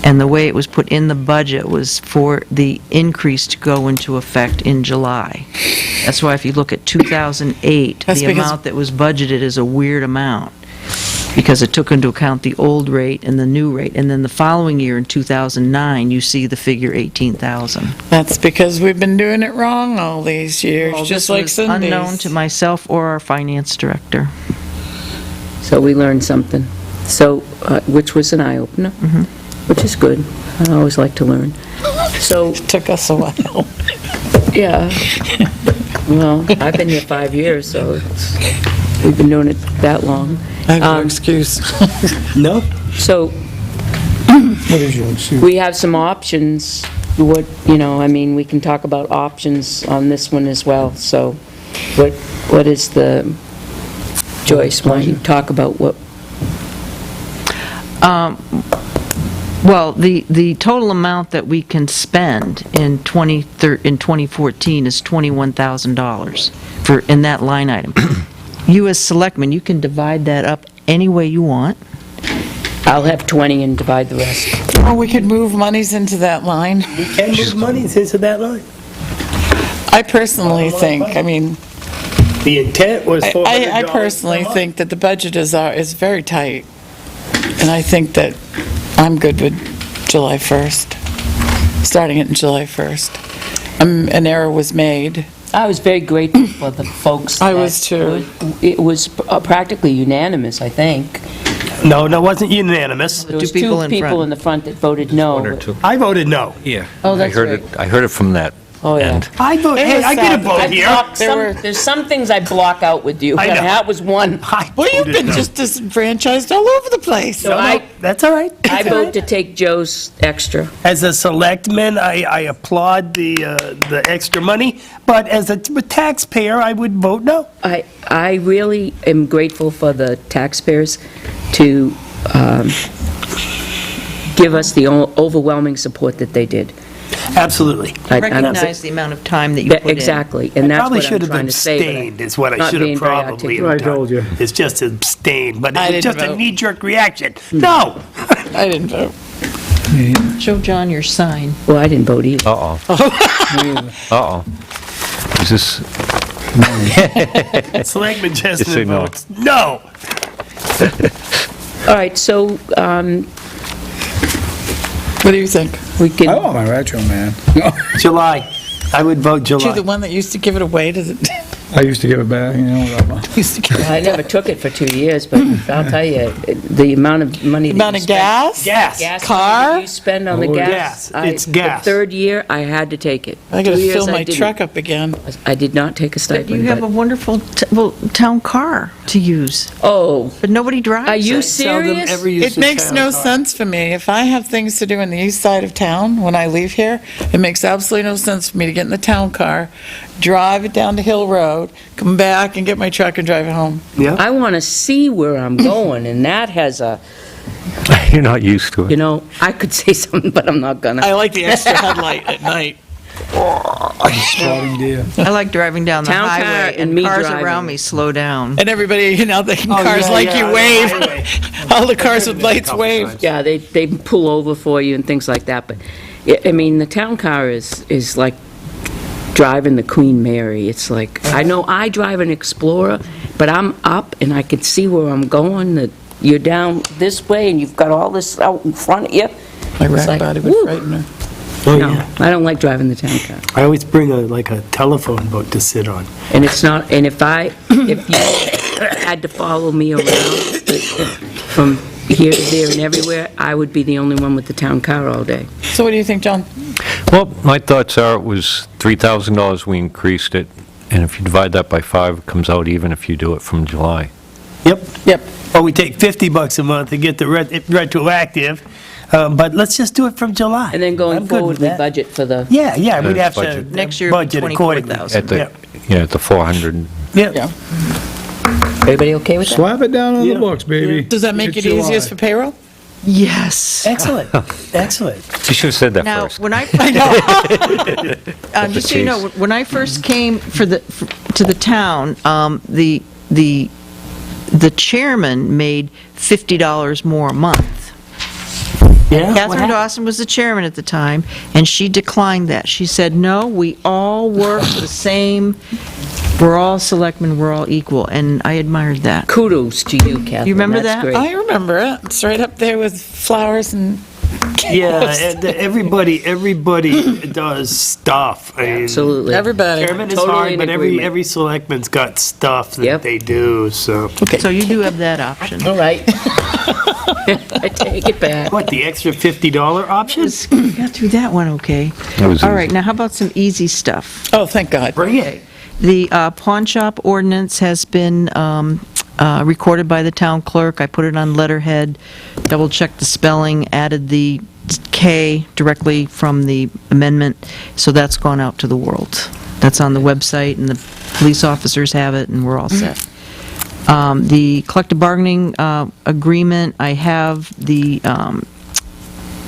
And the way it was put in the budget was for the increase to go into effect in July. That's why if you look at 2008, That's the because- amount that was budgeted is a weird amount, because it took into account the old rate and the new rate. And then the following year, in 2009, you see the figure 18,000. That's because we've been doing it wrong all these years, Well, just this like was Cindy's. unknown to myself or our finance director. So we learned something. So, which was an eye-opener, which is good. I always like to learn. So, It took us a while. yeah. Well, I've been here 5 years, so we've been doing it that long. I have no excuse. No? So, What is your excuse? we have some options. We can talk about options on this one as well. So, what is the, Joyce, why don't you talk about what, Well, the total amount that we can spend in 2014 is $21,000 in that line item. You as selectmen, you can divide that up any way you want. I'll have 20 and divide the rest. Or we could move monies into that line. Can move money into that line. I personally think, I mean, The intent was $400. I personally think that the budget is very tight, and I think that I'm good with July 1st, starting it in July 1st. An error was made. I was very grateful for the folks. I was too. It was practically unanimous, I think. No, it wasn't unanimous. There was Two people two in people front. in the front that voted no. One or two. I voted no. Yeah. Oh, that's right. I heard it from that Oh, yeah. end. I voted, hey, I get a vote I here. block there's some things I block out with you, I and know. that was one. Well, you've been just disenfranchised all over the place. So I That's all right. I vote to take Joe's extra. As a selectman, I applaud the extra money, but as a taxpayer, I would vote no. I really am grateful for the taxpayers to give us the overwhelming support that they did. Absolutely. Recognize the amount of time that you put in. Exactly, and that's Probably what I'm should have trying to say. but abstained, is what I not should being have very probably articulate. done. I told you. It's just abstained, but I it was didn't just a vote. knee-jerk reaction. No! I didn't vote. Show John your sign. Well, I didn't vote either. Uh-oh. Uh-oh. Is this, Selectman Just say Chestnut no. votes no. All right, so What do you think? we can... I want my retro, man. July. I would vote You the July. one that used to give it away to the, I used to give it back, you know, whatever. used to give I never took it for 2 years, but I'll tell you, the amount of money that amount you of spend... gas? Gas. Gas Car? money that you spend on the Oh, gas. gas. It's gas. The third year, I had to take it. I gotta 2 years fill I my didn't. truck up again. I did not take a But stipend, you have a wonderful town car to use, Oh, but nobody drives are you it. serious? It makes no sense for me. If I have things to do in the east side of town when I leave here, it makes absolutely no sense for me to get in the town car, drive it down to Hill Road, come back and get my truck and drive it home. Yeah. I want to see where I'm going, and that has a, you're not used to it. I could say something, but I'm not gonna. I like the extra headlight at night. Spotting deer. I like driving down the Town car highway, and and me cars driving. around me slow down. And everybody, the cars yeah, like yeah, you on the wave. highway. All the cars with lights wave. Yeah, they pull over for you and things like that, but, I mean, the town car is like driving the Queen Mary. It's like, I know I drive an Explorer, but I'm up and I can see where I'm going, that you're down this way and you've got all this out in front of you. My It's rat like, body would woo. frighten her. Oh, No, yeah. I don't like driving the town car. I always bring a telephone book to sit on. And it's not, and if you had to follow me around from here to there and everywhere, I would be the only one with the town car all day. So what do you think, John? Well, my thoughts are, it was $3,000 we increased it, and if you divide that by 5, it comes out even if you do it from July. Yep. Or we take $50 a month to get the retroactive, but let's just do it from July. And then going I'm good forward, with we that. budget for the, Yeah, we'd have to Budget. Next year, it'll be budget accordingly. $24,000. At the 400. Yeah. Yeah. everybody okay with that? Slap it down on Yeah. the books, baby. Does that make It's it easiest July. for payroll? Yes. Excellent, excellent. You should have said that Now, first. when I just so you know, when I first came to the town, the chairman made $50 more a month. Yeah? What Catherine happened? Dawson was the chairman at the time, and she declined that. She said, no, we all work the same, we're all selectmen, we're all equal, and I admired that. Kudos to you, Catherine. You remember That's that? great. I remember it. It's right up there with flowers and Yeah, and everybody does stuff. I mean, Absolutely. everybody. Chairman is Totally hard, in but agreement. every selectman's got stuff that Yep. they do, so. So you do have that option. All right. I take it back. What, the extra $50 option? We got through that one okay. That was All easy. right, now how about some easy stuff? Oh, thank God. Bring it. The pawn shop ordinance has been recorded by the town clerk. I put it on letterhead, double-checked the spelling, added the K directly from the amendment, so that's gone out to the world. That's on the website, and the police officers have it, and we're all set. The collective bargaining agreement, I have the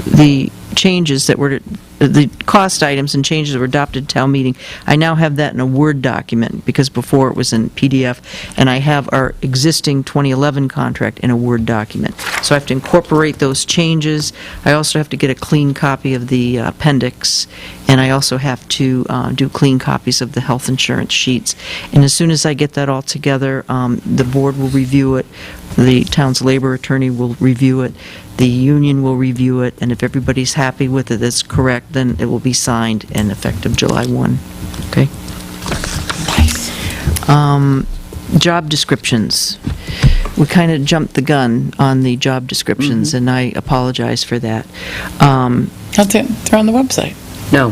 the changes that were, the cost items and changes that were adopted at town meeting, I now have that in a Word document, because before it was in PDF, and I have our existing 2011 contract in a Word document. So I have to incorporate those changes. I also have to get a clean copy of the appendix, and I also have to do clean copies of the health insurance sheets. And as soon as I get that all together, the board will review it, the town's labor attorney will review it, the union will review it, and if everybody's happy with it, that's correct, then it will be signed and effective July 1. Okay? Job descriptions. We kind of jumped the gun on the job descriptions, and I apologize for that. That's it, they're on the website. No,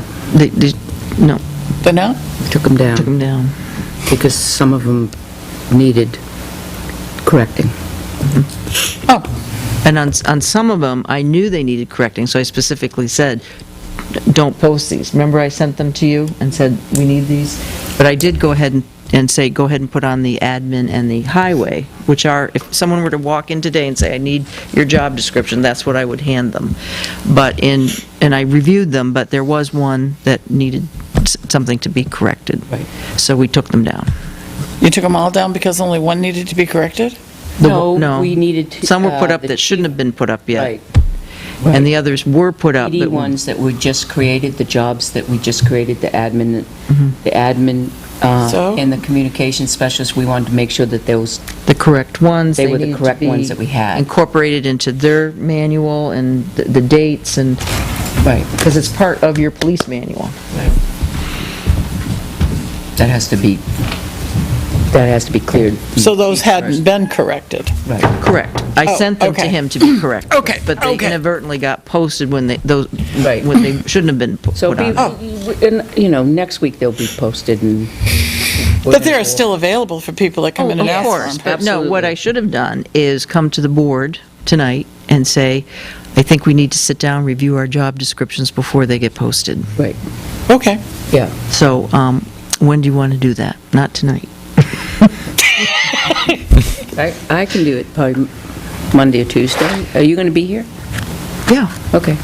No, They're not? took them down. took them down. Because some of them needed correcting. Oh, And on some of them, I knew they needed correcting, so I specifically said, don't post these. Remember I sent them to you and said, we need these? But I did go ahead and say, go ahead and put on the admin and the highway, which are, if someone were to walk in today and say, I need your job description, that's what I would hand them. But and I reviewed them, but there was one that needed something to be corrected. Right. So we took them down. you took them all down because only one needed to be corrected? No, we needed to... Some were put up the that shouldn't have been put up yet. Right. And the others were put up. PD but- ones that were just created, the jobs that we just created, the admin, So? and the communication specialist, we wanted to make sure that those, The correct ones. they were the needed to correct be ones that we had. Incorporated into their manual and the dates and, Right. because it's part of your police manual. That has to be cleared. So those hadn't been corrected? Right. Correct. I Oh, sent them to okay. him to be correct. Okay, But they okay. inadvertently got posted when they Right. when they shouldn't have been So, put on. next week they'll be posted and... But they're still available for people that come in and Of ask for course, them. but no, what Absolutely. I should have done is come to the board tonight and say, I think we need to sit down, review our job descriptions before they get posted. Right, Okay. yeah. So, when do you want to do that? Not tonight. I can do it probably Monday or Tuesday. Are you going to be here? Yeah. Okay.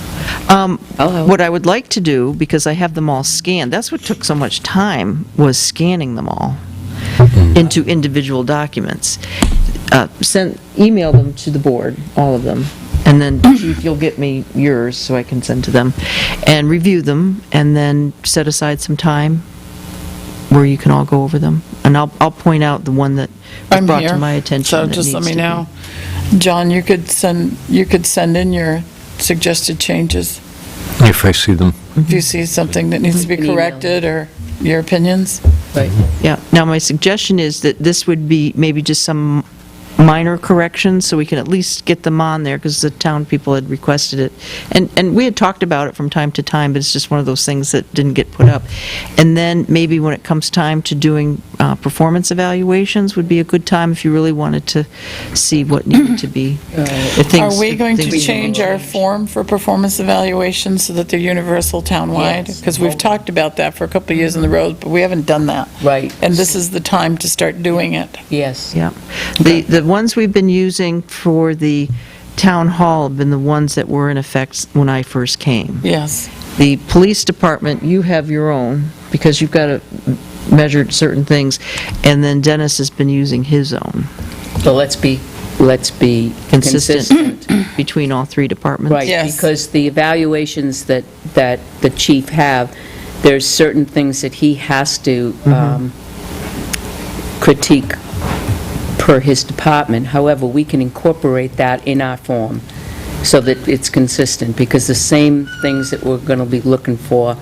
I'll help. What I would like to do, because I have them all scanned, that's what took so much time, was scanning them all into individual documents. Email them to the board, all of them, and then Chief, you'll get me yours so I can send to them, and review them, and then set aside some time where you can all go over them. And I'll point out the one that was I'm brought here. to my attention. So that just let needs me to be- know. John, you could send in your suggested changes If I see them. if you see something that needs to be An email. corrected or your opinions. Right. Yeah, now my suggestion is that this would be maybe just some minor corrections, so we can at least get them on there, because the town people had requested it. And we had talked about it from time to time, but it's just one of those things that didn't get put up. And then maybe when it comes time to doing performance evaluations would be a good time if you really wanted to see what needed to be. Are we going to things- change our form for performance evaluations so that they're universal townwide? Yes. Because we've talked about that for a couple of years in the road, but we haven't done that. Right. And this is the time to start doing it. Yes. Yeah. The ones we've been using for the town hall have been the ones that were in effect when I first came. Yes. The police department, you have your own, because you've got to measure certain things, and then Dennis has been using his own. So let's be consistent. Between all three departments. Right, Yes. because the evaluations that the chief have, there's certain things that he has to critique per his department. However, we can incorporate that in our form so that it's consistent, because the same things that we're going to be looking for,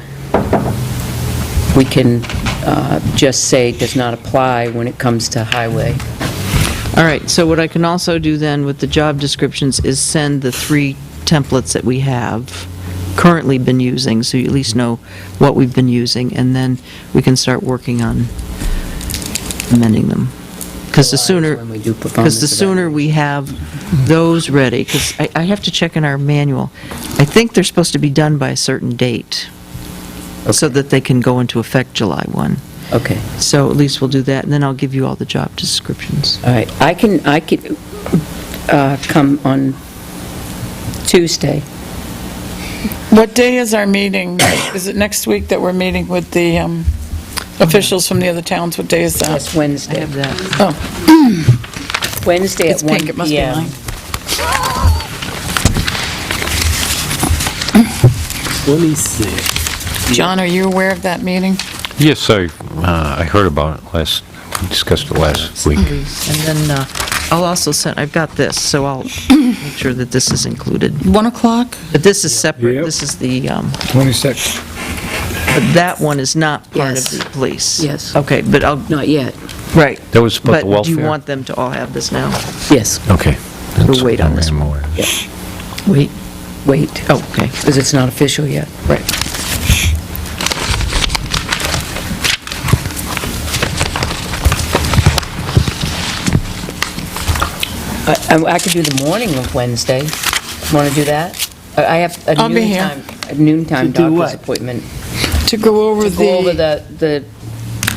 we can just say does not apply when it comes to highway. All right, so what I can also do then with the job descriptions is send the 3 templates that we have currently been using, so you at least know what we've been using, and then we can start working on amending them. Because the sooner, When we do performance we have those ready, because I have to check in our manual. I think they're supposed to be done by a certain date, so that they can go into effect July 1. Okay, So at least we'll do that, and then I'll give you all the job descriptions. all right. I can come on Tuesday What day is our meeting? Is it next week that we're meeting with the officials from the other towns? What day is that? That's Wednesday. I have that. Oh, Wednesday it's at 1 pink, it must be PM. mine. Let me see. John, are you aware of that meeting? Yes, I heard about it we discussed it last week. And then I'll also send, I've got this, so I'll make sure that this is included. 1 o'clock? But this is separate, Yep. this is the, 26. but that one is not part Yes. of the police. Yes. Okay, but I'll, Not yet. right. That was about the But do you welfare? want them to all have this now? Yes. Okay. We'll wait on this one. Wait. Oh, okay. Because it's not official yet. Right. I could do the morning of Wednesday. Want to do that? I have a I'll be here. noontime To do doctor's what? appointment. To go over To go over the,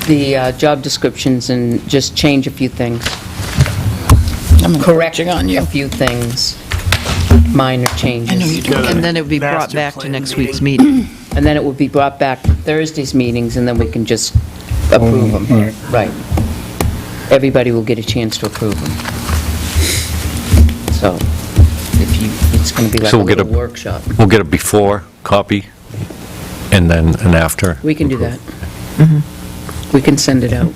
the job descriptions and just change a few things. I'm Correct encouraging on you. a few things, minor changes. I know you do. And then it would be brought Master back to plan next meeting. week's meeting. And then it will be brought back to Thursday's meetings, and then we can just approve them. All right. Right. Everybody will get a chance to approve them. So, it's going to be like So a we'll get little a- workshop. We'll get a before copy and then an after. We can do that. We can send it out.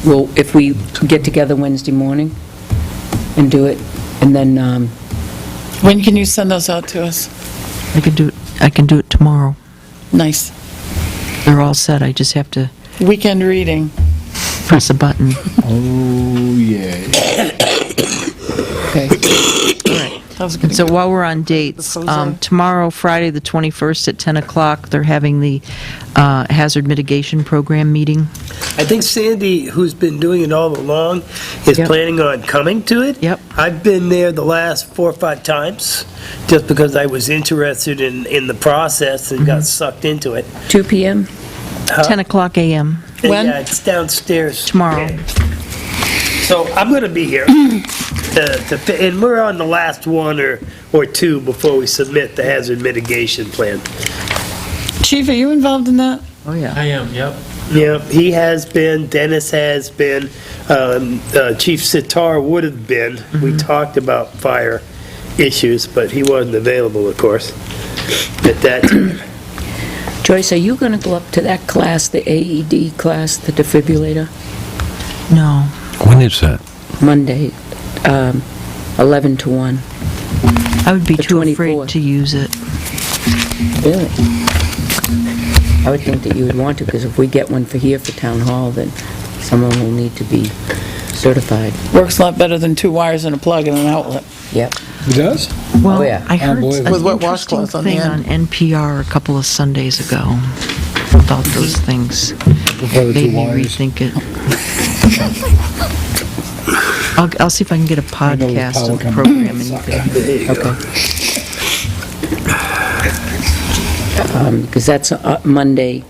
Well, if we get together Wednesday morning and do it, and then, When can you send those out to us? I can do it tomorrow. Nice. They're all set, I just have to Weekend reading. press a button. Oh, yeah. okay. How's it gonna So go? while we're on dates, Proposal. tomorrow, Friday, the 21st at 10 o'clock, they're having the Hazard Mitigation Program meeting. I think Sandy, who's been doing it all along, is Yep. planning on coming to it. Yep. I've been there the last 4 or 5 times, just because I was interested in the process and got sucked into it. 2 PM? 10 o'clock a.m. And When? Yeah, it's downstairs. Tomorrow. So I'm going to be here. And we're on the last one or two before we submit the hazard mitigation plan. Chief, are you involved in that? Oh, yeah. I am, yep. Yeah, he has been, Dennis has been, Chief Sitar would have been. We talked about fire issues, but he wasn't available, of course, at that time. Joyce, are you going to go up to that class, the AED class, the defibrillator, No. When is that? Monday, 11 to 1? I would be The too 24th. afraid to use it. Really? I would think that you would want to, because if we get one for here for town hall, then someone will need to be certified. Works a lot better than 2 wires and a plug and an outlet. Yep. It does? Well, yeah. I heard boy. an With wet interesting washcloths on the thing end. on NPR a couple of Sundays ago about those things. Before the 2 Made me wires. rethink it. I'll see if I can get a I know the podcast power of the company. program and you can, There you go. Because that's Monday,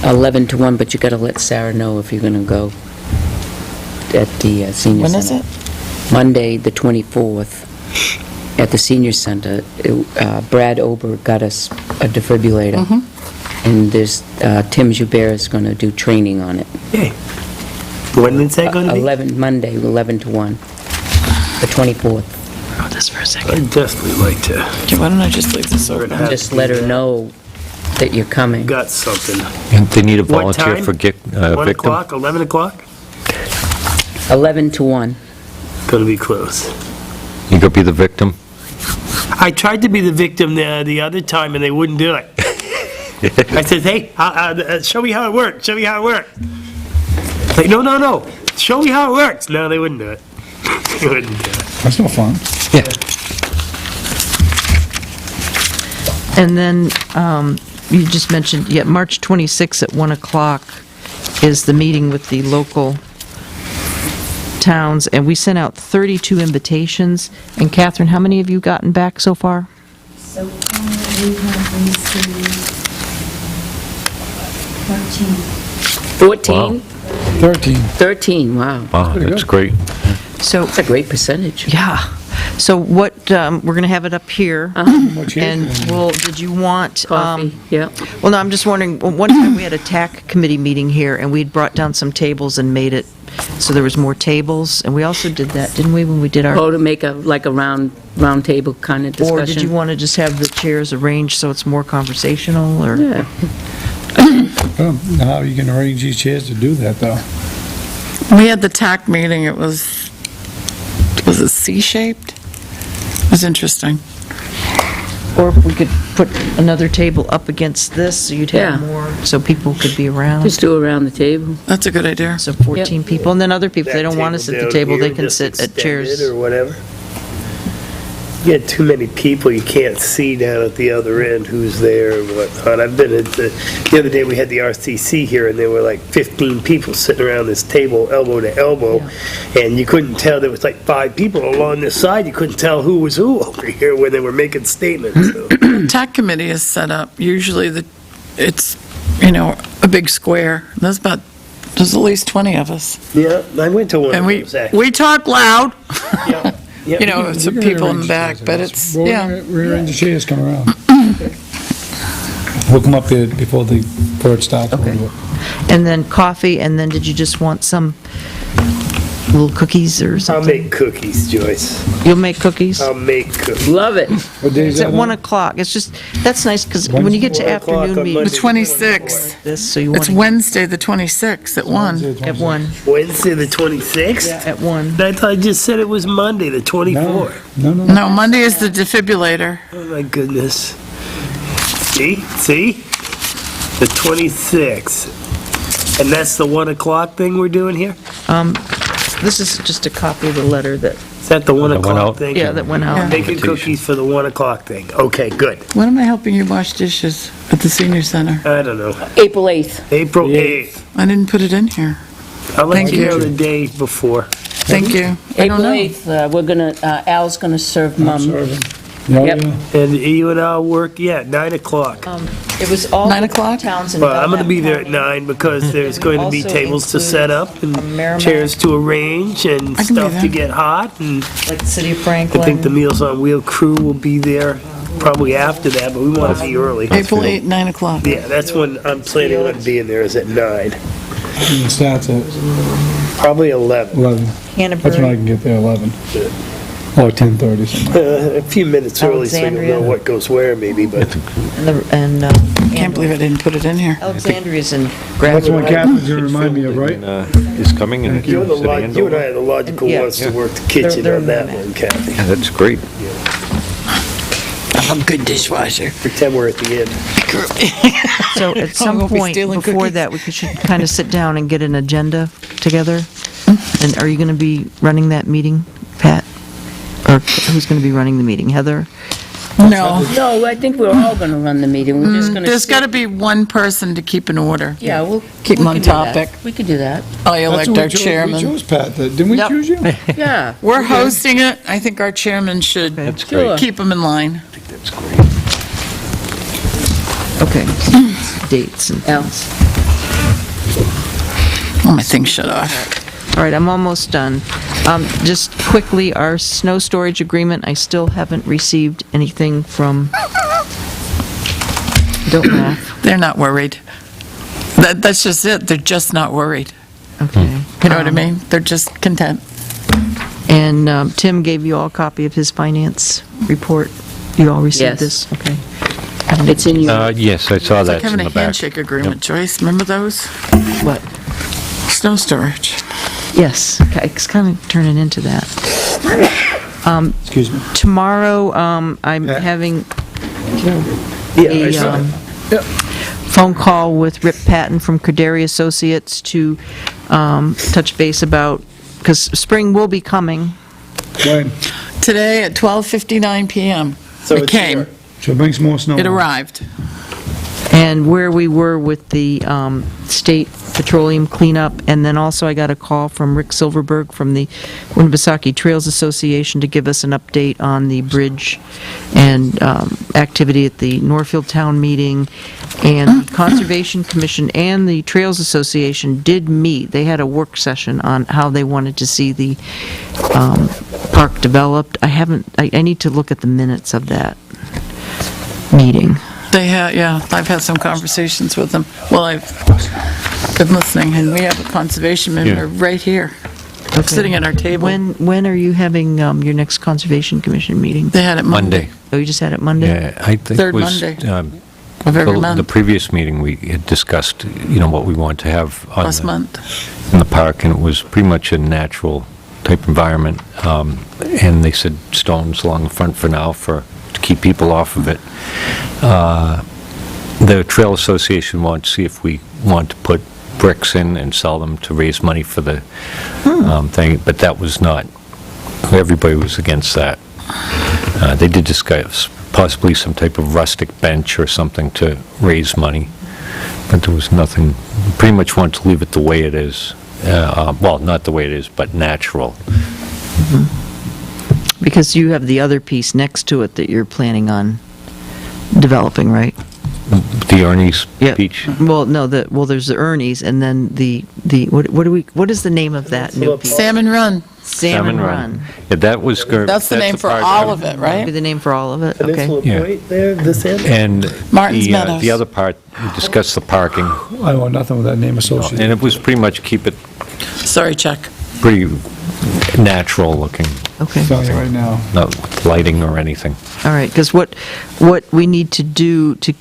11 to 1, but you got to let Sarah know if you're going to go at the senior When center. is it? Monday, the 24th, at the senior center. Brad Ober got us a defibrillator. And there's, Tim Joubert is going to do training on it. Hey, when is that going to be? Monday, 11 to 1, the 24th. hold this for a second. I'd definitely like to. Okay, why don't I just leave this open? Just let her know that you're coming. Got something. And they need a What volunteer time? for 1 victim? o'clock, 11 o'clock? 11 to 1. Going to be close. You gonna be the victim? I tried to be the victim the other time, and they wouldn't do it. I said, hey, show me how it works, show me how it works. Like, no, show me how it works. No, they wouldn't do it. They wouldn't do it. That's no fun. And then, you just mentioned, yeah, March 26th at 1 o'clock is the meeting with the local towns, and we sent out 32 invitations. And Catherine, how many have you gotten back so far? So far, we have received 13. 14? 13. 13, wow. Wow, that's great. So, That's a great percentage. yeah. So what, we're going to have it up here, Much and easier. well, did you want... Coffee, yeah. Well, no, I'm just wondering, one time we had a TAC committee meeting here, and we'd brought down some tables and made it so there was more tables, and we also did that, didn't we, when we did our... Oh, to make like a round table kind of discussion. Or did you want to just have the chairs arranged so it's more conversational, or... Yeah. I don't know how you can arrange these chairs to do that, though. We had the TAC meeting, it was it C-shaped? It was interesting. Or if we could put another table up against this, so you'd have Yeah. more, so people could be around. Just do around the table. That's a good idea. So 14 people, and then other people, if they That don't want to sit at the down table, they here, can just sit at extend chairs. it or whatever. You get too many people, you can't see down at the other end who's there and whatnot. I've been at the other day, we had the RCC here, and there were like 15 people sitting around this table, elbow to elbow, and you couldn't tell, there was like 5 people along this side, you couldn't tell who was who over here when they were making statements. So. TAC committee is set up, usually it's, a big square. There's at least 20 of us. Yeah, I went to one And of we, those, actually. we talk loud, Yeah, yeah. some We can people in arrange the back, chairs, but yes. it's, We'll yeah. rearrange the chairs, come around. We'll come up there before it starts. We'll Okay. do it. And then coffee, and then did you just want some little cookies or I'll something? make cookies, Joyce. You'll make cookies? I'll make cookies. Love it. What day is It's at that 1 on? o'clock. It's just, that's nice, because when you get to 1 o'clock afternoon on meetings... The Monday. 26th. This, so you want It's to... Wednesday, the 26th at 1. At 1. Wednesday, the 26th? At 1. I thought I just said it was Monday, the 24th. No. No, Monday is the defibrillator. Oh, my goodness. See? The 26th. And that's the 1 o'clock thing we're doing here? This is just a copy of the letter that, Is that the 1 That went o'clock out? thing? yeah, that went out. Making Invitation. cookies for the 1 o'clock thing. Okay, good. When am I helping you wash dishes at the senior center? I don't know. April 8th. April 8th. I didn't put it in here. I'll let Thank you you. know the day before. Thank you. I don't April know. 8th, we're gonna, Al's gonna serve Mum. Yeah, Yep. yeah. And you and I'll work, 9 o'clock. It was all 9 the o'clock? towns in Well, I'm going to Belknap be there at County. 9 because there's going to be Also tables to set up and Merrimack. chairs to arrange and I can be stuff to there. get hot. And Like the city of I Franklin. think the Meals on Wheel crew will be there probably after that, but we want to be early. April 8, 9 o'clock. Yeah, that's when I'm planning on being there, is at 9. It starts at Probably 11. 11. That's when I Canterbury. can get there, 11. Or 10:30, something. A few minutes early so you'll know Alexandria. what goes where maybe, but Can't believe I didn't put it in here. Alexandria's in That's what Grafton. Catherine's gonna remind me of, right? Is coming and you and sitting in I over. are the logical Yeah. ones to work the kitchen They're on that Merrimack. one, Kathy. Yeah, that's great. I'm a good dishwasher. Pretend we're at the end. So at some won't be point stealing before cookies. that, we should kind of sit down and get an agenda together. And are you going to be running that meeting, Pat? Or who's going to be running the meeting, Heather? No. No, I think we're all gonna run the meeting. We're just gonna... There's sit- got to be one person to keep in order. Yeah, we'll... Keep we 'em on can do that. topic. We could do that. I That's elect what our we chose- chairman. We chose Pat, didn't we Yep. choose you? Yeah. We're hosting it. I think our chairman should That's Sure. great. keep them in line. That's great. Okay. Dates and Al. things. Oh, my thing shut off. All right, I'm almost done. Just quickly, our snow storage agreement, I still haven't received anything from... Don't laugh. They're not worried. That's just it. They're just not worried. Okay. You know what I mean? They're just content. And Tim gave you all a copy of his finance report. You all received Yes. this? Okay. It's in your... Yes, I saw It's like that in having the a back. handshake agreement, Joyce. Remember those? What? Snow storage. Yes, it's kind of turning into that. Excuse me. Tomorrow, I'm having Yeah, I a saw it. phone call with Rip Patton from Corderi Associates to touch base about, because spring will be coming. When? Today at 12:59 PM. So It it's came. here. So bring some more snow. It arrived. And where we were with the state petroleum cleanup, and then also I got a call from Rick Silverberg from the Winnipesaukee Trails Association to give us an update on the bridge and activity at the Northfield Town Meeting, And the Conservation Commission and the Trails Association did meet. They had a work session on how they wanted to see the park developed. I need to look at the minutes of that meeting. They have, yeah, I've had some conversations with them. Well, I've been listening, and we have a conservation member right here, sitting at our table. When are you having your next Conservation Commission meeting? They had it Monday. Oh, you just had it Monday? Yeah, I think Third it was... Monday of every month. The previous meeting, we had discussed, what we wanted to have on Last month. in the park, and it was pretty much a natural type environment. And they said stones along the front for now to keep people off of it. The Trail Association wanted to see if we want to put bricks in and sell them to raise money for the thing, but that was not, everybody was against that. They did discuss possibly some type of rustic bench or something to raise money, but there was nothing, pretty much wanted to leave it the way it is. Well, not the way it is, but natural. Because you have the other piece next to it that you're planning on developing, right? The Ernie's Yeah. Beach. Well, no, there's the Ernie's, and then what is the name of that new piece? Salmon Run. Salmon Run. Yeah, that was... That's the name for all of it, Be right? the name for all of it? Okay. Peninsula Yeah. Point there, the salmon. And Martin's Meadows. the other part, we discussed the parking, I want nothing with that name associated. and it was pretty much keep it Sorry, Chuck. pretty natural looking, Okay. Telling you right now. not with lighting or anything. All right, because what we need to do to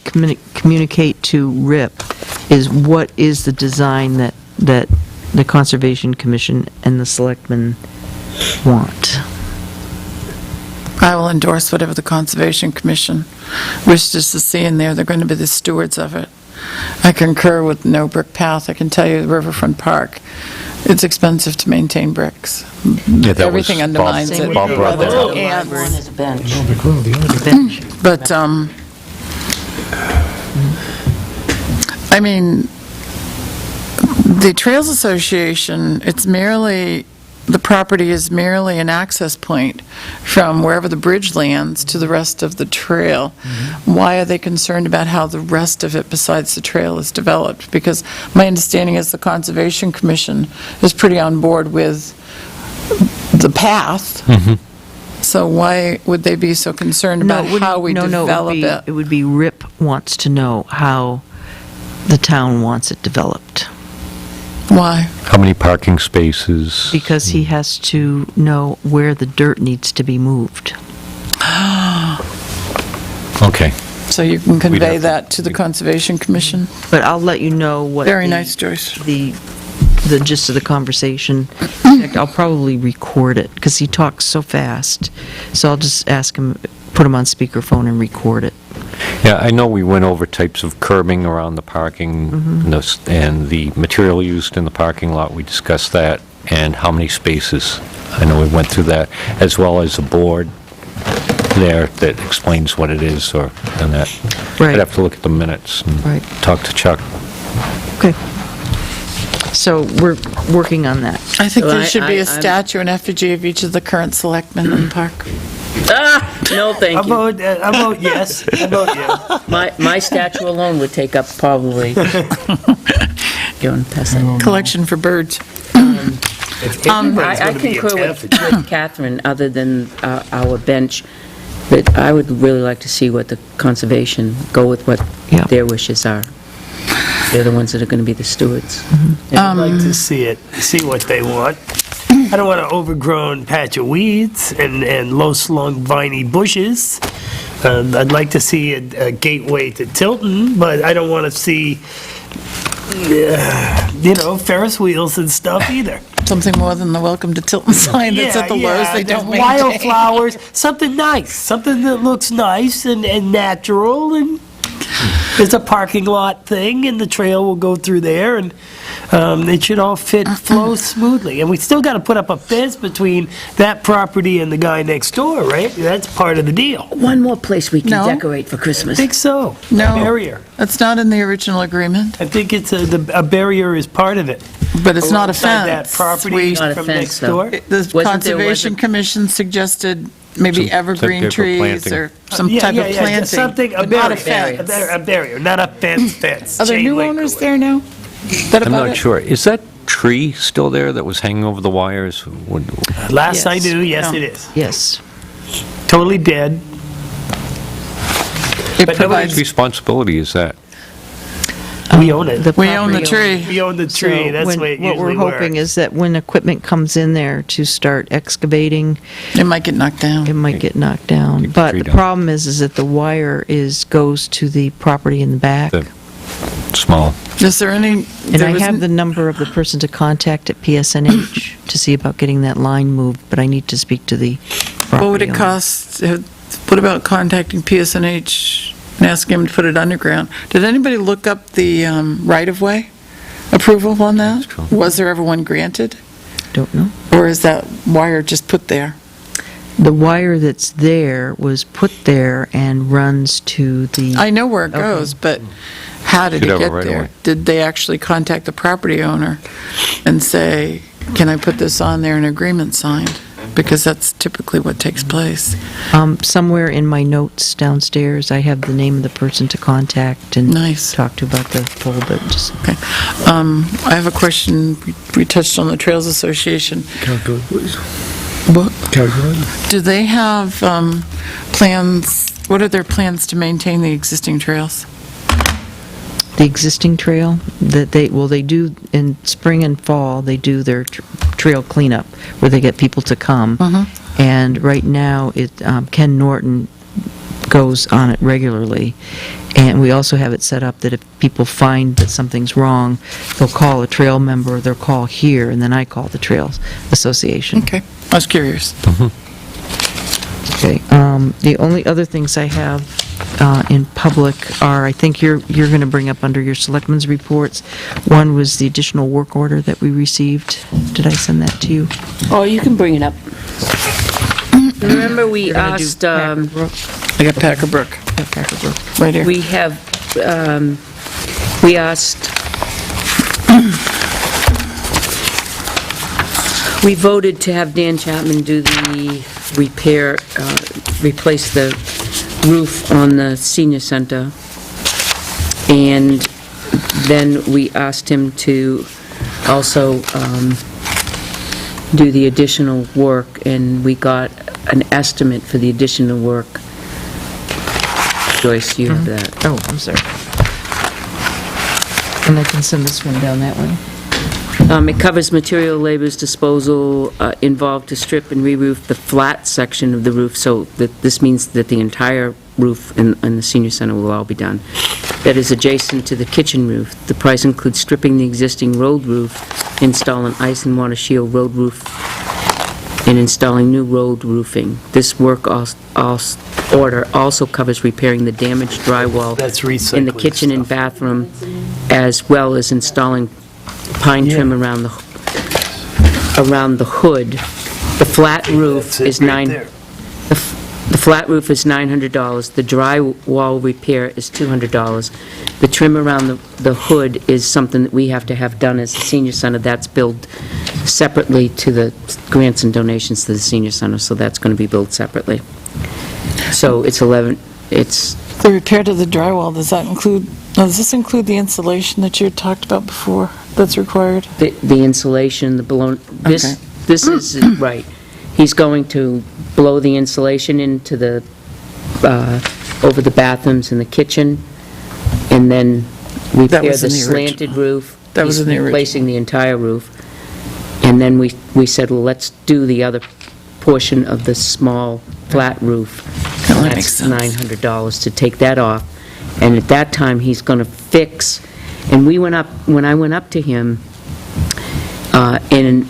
communicate to RIP is what is the design that the Conservation Commission and the Selectmen want. I will endorse whatever the Conservation Commission wishes to see in there. They're going to be the stewards of it. I concur with no brick path. I can tell you, the Riverfront Park, it's expensive to maintain bricks. Yeah, that was Everything undermines Bob- it. Bob brought that up. And- Is a bench. But, I mean, the Trails Association, the property is merely an access point from wherever the bridge lands to the rest of the trail. Why are they concerned about how the rest of it besides the trail is developed? Because my understanding is the Conservation Commission is pretty on board with the path. So why would they be so concerned about how we develop it? It would be RIP wants to know how the town wants it developed. Why? How many parking spaces? Because he has to know where the dirt needs to be moved. Okay. So you can convey have to- that to the Conservation Commission? But I'll let you know what Very nice, Joyce. the gist of the conversation. In fact, I'll probably record it, because he talks so fast. So I'll just ask him, put him on speakerphone and record it. Yeah, I know we went over types of curbing around the parking and the material used in the parking lot. We discussed that, and how many spaces. I know we went through that, as well as a board there that explains what it is, and that. Right. I'd have to look at the minutes and Right. talk to Chuck. Okay. So we're working on that. I think So there should be a I'm- statue and effigy of each of the current selectmen in the park. No, I thank you. vote yes. I vote yes. My statue alone would take up probably... Going past that. Collection for birds. If everybody's I gonna be concur a with town- Catherine, other than our bench, but I would really like to see what the conservation, go with what Yeah. their wishes are. They're the ones that are going to be the stewards. I'd like to see what they want. I don't want an overgrown patch of weeds and low-slung viney bushes. I'd like to see a gateway to Tilton, but I don't want to see, Ferris wheels and stuff either. Something more than the Welcome to Tilton sign that's at the Lowe's they don't maintain. Wildflowers, something nice, something that looks nice and natural, and it's a parking lot thing, and the trail will go through there, and it should all flow smoothly. And we still got to put up a fence between that property and the guy next door, right? That's part of the deal. One more place we can No. decorate for I Christmas. think so. No. A barrier. That's not in the original agreement, I think it's a barrier is part of it. but it's not a Alongside fence. that property We- Not a from fence, next though. door. The Conservation Commission suggested maybe Some evergreen typical trees planting. or some Yeah, type yeah, of yeah, planting. something, a but not a barrier, fence. a barrier, not a fence. Are there chain new link owners or there now? That I'm about not it? sure. Is that tree still there that was hanging over the wires? whatever. Last I Yes. knew, yes, No. it is. Yes. Totally dead. It But provides, Whose responsibility is that? We own it. we own the property tree. We own the tree, So that's when- the way it What we're usually hoping works. is that when equipment comes in there to start excavating, It might get knocked down. it might get knocked down. Keep the But tree the down. problem is that the wire goes to the property in the back. The small. Is there any? And there I was have n- the number of the person to contact at PSNH to see about getting that line moved, but I need to speak to the property What would it owner. cost? What about contacting PSNH and asking him to put it underground? Did anybody look up the right-of-way approval on that? That's true. Was there ever one granted? Don't know. Or is that wire just put there? The wire that's there was put there and runs to the... I know where it Okay. goes, but how did Should it have it get right there? away. Did they actually contact the property owner and say, can I put this on there, an agreement signed? Because that's typically what takes place. Somewhere in my notes downstairs, I have the name of the person to contact and Nice. talk to about the pole, but just... Okay. I have a question. We touched on the Trails Association. Calculate, please. What, Calculate. do they have plans, what are their plans to maintain the existing trails? The existing trail, that they do in spring and fall, they do their trail cleanup, where they get people to come. And right now, Ken Norton goes on it regularly. And we also have it set up that if people find that something's wrong, they'll call a trail member, or they'll call here, and then I call the Trails Association. Okay, I was curious. Okay, the only other things I have in public are, I think you're going to bring up under your selectmen's reports. One was the additional work order that we received. Did I send that to you? Oh, you can bring it up. Remember, we You're gonna do asked, Packer Brook? I got Packer Brook, Yeah, Packer Brook. right here. we have, we asked, we voted to have Dan Chapman do the repair, replace the roof on the senior center. And then we asked him to also do the additional work, and we got an estimate for the additional work. Joyce, you have that. Oh, I'm sorry. And I can send this one down that way. It covers material labors disposal involved to strip and re-roof the flat section of the roof, so that this means that the entire roof in the senior center will all be done. That is adjacent to the kitchen roof. The price includes stripping the existing road roof, install an ice and water shield road roof, and installing new road roofing. This work order also covers repairing the damaged drywall That's in the recycling kitchen and stuff. bathroom, as well as installing pine trim around the hood. The flat roof That's it is right there. The flat roof is $900. The drywall repair is $200. The trim around the hood is something that we have to have done as a senior center. That's billed separately to the grants and donations to the senior center, so that's going to be billed separately. So it's The repair to the drywall, does this include the insulation that you had talked about before that's required? the insulation, the blown, Okay. this is, right. He's going to blow the insulation into the, over the bathrooms and the kitchen, and then repair was the in the slanted roof. That was in the He's original. replacing the entire roof. And then we said, well, let's do the other portion of the small flat roof. That And makes that's sense. $900 to take that off. And at that time, he's going to fix, and when I went up to him, and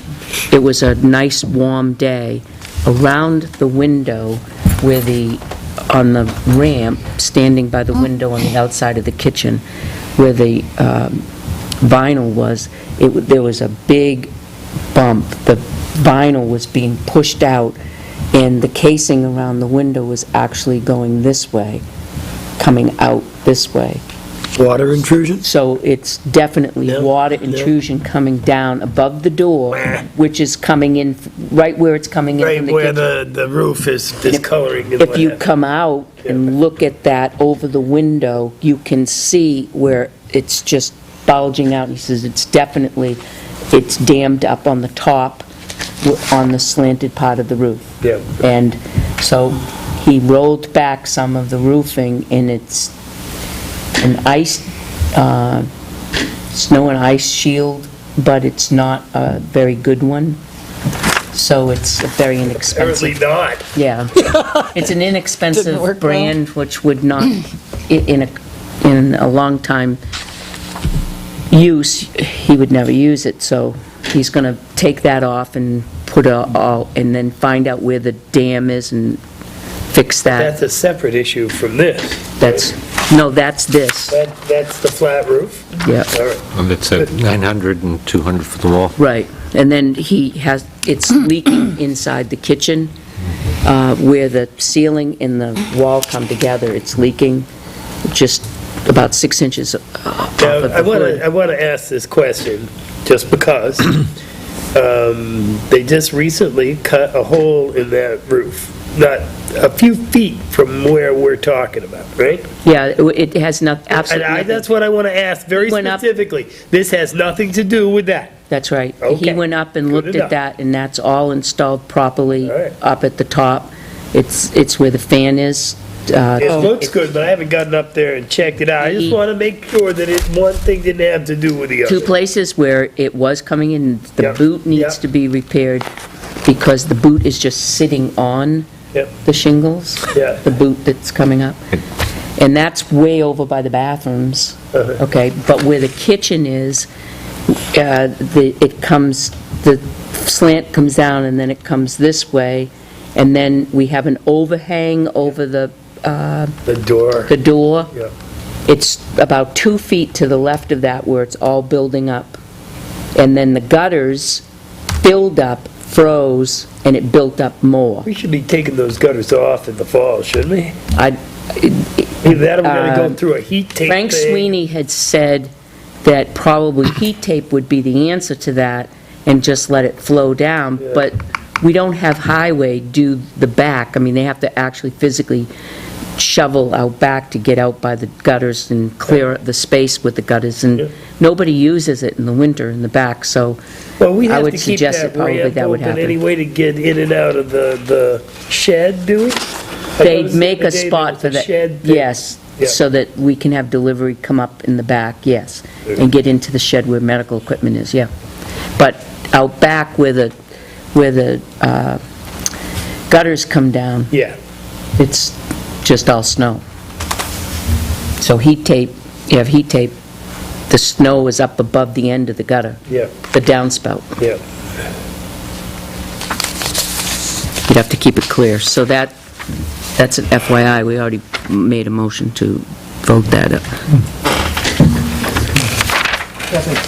it was a nice warm day, around the window where on the ramp, standing by the window on the outside of the kitchen, where the vinyl was, there was a big bump. The vinyl was being pushed out, and the casing around the window was actually going this way, coming out this way. Water intrusion? So it's definitely Yep, water yep. intrusion coming down above the door, which is coming in, right where it's coming in Right from the where kitchen. the roof is coloring and If what you have come out and look at that over the window, you can see where it's just bulging out. He says it's dammed up on the top, on the slanted part of the roof. Yeah. And so he rolled back some of the roofing, and it's an snow and ice shield, but it's not a very good one. So it's a very Apparently inexpensive. not. Yeah. It's an Didn't inexpensive work well. brand, which would not, in a long time use, he would never use it, so he's going to take that off and put all, and then find out where the dam is and fix That's that. a separate issue from this. That's this. That's the flat roof? Yeah. All right. And it's at 900 and 200 for the wall. Right, and then it's leaking inside the kitchen, where the ceiling and the wall come together, it's leaking just about 6 inches off Now, of the I hood. want to ask this question, just because. They just recently cut a hole in that roof, not a few feet from where we're talking about, right? Yeah, it has absolutely And nothing. that's what I want to ask very He went up- specifically. This has nothing to do with that. That's right. He Okay. went up and Good looked enough. at that, and that's all installed properly All right. up at the top. It's where the fan is. It looks good, but I haven't gotten up there and checked it out. I just want to make sure that one thing didn't have to do with the other. Two places where it was coming in, the Yep, boot needs yep. to be repaired, because the boot is just sitting on Yep. the shingles, Yeah. the boot that's coming up. And that's way over by the bathrooms, Uh-huh. okay? But where the kitchen is, the slant comes down, and then it comes this way, and then we have an overhang over the The door. door. Yeah. It's about 2 feet to the left of that where it's all building up. And then the gutters filled up, froze, and it built up more. We should be taking those gutters off in the fall, shouldn't we? I- Either that or we gotta go through a heat tape Frank thing. Sweeney had said that probably heat tape would be the answer to that, and just let it flow down, Yeah. but we don't have highway do the back. I mean, they have to actually physically shovel out back to get out by the gutters and clear the space with the gutters, Yeah. and nobody uses it in the winter in the back, so Well, we I have would to keep suggest that that probably ramp that would open happen. any way to get in and out of the shed, do we? I They noticed make the a other day there spot was for a that, shed thing. yes, Yeah. so that we can have delivery come up in the back, yes, and get into the shed where medical equipment is, yeah. But out back where the gutters come down, Yeah, it's just all snow. So heat tape, you have heat tape, the snow is up above the end of the gutter, yeah, the downspout. yeah. You'd have to keep it clear. So that's an FYI, we already made a motion to vote that up.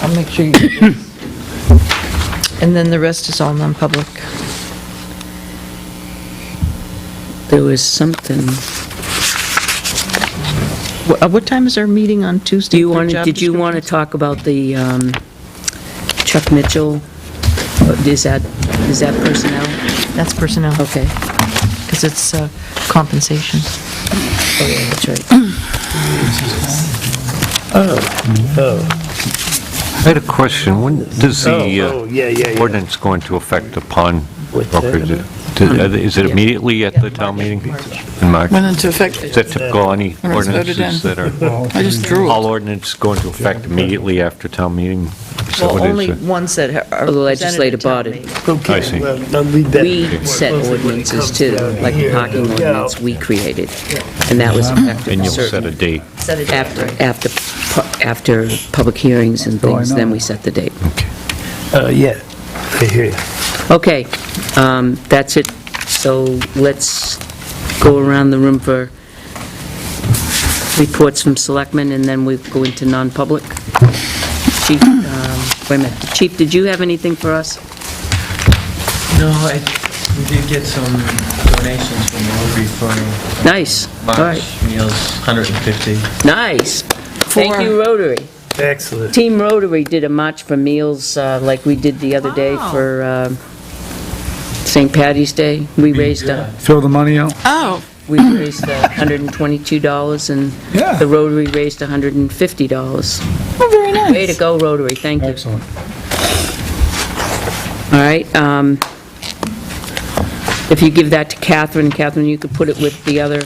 I'll make sure you... And then the rest is all non-public. There was something, What time is our meeting on Tuesday? for job did you want to descriptions? talk about the Chuck Mitchell? Is that personnel? That's personnel, Okay. because it's compensation. Oh, yeah, that's right. I had a question. When does Oh, the yeah. ordinance go into effect upon What's that? brokerage? Is it immediately at the town meeting in March? Went into effect, Is that typical, any When it's voted ordinances in. that are, I just drew all it. ordinances go into effect immediately after town meeting? Is that Well, what it only is? ones that are The presented legislative at town body. meeting. Okay, I see. well, I'll leave that. We set Mostly when it ordinances comes too, down like the here, parking no ordinance doubt. we created. And that was effective And a you'll set a certain, date? Set it after public hearings and Oh, I things, know. then we set the date. Yeah, I hear you. Okay, that's it. So let's go around the room for reports from selectmen, and then we go into non-public. Chief, wait a minute. Chief, did you have anything for us? No, we did get some donations from Rotary for Nice, all right. March meals, 150. Nice. Thank you, Rotary. Excellent. Team Rotary did a March for Meals, like we did the other day for St. Patty's Day. We raised, Throw the money out? Oh, we raised $122, and Yeah. the Rotary raised $150. oh, very nice. Way to go, Rotary, thank you. Excellent. All right, if you give that to Catherine, Catherine, you could put it with the other.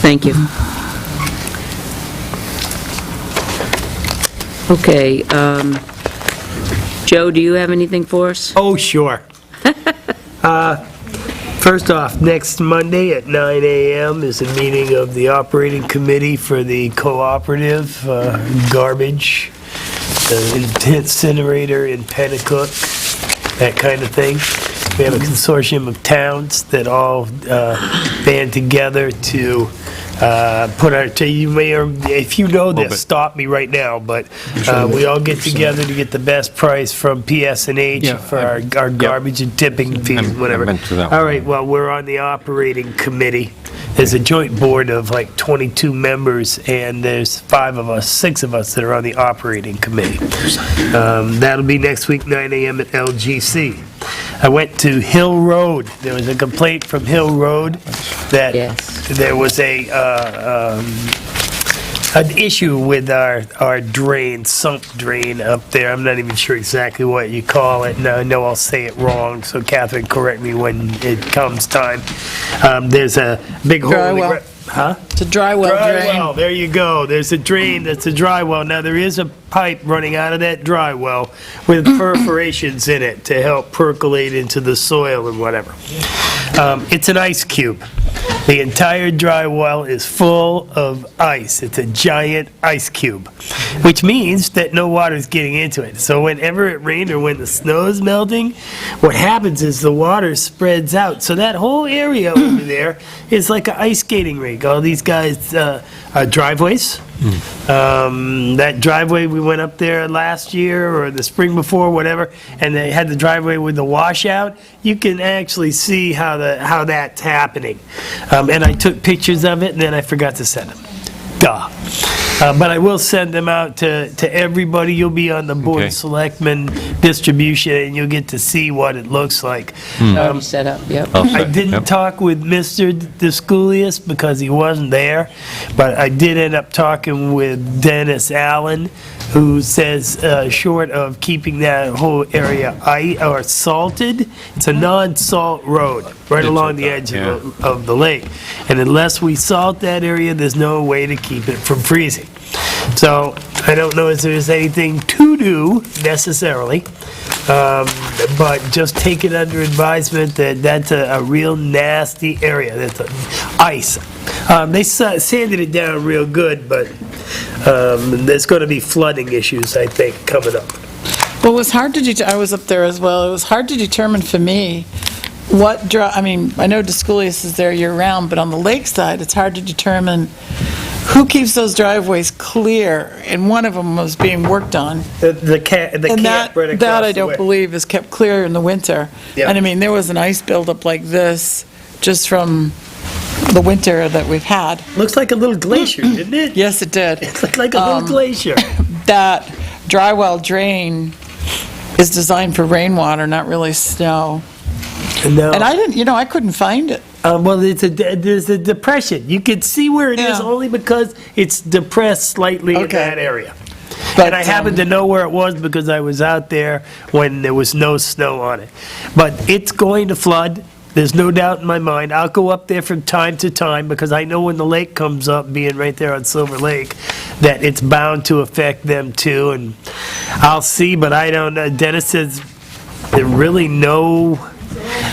Thank you. Okay, Joe, do you have anything for us? Oh, sure. First off, next Monday at 9 a.m. is a meeting of the operating committee for the cooperative garbage, incinerator in Pennacook, that kind of thing. We have a consortium of towns that all band together to put our, you may, or if you know this, stop me right now, but we all get together to get the best price from PS&H for our garbage and tipping fees, whatever. I've been through that All one. right, well, we're on the operating committee. There's a joint board of like 22 members, and there's 6 of us that are on the operating committee. That'll be next week, 9 a.m. at LGC. I went to Hill Road. There was a complaint from Hill Road that there was an issue with our drain, sunk drain up there. I'm not even sure exactly what you call it, and I know I'll say it wrong, so Catherine, correct me when it comes time. There's a big hole in the Dry well. Huh? It's a dry well drain. Dry well, there you go. There's a drain that's a dry well. Now, there is a pipe running out of that dry well with perforations in it to help percolate into the soil and whatever. It's an ice cube. The entire dry well is full of ice. It's a giant ice cube, which means that no water's getting into it. So whenever it rained or when the snow is melting, what happens is the water spreads out. So that whole area over there is like an ice skating rink. All these guys, driveways. That driveway, we went up there last year or the spring before, whatever, and they had the driveway with the washout. You can actually see how that's happening. And I took pictures of it, and then I forgot to send them. Duh. But I will send them out to everybody. You'll be on the Board Okay. of Selectmen distribution, and you'll get to see what it looks like. Already set up, yep. All I set, didn't yep. talk with Mr. Descoulias because he wasn't there, but I did end up talking with Dennis Allen, who says, short of keeping that whole area salted, it's a non-salt road right along the edge of the lake. And unless we salt that area, there's no way to keep it from freezing. So I don't know if there's anything to do necessarily, but just take it under advisement that that's a real nasty area. That's ice. They sanded it down real good, but there's going to be flooding issues, I think, coming up. Well, it was hard to, I was up there as well, it was hard to determine for me I mean, I know Descoulias is there year-round, but on the lakeside, it's hard to determine who keeps those driveways clear, and one of them was being worked on. The camp right across That I the don't way. believe is kept clear in the winter. Yeah. And I mean, there was an ice buildup like this just from the winter that we've had. Looks like a little glacier, didn't it? Yes, it did. It looked like a little glacier. That dry well drain is designed for rainwater, not really snow. No. And I didn't, I couldn't find it. Well, there's a depression. You can see where it is Yeah. only because it's depressed slightly in Okay. that area. But, And I happen to know where it was because I was out there when there was no snow on it. But it's going to flood. There's no doubt in my mind. I'll go up there from time to time because I know when the lake comes up, being right there on Silver Lake, that it's bound to affect them too. And I'll see, but I don't know. Dennis says there really no...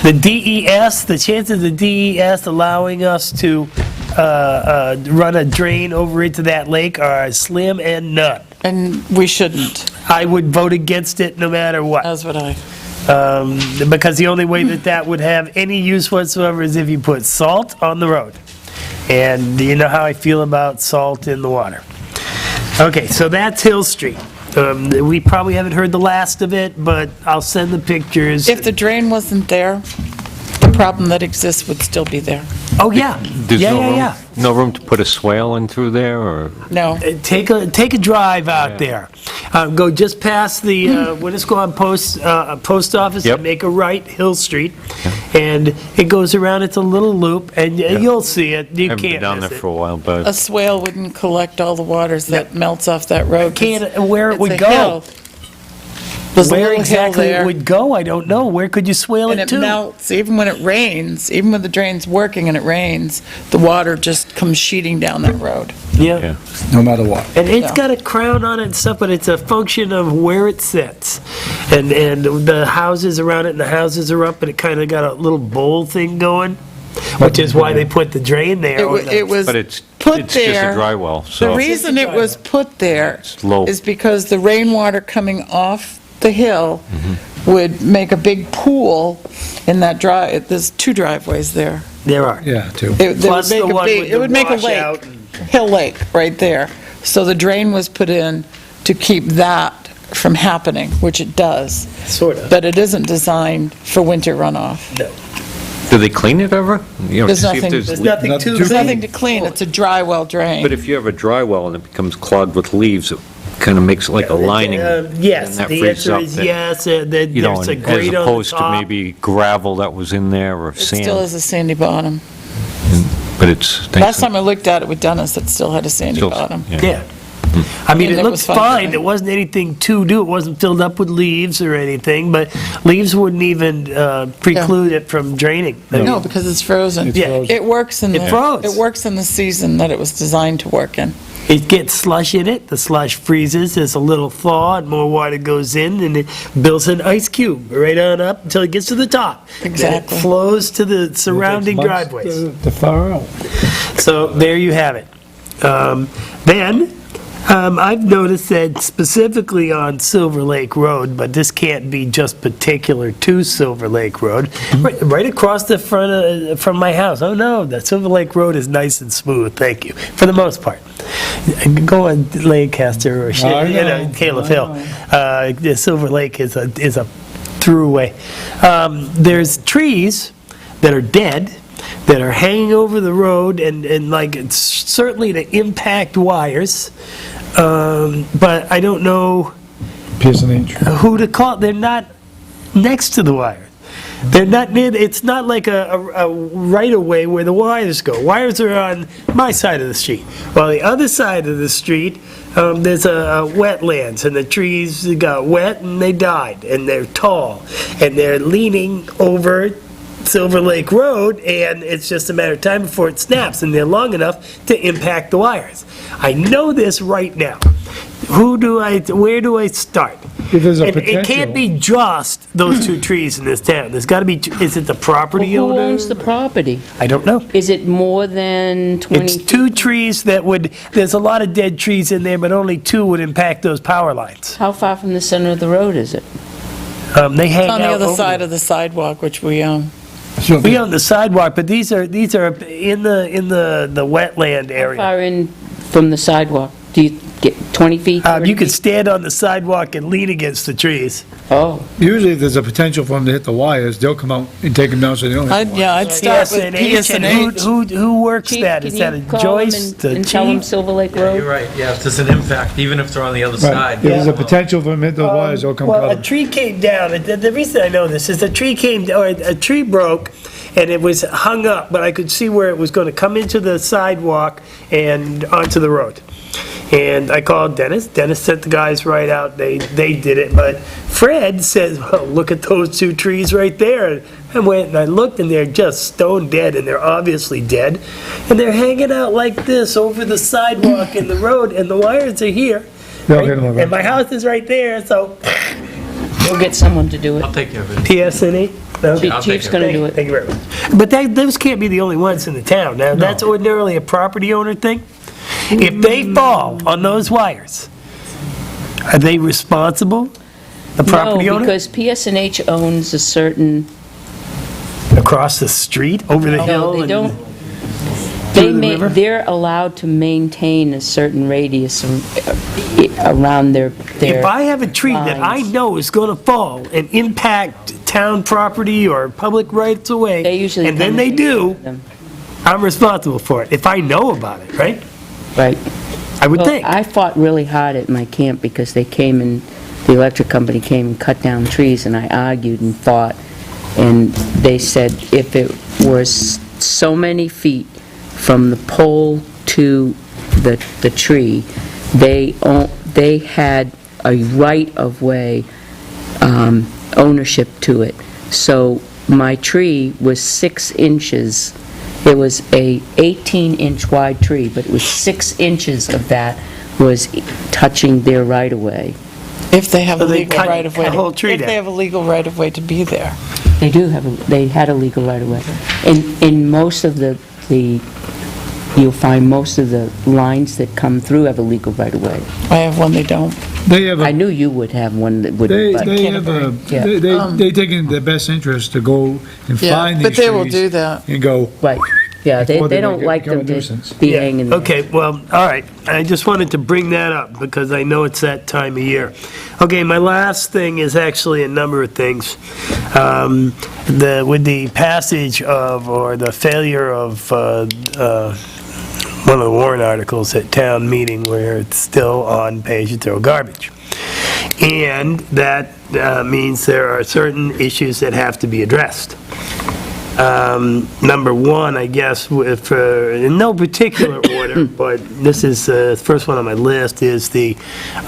The DES, the chances of DES allowing us to run a drain over into that lake are slim and none. And we shouldn't. I would vote against it no matter what. That's what I... Because the only way that would have any use whatsoever is if you put salt on the road. And you know how I feel about salt in the water. Okay, so that's Hill Street. We probably haven't heard the last of it, but I'll send the pictures. If the drain wasn't there, the problem that exists would still be there. Oh, yeah. There's Yeah, no yeah, room- yeah. No room to put a swale in through there, or? No. Take a drive out there. Go just past the, when it's going post office, Yep. and make a right, Hill Street, and it goes around, it's a little loop, and you'll see it, you Haven't been can't down there miss for it. a while, but. A swale wouldn't collect all the waters that melts off that road. Where it would go. There's a Where little hill exactly it there. would go, I don't know. Where could you swale And it it to? melts, even when it rains, even when the drain's working and it rains, the water just comes sheeting down that road. Yeah. No matter what. And it's Yeah. got a crown on it and stuff, but it's a function of where it sits. And the houses around it, and the houses are up, and it kind of got a little bowl thing going, which is why they put the drain there. It was But it's put just a there. dry well, The so. reason it was put there It's low. is because the rainwater coming off the hill would make a big pool in that there's 2 driveways there. There are. Yeah, too. It Plus the one with it the would make a washout lake, Hill Lake, right there. So the drain was put in to keep that from happening, which it does. Sort of. But it isn't designed for winter runoff. Do they clean it ever? You know, There's to see if nothing- there's There's le- nothing to There's clean. nothing to clean, it's a dry well drain. But if you have a dry well and it becomes clogged with leaves, it kind of makes it like a lining. Yes, and that the freezes answer up is it. yes, You know, there's a and as grate on the opposed to top. maybe gravel that was in there or It still sand. has a sandy bottom. But it's. Last time I looked at it with Dennis, it still had a sandy Still- bottom. Yeah. I mean, And it it looked was fine fine, drain. there wasn't anything to do, it wasn't filled up with leaves or anything, but leaves wouldn't even preclude it from draining. No, because it's frozen. It's Yeah. frozen. It works in It froze. It works in the season that it was designed to work in. It gets slush in it, the slush freezes, there's a little thaw, and more water goes in, and it builds an ice cube right on up until it gets to the top. Then Exactly. it flows to the surrounding It takes months driveways. To thaw out. So there you have it. I've noticed that specifically on Silver Lake Road, but this can't be just particular to Silver Lake Road, right across the front from my house. Oh no, the Silver Lake Road is nice and smooth, thank you, for the most part. Go on Lancaster or I know, Caleb I Hill. The Silver Lake is a throughway. There's trees that are dead, that are hanging over the road and like it's certainly to impact wires. But I don't know PSNH. who to call. They're not next to the wire. They're not near, it's not like a right-of-way where the wires go. Wires are on my side of the street. While the other side of the street, there's a wetlands, and the trees got wet and they died, and they're tall, and they're leaning over Silver Lake Road, and it's just a matter of time before it snaps, and they're long enough to impact the wires. I know this right now. Where do I start? If there's a It can't potential. be just those 2 trees in this town. There's got to be, is it the property Who owner? owns the property? I don't know. Is it more than 20? It's 2 trees that would, there's a lot of dead trees in there, but only 2 would impact those power lines. How far from the center of the road is it? They hang On the out other over side there. of the sidewalk, which we own. We own the sidewalk, but these are in the wetland How area. far in from the sidewalk? Do you get 20 feet? 30 You could feet? stand on the sidewalk and lean against the trees. Oh, Usually, if there's a potential for them to hit the wires, they'll come out and take them down so they don't hit the wires. I'd start with PSNH, and PSNH. who works Chief, that? can Is that a you call Joyce, them the and tell them chief? Silver Lake Yeah, you're Road? right, yeah, if there's an impact, even if they're on the other Right. side. If there's a potential for them to hit the wires, they'll come Well, cut a 'em. tree came down, and the reason I know this is a tree broke, and it was hung up, but I could see where it was going to come into the sidewalk and onto the road. And I called Dennis. Dennis sent the guys right out. They did it. But Fred says, well, look at those 2 trees right there. And I went and I looked, and they're just stone dead, and they're obviously dead. And they're hanging out like this over the sidewalk in the road, and the wires are here. They'll right? hit 'em And my house is right there, so We'll get someone to do it. I'll take care of it. PSNE? No? Chief- I'll take Chief's it. going to do it. Thank you very much. But those can't be the only ones in the town. Now, that's ordinarily a property owner thing. If they fall on those wires, are they responsible? The property No, owner? because PSNH owns a certain, Across the street, over the hill? no, they and don't. through the river? They're allowed to maintain a certain radius around their If I have a tree that I lines. know is going to fall and impact town property or public rights of way, They usually and then come they and do, them. I'm responsible for it, if I know about it, right? Right. I would Well, think. I fought really hard at my camp because they came and, the electric company came and cut down trees, and I argued and fought, and they said if it was so many feet from the pole to the tree, they had a right-of-way ownership to it. So my tree was 6 inches. It was a 18-inch wide tree, but it was 6 inches of that was touching their right-of-way. If they have a So they legal cut right-of-way. the whole tree If down. they have a legal right-of-way to be there. They do have, they had a legal right-of-way. In most of you'll find most of the lines that come through have a legal right-of-way. I have one, they don't. They have I a, knew you would have one that would, they but, have a, Yeah. they take in their best interest to go and Yeah, find these but they will trees do that. and go, right, yeah, Before they they don't like become them a to nuisance. be hanging there. Okay, well, all right. I just wanted to bring that up because I know it's that time of year. Okay, my last thing is actually a number of things. With the passage of, or the failure of one of the warrant articles at town meeting where it's still on pay as you throw garbage. And that means there are certain issues that have to be addressed. Number one, I guess, in no particular order, but this is the first one on my list, is the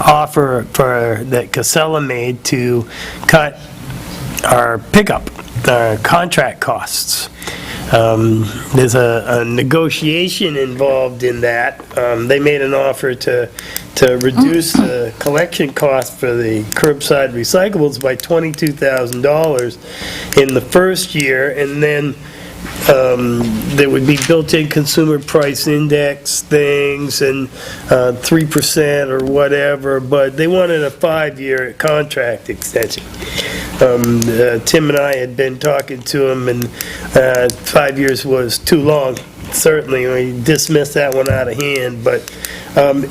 offer that Casella made to cut our pickup, our contract costs. There's a negotiation involved in that. They made an offer to reduce the collection cost for the curbside recyclables by $22,000 in the first year, and then there would be built-in consumer price index things and 3% or whatever, but they wanted a 5-year contract extension. Tim and I had been talking to him, and 5 years was too long. Certainly, we dismissed that one out of hand, but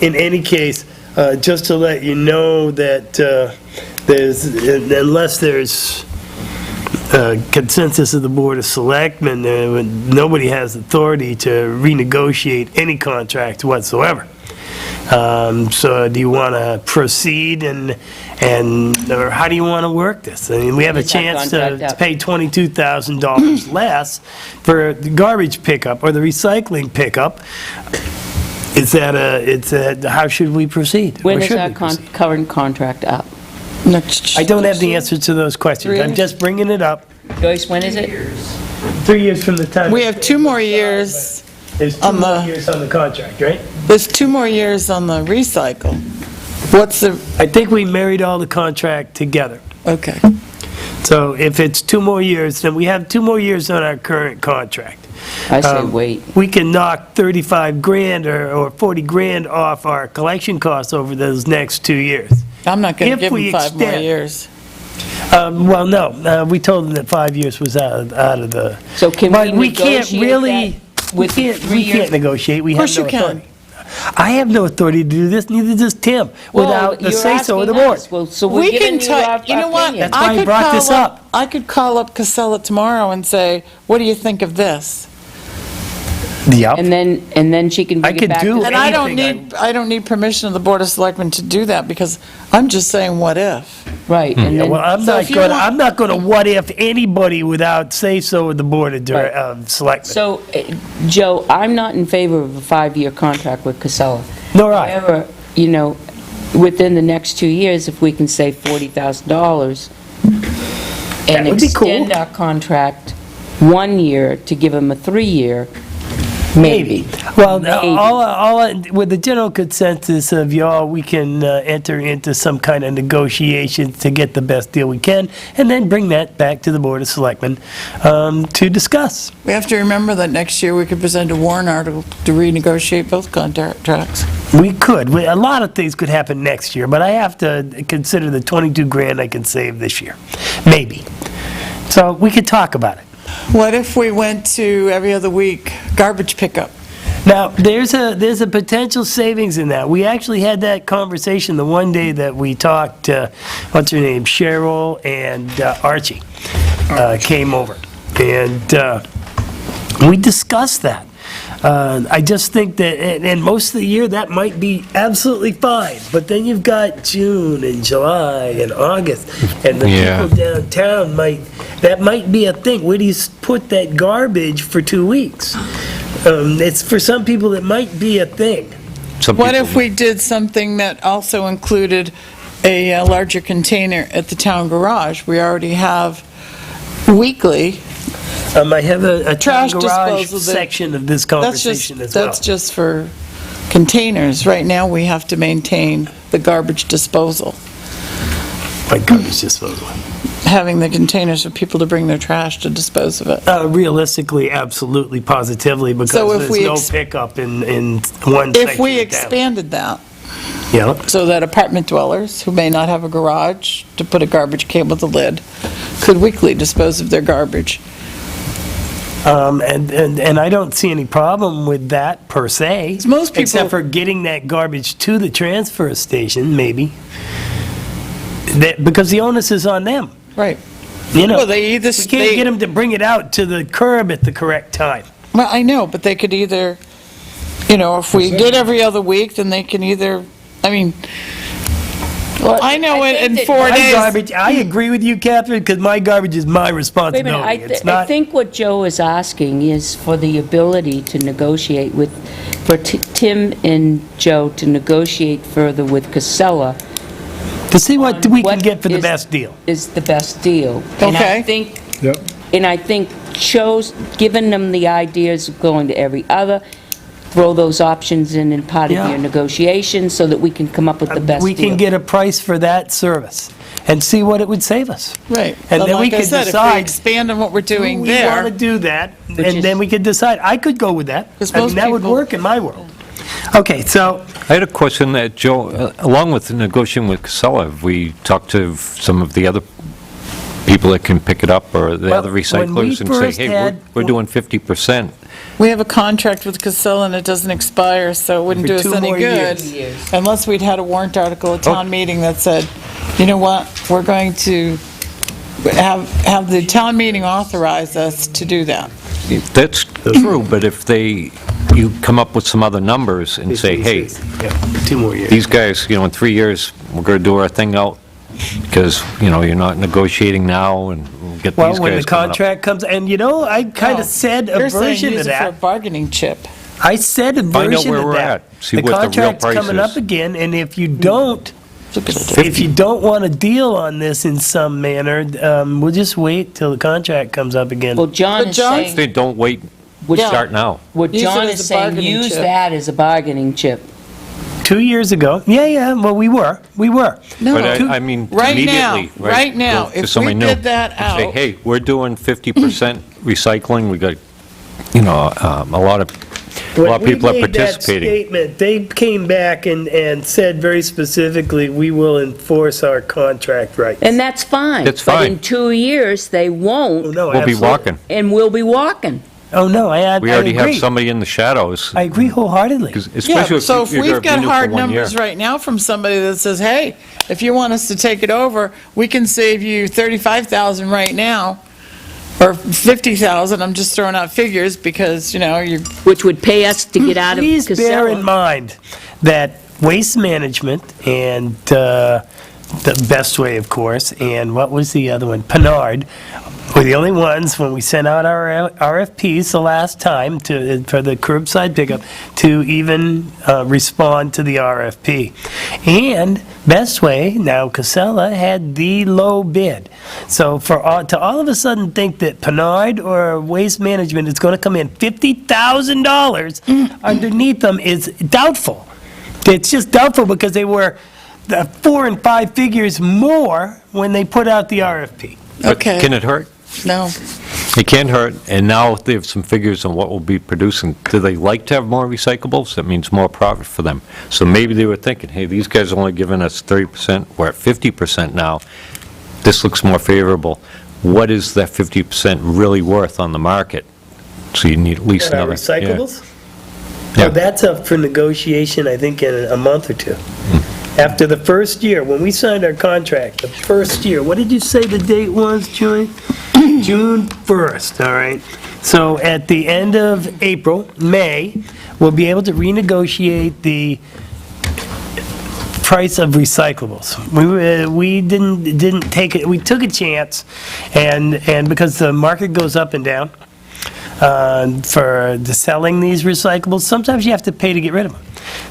in any case, just to let you know that unless there's consensus of the Board of Selectmen, nobody has authority to renegotiate any contract whatsoever. So do you want to proceed or how do you want to work this? I mean, we have a Is that chance contract to up? pay $22,000 less for the garbage pickup or the recycling pickup. How should we proceed? When Or is should our we proceed? current contract up? I don't have the answer to those questions. I'm just bringing it up. Joyce, when is it? 3 years from the time. We have 2 more years. There's 2 more years on the contract, right? There's 2 more years on the recycle. I think we married all the contract together. Okay. So if it's 2 more years, then we have 2 more years on our current contract. I say wait. We can knock 35 grand or 40 grand off our collection costs over those next 2 years. I'm not going If to give we them 5 more extend- years. Well, no, we told them that 5 years was out of the. So can But we can't negotiate really. that with the 3 We years? can't negotiate. We Of course have no you can. authority. I have no authority to do this, neither does Tim, without the Well, say-so of the you're board. asking us. Well, so we're We giving can you our tell, you know what? opinion. That's why I brought this up. I could call up Casella tomorrow and say, what do you think of this? Yep. And then she can bring could it back do to And anything I don't need permission of the Board of Selectmen to do that because I'm just saying, what if? Right, and Yeah, then, well, So if you want- I'm not gonna what if anybody without say-so of the board of selectmen. so, Joe, I'm not in favor of a 5-year contract with Casella. Nor I. However, within the next 2 years, if we can save $40,000 and That would be cool. extend our contract 1 year to give them a 3-year, maybe. Well, Maybe. with the general consensus of y'all, we can enter into some kind of negotiations to get the best deal we can, and then bring that back to the Board of Selectmen to discuss. We have to remember that next year we could present a warrant article to renegotiate both contracts. We could. A lot of things could happen next year, but I have to consider the 22 grand I can save this year. Maybe. So we could talk about it. What if we went to every other week garbage pickup? Now, there's a potential savings in that. We actually had that conversation the one day that we talked, what's her name, Cheryl and Archie came over. And we discussed that. I just think that, and most of the year, that might be absolutely fine, but then you've got June and July and August, and the Yeah. people downtown that might be a thing. Where do you put that garbage for 2 weeks? It's, for some people, it might be a thing. Some What people- if we did something that also included a larger container at the town garage? We already have weekly. I have a town Trash garage disposal that- section of this conversation as well. That's just for containers. Right now, we have to maintain the garbage disposal, My garbage disposal. having the containers for people to bring their trash to dispose of it. Realistically, absolutely, positively, because So if there's we no pickup in one section If we of town. expanded that, Yeah. so that apartment dwellers who may not have a garage to put a garbage can with a lid could weekly dispose of their garbage. And I don't see any problem with that per se. Most people- Except for getting that garbage to the transfer station, maybe. Because the onus is on them. Right. You know, Well, they either- we can't get them to bring it out to the curb at the correct time. Well, I know, but they could either, if we did every other week, then they can either, I know it in 4 My days. garbage, I agree with you, Catherine, because my garbage is my Wait a responsibility. minute, It's I not, think what Joe is asking is for the ability to negotiate with, for Tim and Joe to negotiate further with Casella. to see what we can what get for the is- best deal. Is the best deal. And I Okay. think, Yep. and I think giving them the ideas of going to every other, throw those options in part of Yeah. your negotiations so that we can come up with the best deal. We can get a price for that service and see what it would save us. Right. And But then we like I could said, if we decide expand on what we're doing We want to there, do that, Which and is- then we could decide. I could go with that. 'Cause I mean, most that would people- work in my world. Okay, so, I had a question that, Joe, along with the negotiating with Casella, have we talked to some of the other people that can pick it up, or the Well, other when we recyclers, and say, first hey, had- we're doing 50%? we have a contract with Casella and it doesn't expire, so it wouldn't For do us 2 any more good. years. Unless we'd had a warrant article at town meeting that said, you know what, we're going to have the town meeting authorize us to do that. That's true, but if you come up with some other numbers and say, hey, yeah, 2 more years. these guys, in 3 years, we're going to do our thing out, because, you're not negotiating now, and we'll get these Well, guys when the coming up. contract comes, and I kind No, of said a You're saying version of use it for a that. bargaining chip. I said a Find out version where of we're that. at. See what the real contract's price coming is. up again, and if you don't want a deal on this in some manner, we'll just wait till the contract comes up again. Well, John But is John- saying, They don't wait, Yeah. start now. what Use it John as is a saying, bargaining use chip. that as a bargaining chip. 2 years ago, yeah, well, we were. No. But I mean, Right now, immediately, right now, Go to if we somebody new did that and Say, out- hey, we're doing 50% recycling, we got, a lot of people are When we made that participating. statement, they came back and said very specifically, we will enforce our contract rights. And that's fine. That's But fine. in 2 years, they Oh, won't, no, We'll be absolutely. walking. and we'll be walking. Oh, no, I We already have agree. somebody in the shadows, I agree wholeheartedly. 'cause Yeah, especially so if if you're we've got renewed for hard 1 year. numbers right now from somebody that says, hey, if you want us to take it over, we can save you 35,000 right now, or 50,000, I'm just throwing out figures because, you're, Which would pay us to get out of Please bear in Casella. mind that Waste Management and the Best Way, of course, and what was the other one? Pinard, were the only ones, when we sent out our RFPs the last time for the curbside pickup, to even respond to the RFP. And Best Way, now Casella, had the low bid. So to all of a sudden think that Pinard or Waste Management is going to come in $50,000 underneath them is doubtful. It's just doubtful because they were 4 and 5 figures more when they put out the RFP. But Okay. Can it hurt? no. It can't hurt, and now they have some figures on what we'll be producing. Do they like to have more recyclables? That means more profit for them. So maybe they were thinking, hey, these guys are only giving us 30%, we're at 50% now. This looks more favorable. What is that 50% really worth on the market? So you need at least Our another. recyclables? Yeah. Well, that's up for negotiation, I think, in a month or two. After the first year, when we signed our contract, the first year, what did you say the date was, Julie? June 1st, all right? So at the end of April, May, we'll be able to renegotiate the price of recyclables. We didn't take it, we took a chance, and because the market goes up and down for the selling these recyclables, sometimes you have to pay to get rid of them.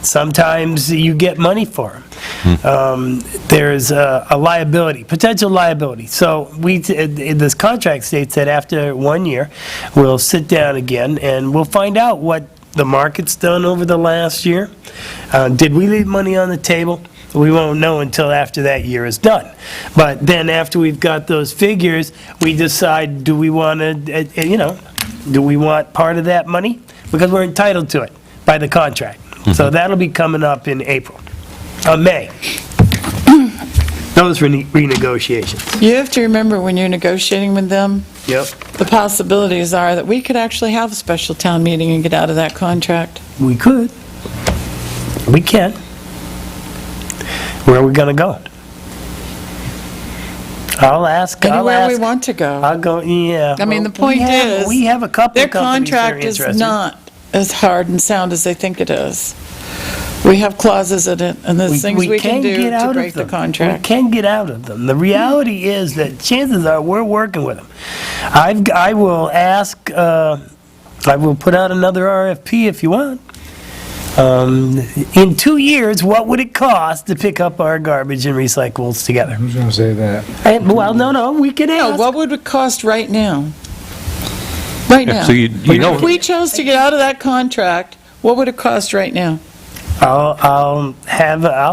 Sometimes you get money for them. There's a liability, potential liability. So this contract states that after 1 year, we'll sit down again and we'll find out what the market's done over the last year. Did we leave money on the table? We won't know until after that year is done. But then after we've got those figures, we decide, do we want to, do we want part of that money? Because we're entitled to it by the contract. So that'll be coming up in April, May. Those renegotiations. You have to remember when you're negotiating with them, Yep. the possibilities are that we could actually have a special town meeting and get out of that contract. We could. We can. Where are we going to go? I'll ask. Anywhere we want to go. I'll go, yeah. I mean, the point is, we have a couple their of companies that are contract is interested. not as hard and sound as they think it is. We have clauses in it, and there's things we can do get to out of break the them. contract. We can get out of them. The reality is that chances are we're working with them. I will ask, I will put out another RFP if you want. In 2 years, what would it cost to pick up our garbage and recyclables together? Who's going to say that? Well, no, we can No, ask. what would it cost right now? Right now. So you know, If we chose to get out of that contract, what would it cost right now? I'll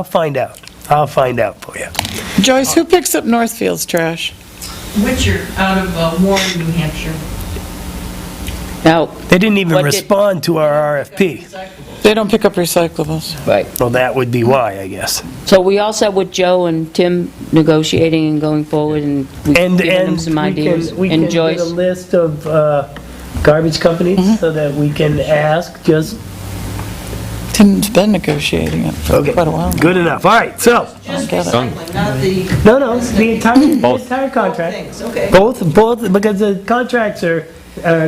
find out. I'll find out for you. Joyce, who picks up Northfield's trash? Witcher, out of Warren, New Hampshire. Now, They didn't even What did- respond to our RFP. They don't pick up recyclables. right. Well, that would be why, I guess. So we all set with Joe and Tim negotiating and going forward, and we've And given them some ideas. we can And get a Joyce, list of garbage companies so that we can ask just, Tim's been negotiating it for okay, quite a while. good enough. All right, so, Just get it. recycling, not the... no, the entire contract. Things, okay. Both, because the contracts are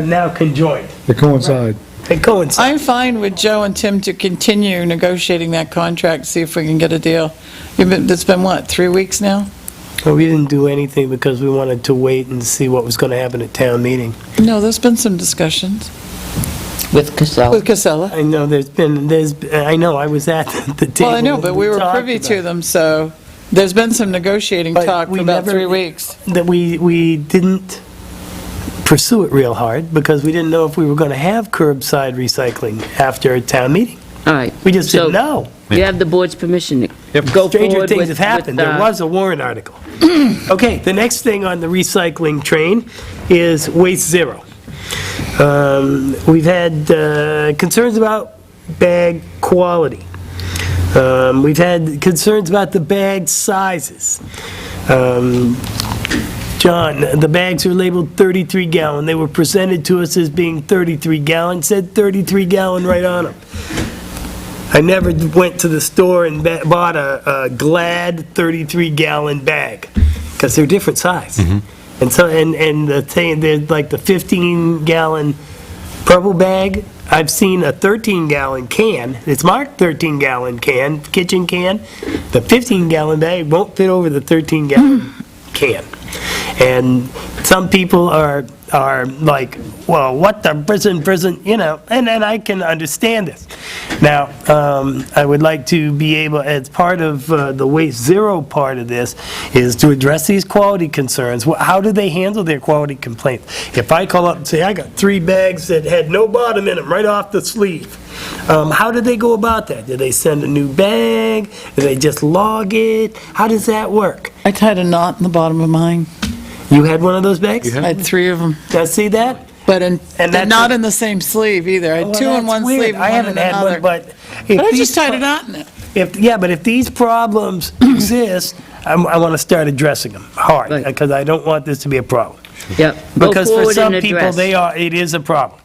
now conjoined. They coincide. They coincide. I'm fine with Joe and Tim to continue negotiating that contract, see if we can get a deal. It's been, what, 3 weeks now? Well, we didn't do anything because we wanted to wait and see what was going to happen at town meeting. No, there's been some discussions with Casella. with Casella. I know I know, I was at the table. Well, I know, but we were talked privy about to it. them, so there's been some negotiating But talk for we about never- 3 weeks. That we didn't pursue it real hard because we didn't know if we were going to have curbside recycling after a town meeting. All right. We just So didn't know. You have the board's permission to go Stranger forward things with... have happened. with, There was a warrant article. Okay, the next thing on the recycling train is Waste Zero. We've had concerns about bag quality. We've had concerns about the bag sizes. John, the bags are labeled 33 gallon. They were presented to us as being 33 gallon, said 33 gallon right on them. I never went to the store and bought a Glad 33 gallon bag, because they're different size. And so, and the thing, there's like the 15 gallon purple bag, I've seen a 13 gallon can, it's marked 13 gallon can, kitchen can. The 15 gallon bag won't fit over the 13 gallon can. And some people are like, well, what the prison, and I can understand this. Now, I would like to be able, as part of the Waste Zero part of this, is to address these quality concerns. How do they handle their quality complaints? If I call up and say, I got 3 bags that had no bottom in them, right off the sleeve, how do they go about that? Do they send a new bag? Do they just log it? How does that work? I tied a knot in the bottom of mine. You had one of those bags? I had 3 of them. Now, see that? But that's not in the same sleeve either. I had 2 in one sleeve and I one haven't in had another. one, but But I just tied a knot in it. but if these problems exist, I want to start addressing them hard, Right. because I don't want this to be a problem. Yep. Go Because for forward some and people, address. they are, Go because for forward some and people, address. it is a problem.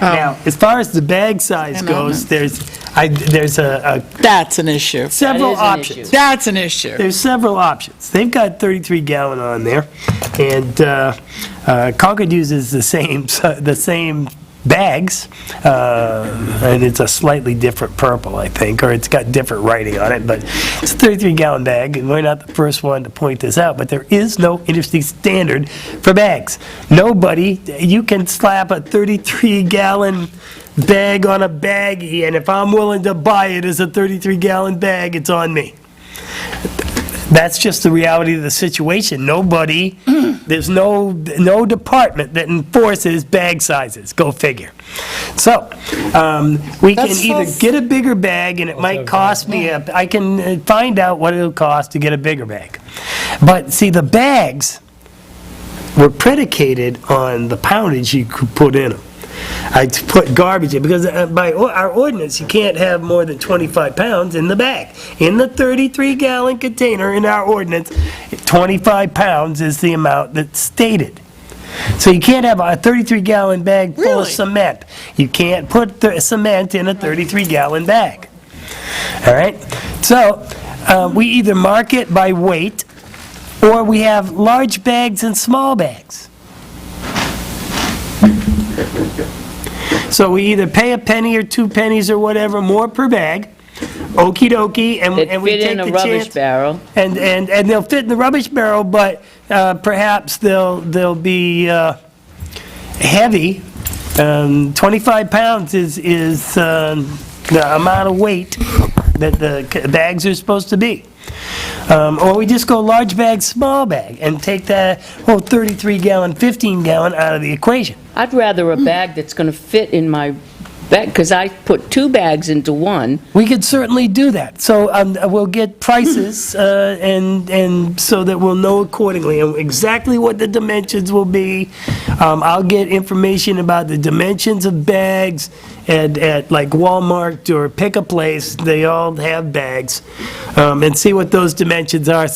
Now, as far as the bag size goes, there's That's an issue. several That is an options. issue. That's an issue. There's several options. They've got 33 gallon on there, and Concord uses the same bags, and it's a slightly different purple, I think, or it's got different writing on it, but it's a 33 gallon bag, and we're not the first one to point this out, but there is no industry standard for bags. You can slap a 33 gallon bag on a baggie, and if I'm willing to buy it as a 33 gallon bag, it's on me. That's just the reality of the situation. There's no department that enforces bag sizes. Go figure. So, we can either get a bigger bag, and it might cost me, I can find out what it'll cost to get a bigger bag. But see, the bags were predicated on the poundage you could put in them. I put garbage in, because by our ordinance, you can't have more than 25 pounds in the bag. In the 33-gallon container in our ordinance, 25 pounds is the amount that's stated. So you can't have a 33-gallon bag full of cement. You can't put cement in a 33-gallon bag. All right? So we either mark it by weight, or we have large bags and small bags. So we either pay a penny or 2 pennies or whatever more per bag, okey dokey, and we Fit take in a the rubbish chance. barrel. And they'll fit in the rubbish barrel, but perhaps they'll be heavy. 25 pounds is the amount of weight that the bags are supposed to be. Or we just go large bag, small bag, and take that whole 33-gallon, 15-gallon out of the equation. I'd rather a bag that's going to fit in my bag, because I put 2 bags into one. We could certainly do that. So we'll get prices, and so that we'll know accordingly and exactly what the dimensions will be. I'll get information about the dimensions of bags at like Walmart or Pick a Place. They all have bags, and see what those dimensions are,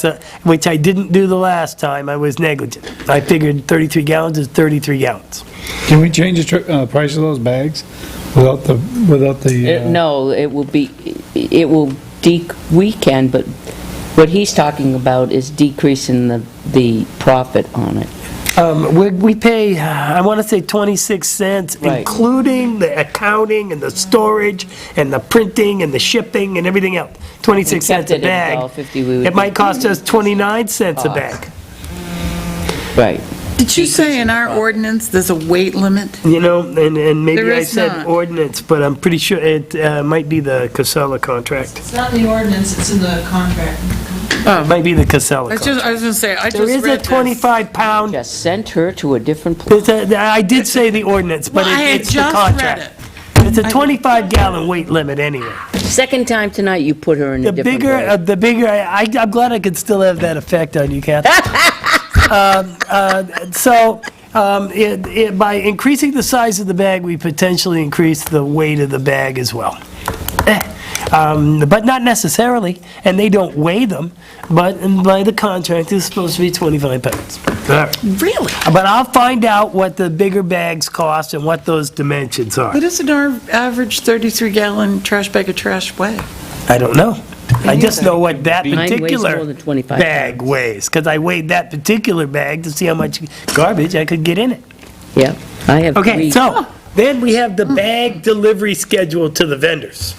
which I didn't do the last time. I was negligent. I figured 33 gallons is 33 gallons. Can we change the price of those bags without the? No, we can, but what he's talking about is decreasing the profit on it. We pay, I want to say 26 cents, Right. including the accounting and the storage and the printing and the shipping and everything else. 26 cents a Kept it at bag. $1.50, we would It might cost us 29 cents a Cost. bag. Right. Did you say in our ordinance, there's a weight limit? You know, and maybe There I is said not. ordinance, but I'm pretty sure it might be the Casella contract. It's not in the ordinance, it's in the contract. It might be the Casella I contract. was gonna say, I just There read is a this. 25-pound, Just send her to a different place. I did say the ordinance, but Well, I had it's the just read contract. it. It's a 25-gallon weight limit anyway. Second time tonight, you put her in a The different bigger, place. I'm glad I could still have that effect on you, Kathy. By increasing the size of the bag, we potentially increase the weight of the bag as well. But not necessarily, and they don't weigh them, but by the contract, it's supposed to be 25 pounds. Really? But I'll find out what the bigger bags cost and what those dimensions are. What does an average 33-gallon trash bag of trash weigh? I don't know. I just know what that Mine weighs more particular than 25 bag pounds. weighs, because I weighed that particular bag to see how much garbage I could get in it. Yeah, I have Okay, 3. so then we have the bag delivery schedule to the vendors.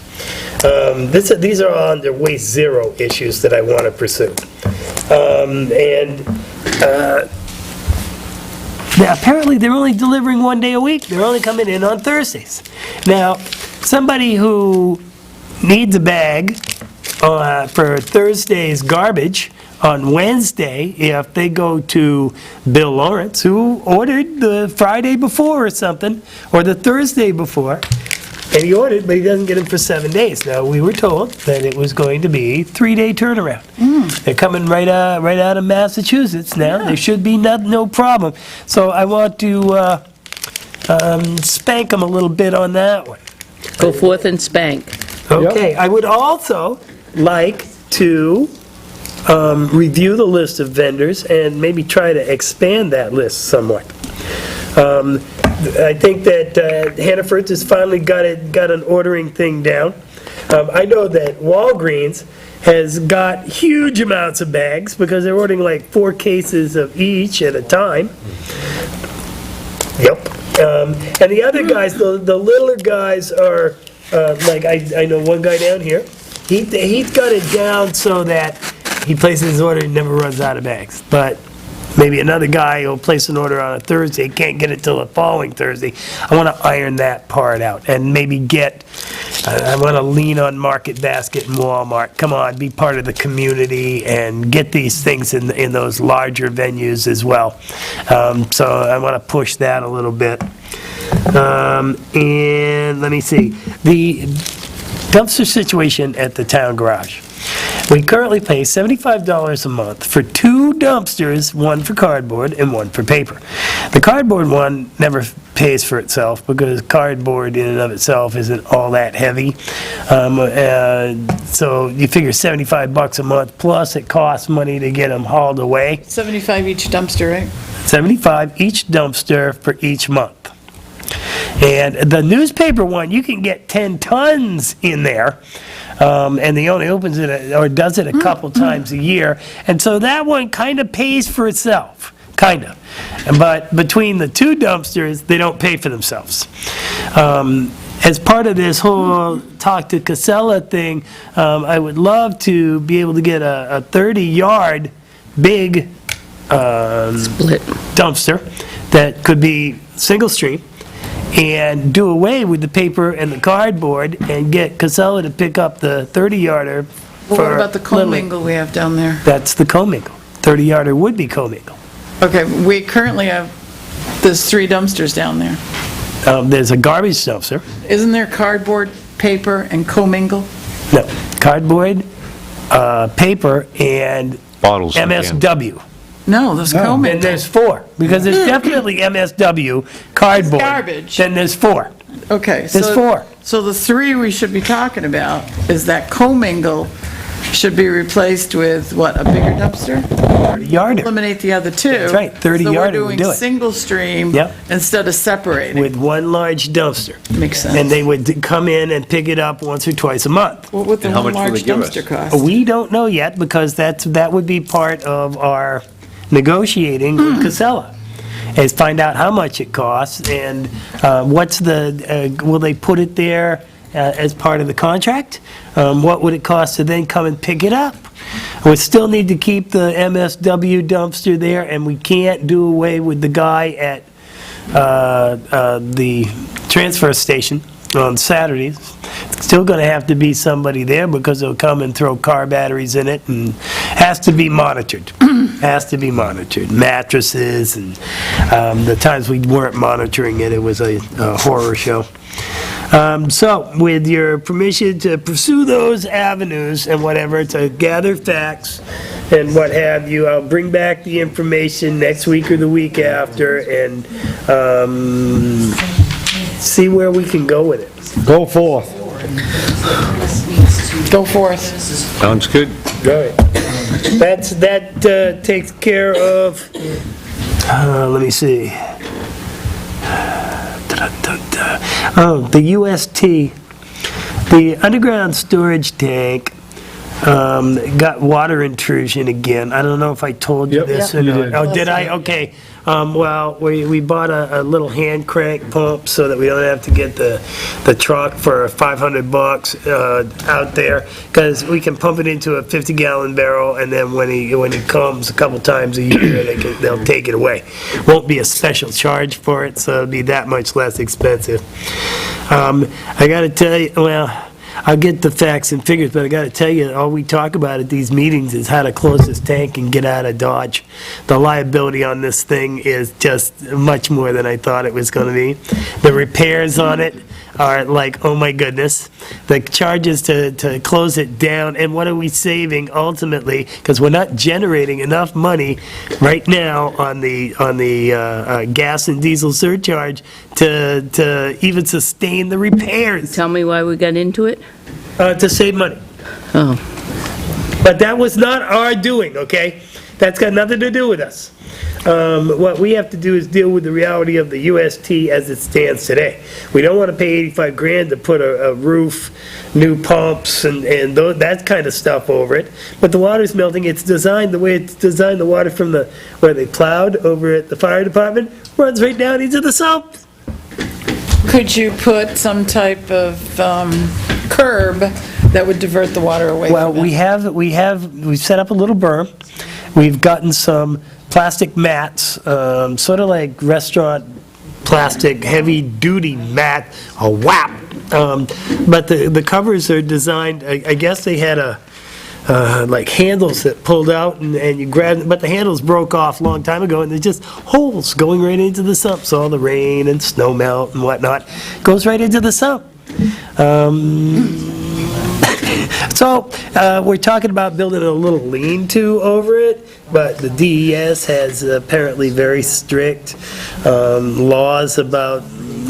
These are all under waste zero issues that I want to pursue. Apparently, they're only delivering 1 day a week. They're only coming in on Thursdays. Now, somebody who needs a bag for Thursday's garbage on Wednesday, if they go to Bill Lawrence, who ordered the Friday before or something, or the Thursday before, and he ordered, but he doesn't get them for 7 days. Now, we were told that it was going to be 3-day turnaround. They're coming right out of Massachusetts now. There should be no problem. So I want to spank them a little bit on that one. Go forth and spank. Okay, I would also like to review the list of vendors and maybe try to expand that list somewhat. I think that Hannaford's has finally got an ordering thing down. I know that Walgreens has got huge amounts of bags because they're ordering like 4 cases of each at a time. Yep. And the other guys, the littler guys are, like, I know one guy down here, he's got it down so that he places his order and never runs out of bags. But maybe another guy will place an order on a Thursday, can't get it till the following Thursday. I want to iron that part out and maybe I want to lean on Market Basket and Walmart. Come on, be part of the community and get these things in those larger venues as well. So I want to push that a little bit. And let me see. The dumpster situation at the town garage. We currently pay $75 a month for 2 dumpsters, one for cardboard and one for paper. The cardboard one never pays for itself because cardboard in and of itself isn't all that heavy. So you figure $75 a month, plus it costs money to get them hauled away. 75 each dumpster, right? 75 each dumpster for each month. And the newspaper one, you can get 10 tons in there. And he only opens it, or does it a couple times a year. And so that one kind of pays for itself, kind of. But between the 2 dumpsters, they don't pay for themselves. As part of this whole talk to Casella thing, I would love to be able to get a 30-yard big Split. dumpster that could be single stream, and do away with the paper and the cardboard and get Casella to pick up the 30-yarder. Well, what about the commingle we have down there? That's the commingle. 30-yarder would be commingle. Okay, we currently have, there's 3 dumpsters down there. There's a garbage dumpster. Isn't there cardboard, paper, and commingle? No, cardboard, paper, and Bottles and cans. MSW. No, there's commingle. And there's 4, because there's definitely MSW, cardboard. Garbage. Then there's 4. Okay. There's 4. So the 3 we should be talking about is that commingle should be replaced with, what, a bigger dumpster? 30-yarder. Eliminate the other 2. That's right, 30-yarder So would we're do doing it. single stream Yep. instead of separating. With one large dumpster. Makes sense. And they would come in and pick it up once or twice a month. What would the And how one much will large they give us? dumpster cost? We don't know yet, because that would be part of our negotiating with Casella, is find out how much it costs and what's will they put it there as part of the contract? What would it cost to then come and pick it up? We still need to keep the MSW dumpster there, and we can't do away with the guy at the transfer station on Saturdays. Still going to have to be somebody there because they'll come and throw car batteries in it, and has to be monitored. Has to be monitored. Mattresses, and the times we weren't monitoring it, it was a horror show. So, with your permission to pursue those avenues and whatever, to gather facts and what have you, I'll bring back the information next week or the week after, and see where we can go with it. Go forth. Go forth. Sounds good. All right. That takes care of, let me see. Oh, the UST, the underground storage tank, got water intrusion again. I don't know if I told you Yep. this Yep. or You not. did. Oh, did I? Okay. Well, we bought a little hand crank pump so that we don't have to get the truck for $500 out there, because we can pump it into a 50-gallon barrel, and then when he comes a couple times a year, they'll take it away. Won't be a special charge for it, so it'll be that much less expensive. I got to tell you, well, I'll get the facts and figures, but I got to tell you, all we talk about at these meetings is how to close this tank and get out of Dodge. The liability on this thing is just much more than I thought it was going to be. The repairs on it are like, oh my goodness. The charges to close it down, and what are we saving ultimately? Because we're not generating enough money right now on the gas and diesel surcharge to even sustain the repairs. Tell me why we got into it? To save money. Oh. But that was not our doing, okay? That's got nothing to do with us. What we have to do is deal with the reality of the UST as it stands today. We don't want to pay 85 grand to put a roof, new pumps, and that kind of stuff over it. But the water's melting. It's designed the way it's designed. The water from where they plowed over at the fire department runs right down into the sump. Could you put some type of curb that would divert the water away Well, from it? we've set up a little berm. We've gotten some plastic mats, sort of like restaurant plastic, heavy-duty mat, a WAP. But the covers are designed, I guess they had like handles that pulled out and you grabbed, but the handles broke off a long time ago, and they're just holes going right into the sump. So all the rain and snow melt and whatnot goes right into the sump. So, we're talking about building a little lean-to over it, but the DES has apparently very strict laws about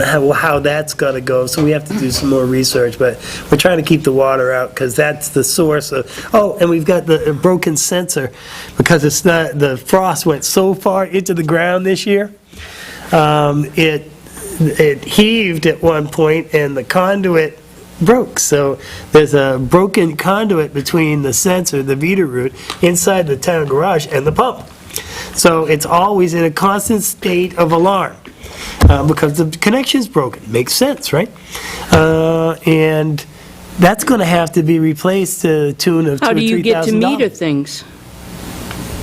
how that's got to go, so we have to do some more research, but we're trying to keep the water out, because that's the source of, and we've got the broken sensor, because it's not, the frost went so far into the ground this year, it heaved at one point, and the conduit broke. So there's a broken conduit between the sensor, the Vita root, inside the town garage and the pump. So it's always in a constant state of alarm because the connection's broken. Makes sense, right? And that's going to have to be replaced to the tune of $2,000 or $3,000. How do you get to meter things?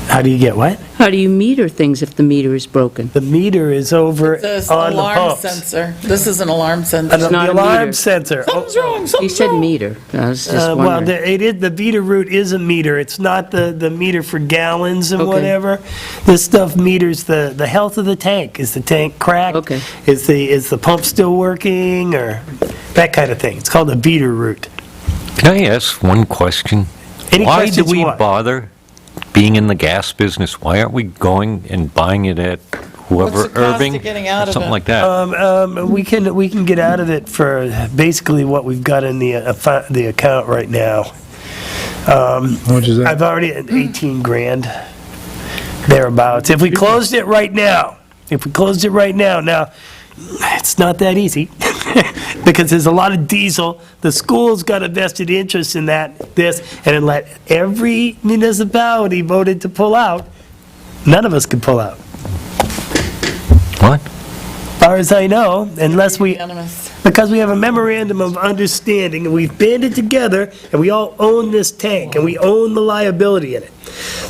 How do you get what? How do you meter things if the meter is broken? The meter is over This on the alarm pumps. sensor. This is an alarm sensor. The not a alarm meter. sensor. Something's wrong, He something's said wrong. meter. I was just Well, wondering. it is, the Vita root is a meter. It's not the meter for gallons and Okay. whatever. This stuff meters the health of the tank. Is the tank cracked? Okay. Is the pump still working, or that kind of thing? It's called a Vita root. Can I ask one question? Any Why do questions you we want? bother being in the gas business? Why aren't we going and buying it at whoever, What's the cost of Irving? getting out or of something it? like that. We can get out of it for basically what we've got in the account right now. How much is that? I've already at 18 grand, thereabouts. If we closed it right now, now, it's not that easy, because there's a lot of diesel. The school's got a vested interest in this, and unless every municipality voted to pull out, none of us could pull out. What? As far as I know, unless we, Unanimous. because we have a memorandum of understanding, and we've banded together, and we all own this tank, and we own the liability in it.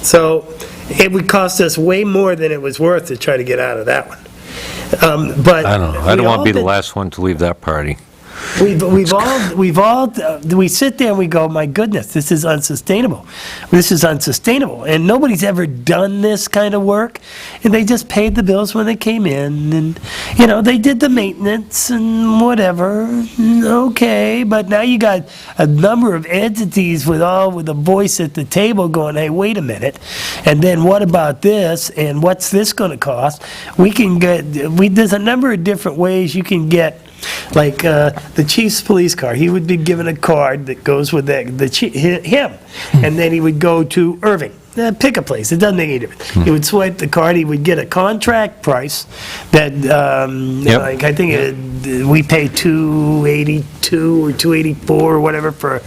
So it would cost us way more than it was worth to try to get out of that one. But I don't know. I don't we want all to be the been- last one to leave that party. we sit there and we go, my goodness, this is unsustainable. This is unsustainable. And nobody's ever done this kind of work. And they just paid the bills when they came in. And, they did the maintenance and whatever. Okay, but now you got a number of entities with a voice at the table going, hey, wait a minute. And then what about this? And what's this going to cost? There's a number of different ways you can get. Like the chief's police car, he would be given a card that goes with him, and then he would go to Irving, pick a place, it doesn't make any difference. He would swipe the card, he would get a contract price that, like, I think we pay $2.82 or $2.84 or whatever for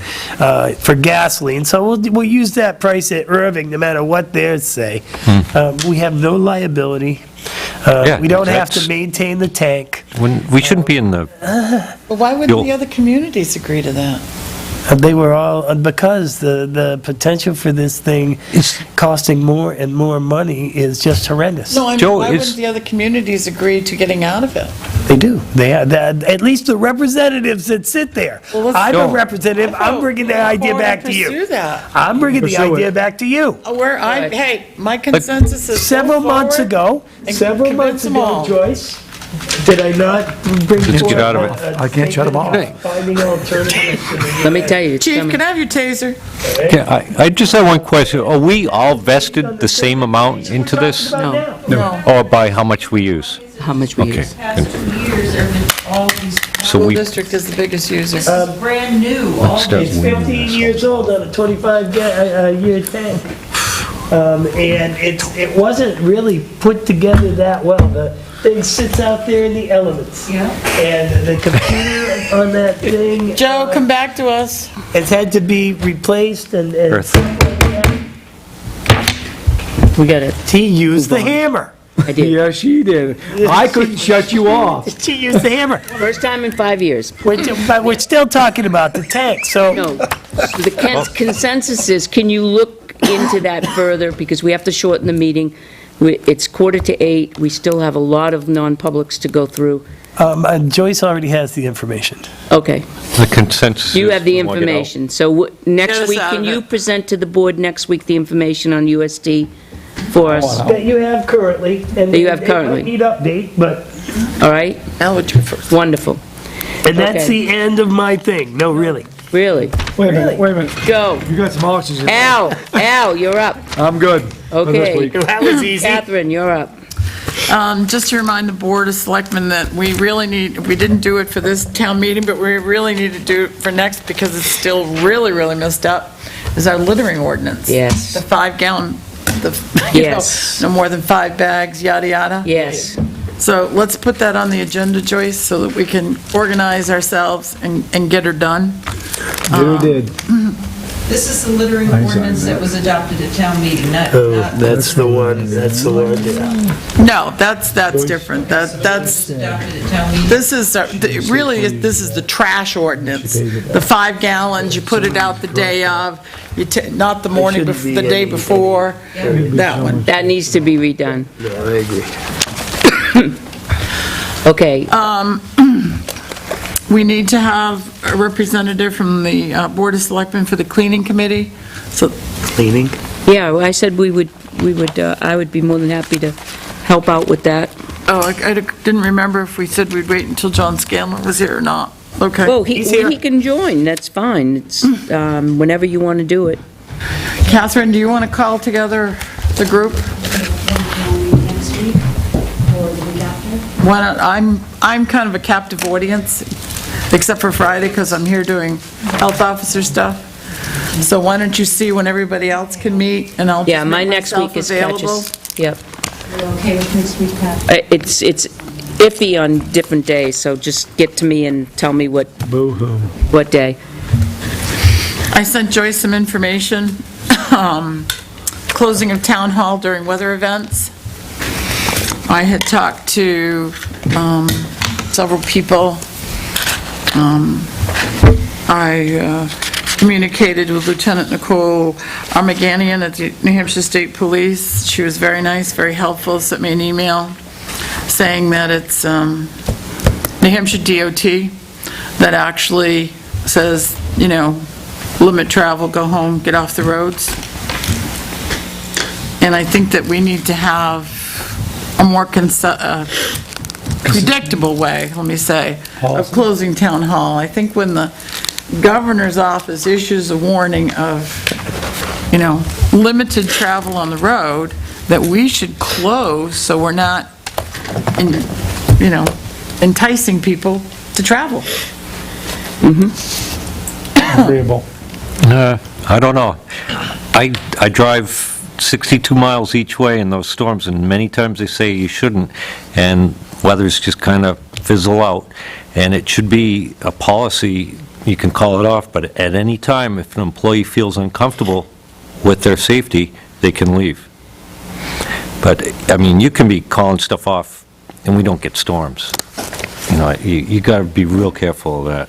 gasoline, so we'll use that price at Irving, no matter what theirs say. We have no liability. We don't have to maintain the tank. We shouldn't be in the... But why wouldn't the other communities agree to that? They were all, because the potential for this thing costing more and more money is just horrendous. No, I mean, Joe, why wouldn't the other communities agree to getting out of it? They do. They have, at least the representatives that sit there. Well, let's I'm go. a representative, I'm bringing the idea back to you. Pursue that. I'm bringing the Pursue idea it. back to you. Hey, my consensus is Several months ago, Joyce, did I not bring Let's forward get out of it. I can't shut them off. finding alternatives? Let me tell you, it's Chief, coming. can I have your taser? I just have one question. Are we all vested the same amount into this? No, No. Or by how much we use? how much we Okay. use. Past 2 years, all these, So School we, district is the biggest user. this is brand new. All What's that? It's 15 years old on a 25-year tank. And it wasn't really put together that well. The thing sits out there in the elements. Yeah. And the computer on that thing, Joe, come back to us. it's had to be replaced and Earth. stuff like that. We got it. He used the hammer. I did. Yeah, she did. I couldn't shut you off. She used the hammer. First time in 5 years. But we're still talking about the tank, so. No, the consensus is, can you look into that further? Because we have to shorten the meeting. It's 7:45. We still have a lot of non-publics to go through. Joyce already has the information. Okay. the consensus You is have the we wanna get out. information. So Get next us week, out can of you it. present to the board next week the information on USD for us? That you have currently. And That you have currently. It might need update, but, All right? Al, what's your first? Wonderful. and that's Okay. the end of my thing. No, really. Really? Wait a minute, wait a minute. Go. You got some oxygen. Al, you're up. I'm good. for this Okay. week. That was easy. Catherine, you're up. Just to remind the Board of Selectmen that we didn't do it for this town meeting, but we really need to do it for next because it's still really, really messed up, is our littering ordinance. Yes. The 5-gallon, Yes. no more than 5 bags, yada, yada. Yes. So let's put that on the agenda, Joyce, so that we can organize ourselves and get her done. You did. This is the littering I saw ordinance that that. was adopted at town meeting, not, Oh, not that's the one, yeah. No, that's different. That's, adopted at town meeting. this is, this is the trash ordinance. The 5 gallons, you put it out the day of, not the morning, shouldn't be the day any- before, that one. That needs to be redone. No, I agree. Okay. We need to have a representative from the Board of Selectmen for the cleaning committee. So Cleaning? Yeah, well, I said I would be more than happy to help out with that. I didn't remember if we said we'd wait until John Scanlon was here or not. Okay. Oh, He's here. he can join, that's fine. It's whenever you want to do it. Catherine, do you want to call together the group? Next week or the week after? Why not, I'm kind of a captive audience, except for Friday, because I'm here doing health officer stuff. So why don't you see when everybody else can meet, and I'll Yeah, just my make next myself week is available. catches. Yep. You're okay with next week, Pat? It's iffy on different days, so just get to me and tell me what day. I sent Joyce some information, closing of town hall during weather events. I had talked to several people. I communicated with Lieutenant Nicole Armaganian at the New Hampshire State Police. She was very nice, very helpful, sent me an email saying that it's New Hampshire DOT that actually says, limit travel, go home, get off the roads. And I think that we need to have a more predictable way, let me say, of closing town hall. I think when the governor's office issues a warning of, limited travel on the road, that we should close so we're not, enticing people to travel. Agreeable. I don't know. I drive 62 miles each way in those storms, and many times they say you shouldn't, and weathers just kind of fizzle out. And it should be a policy, you can call it off, but at any time, if an employee feels uncomfortable with their safety, they can leave. But, you can be calling stuff off, and we don't get storms. You got to be real careful of that.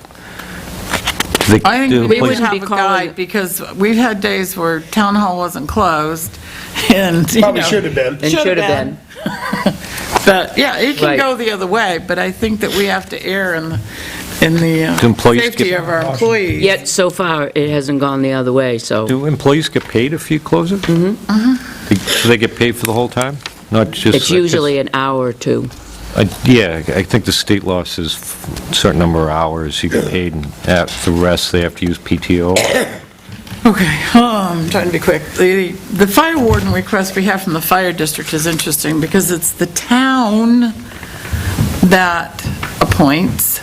I think we would wouldn't have be a calling guide, it- because we've had days where town hall wasn't closed, and, Probably should have been. And should have been. But, yeah, it can Right. go the other way, but I think that we have to err in the employees safety get- of our employees. Yet, so far, it hasn't gone the other way, so. Do employees get paid if you close it? Mm-hmm. So they get paid for the whole time? Not just... It's usually an hour or two. Yeah, I think the state law says a certain number of hours you get paid, and the rest, they have to use PTO. Okay, I'm trying to be quick. The fire warden request we have from the fire district is interesting, because it's the town that appoints,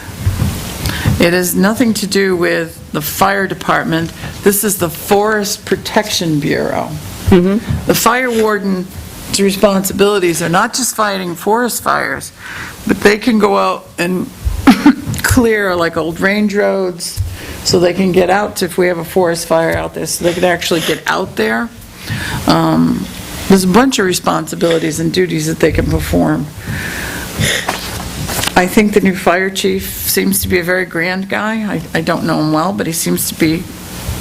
It has nothing to do with the fire department. This is the Forest Protection Bureau. The fire warden's responsibilities are not just fighting forest fires, but they can go out and clear like old range roads, so they can get out if we have a forest fire out there, so they can actually get out there. There's a bunch of responsibilities and duties that they can perform. I think the new fire chief seems to be a very grand guy. I don't know him well, but he seems to be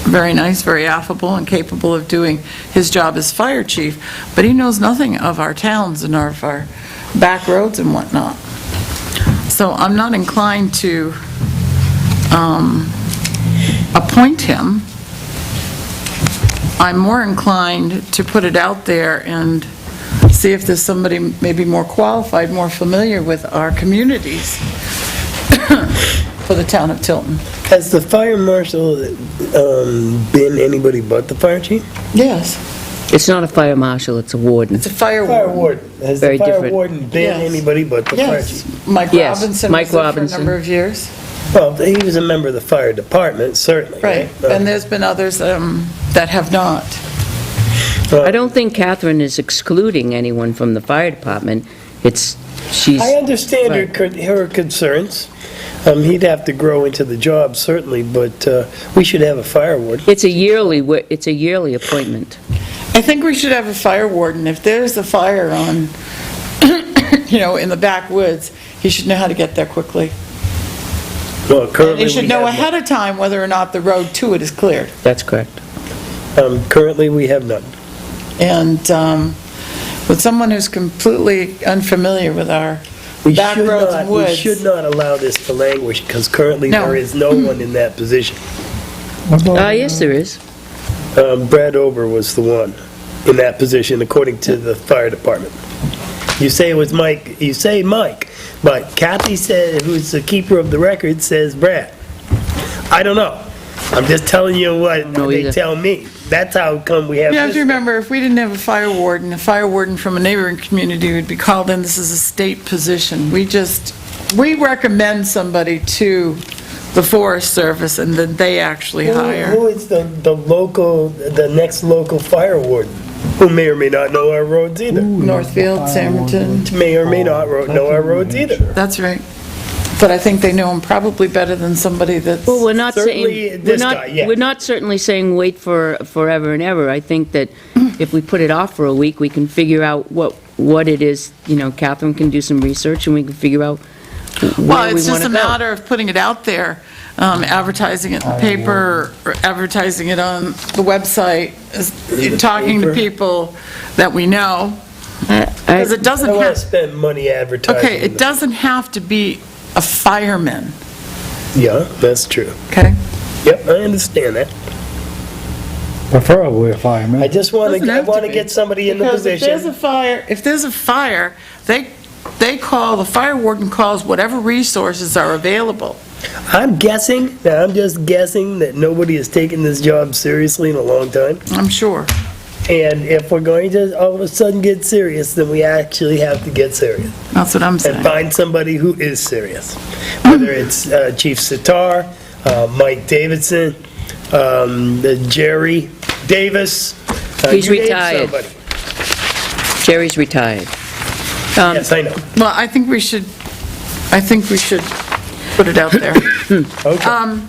very nice, very affable, and capable of doing his job as fire chief, but he knows nothing of our towns and of our back roads and whatnot. So I'm not inclined to appoint him. I'm more inclined to put it out there and see if there's somebody maybe more qualified, more familiar with our communities for the town of Tilton. Has the fire marshal been anybody but the fire chief? Yes. It's not a fire marshal, it's a warden. It's a fire Fire warden. warden. Has Very the fire different. warden been Yes. anybody but the fire chief? Yes. Mike Yes, Robinson Mike was there for a Robinson. number of years. Well, he was a member of the fire department, certainly. Right. And there's been others that have not. I don't think Catherine is excluding anyone from the fire department. She's... I understand her concerns. He'd have to grow into the job, certainly, but we should have a fire warden. It's a yearly appointment. I think we should have a fire warden. If there's a fire on, in the backwoods, he should know how to get there quickly. Well, And currently he should we know have ahead of time whether or not the road to it is cleared. That's correct. Currently, we have none. And with someone who's completely unfamiliar with our back roads and woods. We should not allow this to languish, because currently No. there is no one in that position. Yes, there is. Brad Ober was the one in that position, according to the fire department. You say it was Mike, you say Mike, but Kathy said, who's the keeper of the record, says Brad. I don't know. I'm just telling you what they either. tell me. That's how come we have You have this. to remember, if we didn't have a fire warden from a neighboring community would be called in. This is a state position. We recommend somebody to the Forest Service, and then they actually hire. Who is the next local fire warden, who may or may not know our roads either? Northfield, Samerton. May or may not know our roads either. That's right. But I think they know them probably better than somebody that's... Well, we're not Certainly saying, this guy, yeah. we're not certainly saying wait for forever and ever. I think that if we put it off for a week, we can figure out what it is, Catherine can do some research, and we can figure out where we Well, want to go. it's just a matter of putting it out there, advertising it in the paper, or advertising it on the website, talking to people that we know. Because it doesn't I want to have... spend money advertising. Okay, it doesn't have to be a fireman, Yeah, that's true. okay? Yep, I understand that. Preferably a fireman. I just want Doesn't to, have to be. get somebody in the Because if there's a position. fire, they call, the fire warden calls whatever resources are available. I'm just guessing that nobody has taken this job seriously in a long time. I'm sure. And if we're going to all of a sudden get serious, then we actually have to get serious. That's what I'm And saying. find somebody who is serious. Whether it's Chief Sitar, Mike Davidson, Jerry Davis. He's you name retired. somebody. Jerry's retired. Yes, I know. Well, I think we should put it out there. Okay.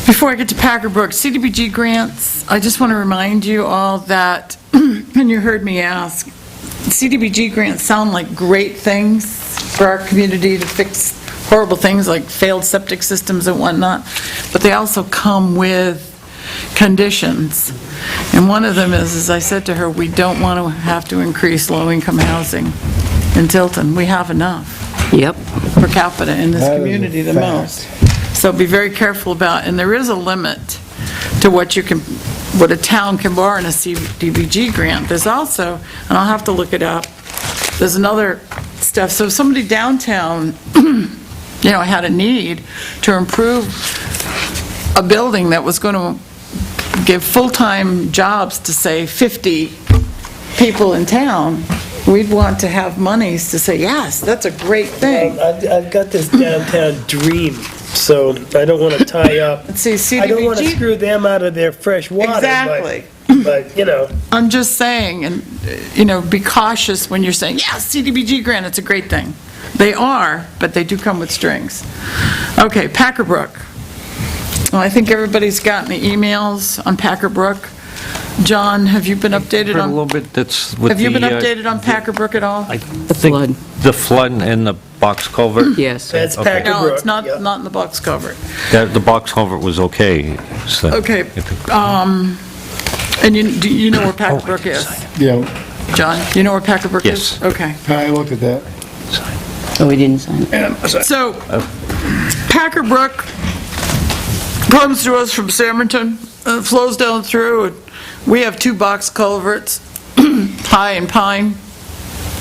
Before I get to Packer Brook, CDBG grants, I just want to remind you all that, and you heard me ask, CDBG grants sound like great things for our community to fix horrible things like failed septic systems and whatnot, but they also come with conditions. And one of them is, as I said to her, we don't want to have to increase low-income housing in Tilton. We have enough Yep. per capita in this That is a community, the fact. most. So be very careful about, and there is a limit to what a town can borrow in a CDBG grant. There's also, and I'll have to look it up, there's another stuff. So if somebody downtown, had a need to improve a building that was going to give full-time jobs to, say, 50 people in town, we'd want to have monies to say, yes, that's a great thing. I've got this downtown dream, so I don't want to tie up. Let's see, I don't want to CDBG, screw them out of their fresh water. Exactly. But, you know, I'm just saying, and, be cautious when you're saying, yes, CDBG grant, it's a great thing. They are, but they do come with strings. Okay, Packer Brook. Well, I think everybody's gotten the emails on Packer Brook. John, have you been updated Heard a on, little bit, that's with the... have you been updated on Packer Brook at all? I The think flood. the flood and the box culvert, Yes. that's Okay. Packer No, Brook. it's not, yeah. not in the box cover. the box culvert was okay. so- Okay, and do you know where Packer Brook is? Yeah, John, do you know where Packer Brook is? Yes. Okay. I looked at that. Oh, we didn't sign it. So, Packer Brook comes to us from Samerton, flows down through, and we have 2 box culverts, High and Pine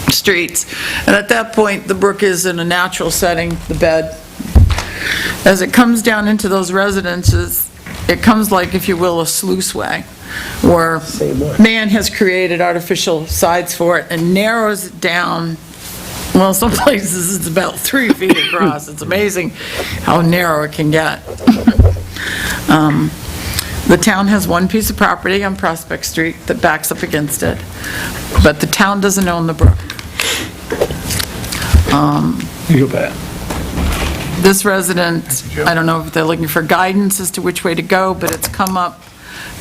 Streets, and at that point, the brook is in a natural setting, the bed. As it comes down into those residences, it comes like, if you will, a sluiceway, where man has created artificial sides for it and narrows it down. Well, some places it's about 3 feet across. It's amazing how narrow it can get. The town has one piece of property on Prospect Street that backs up against it, but the town doesn't own the brook. You go back. This resident, I don't know if they're looking for guidance as to which way to go, but it's come up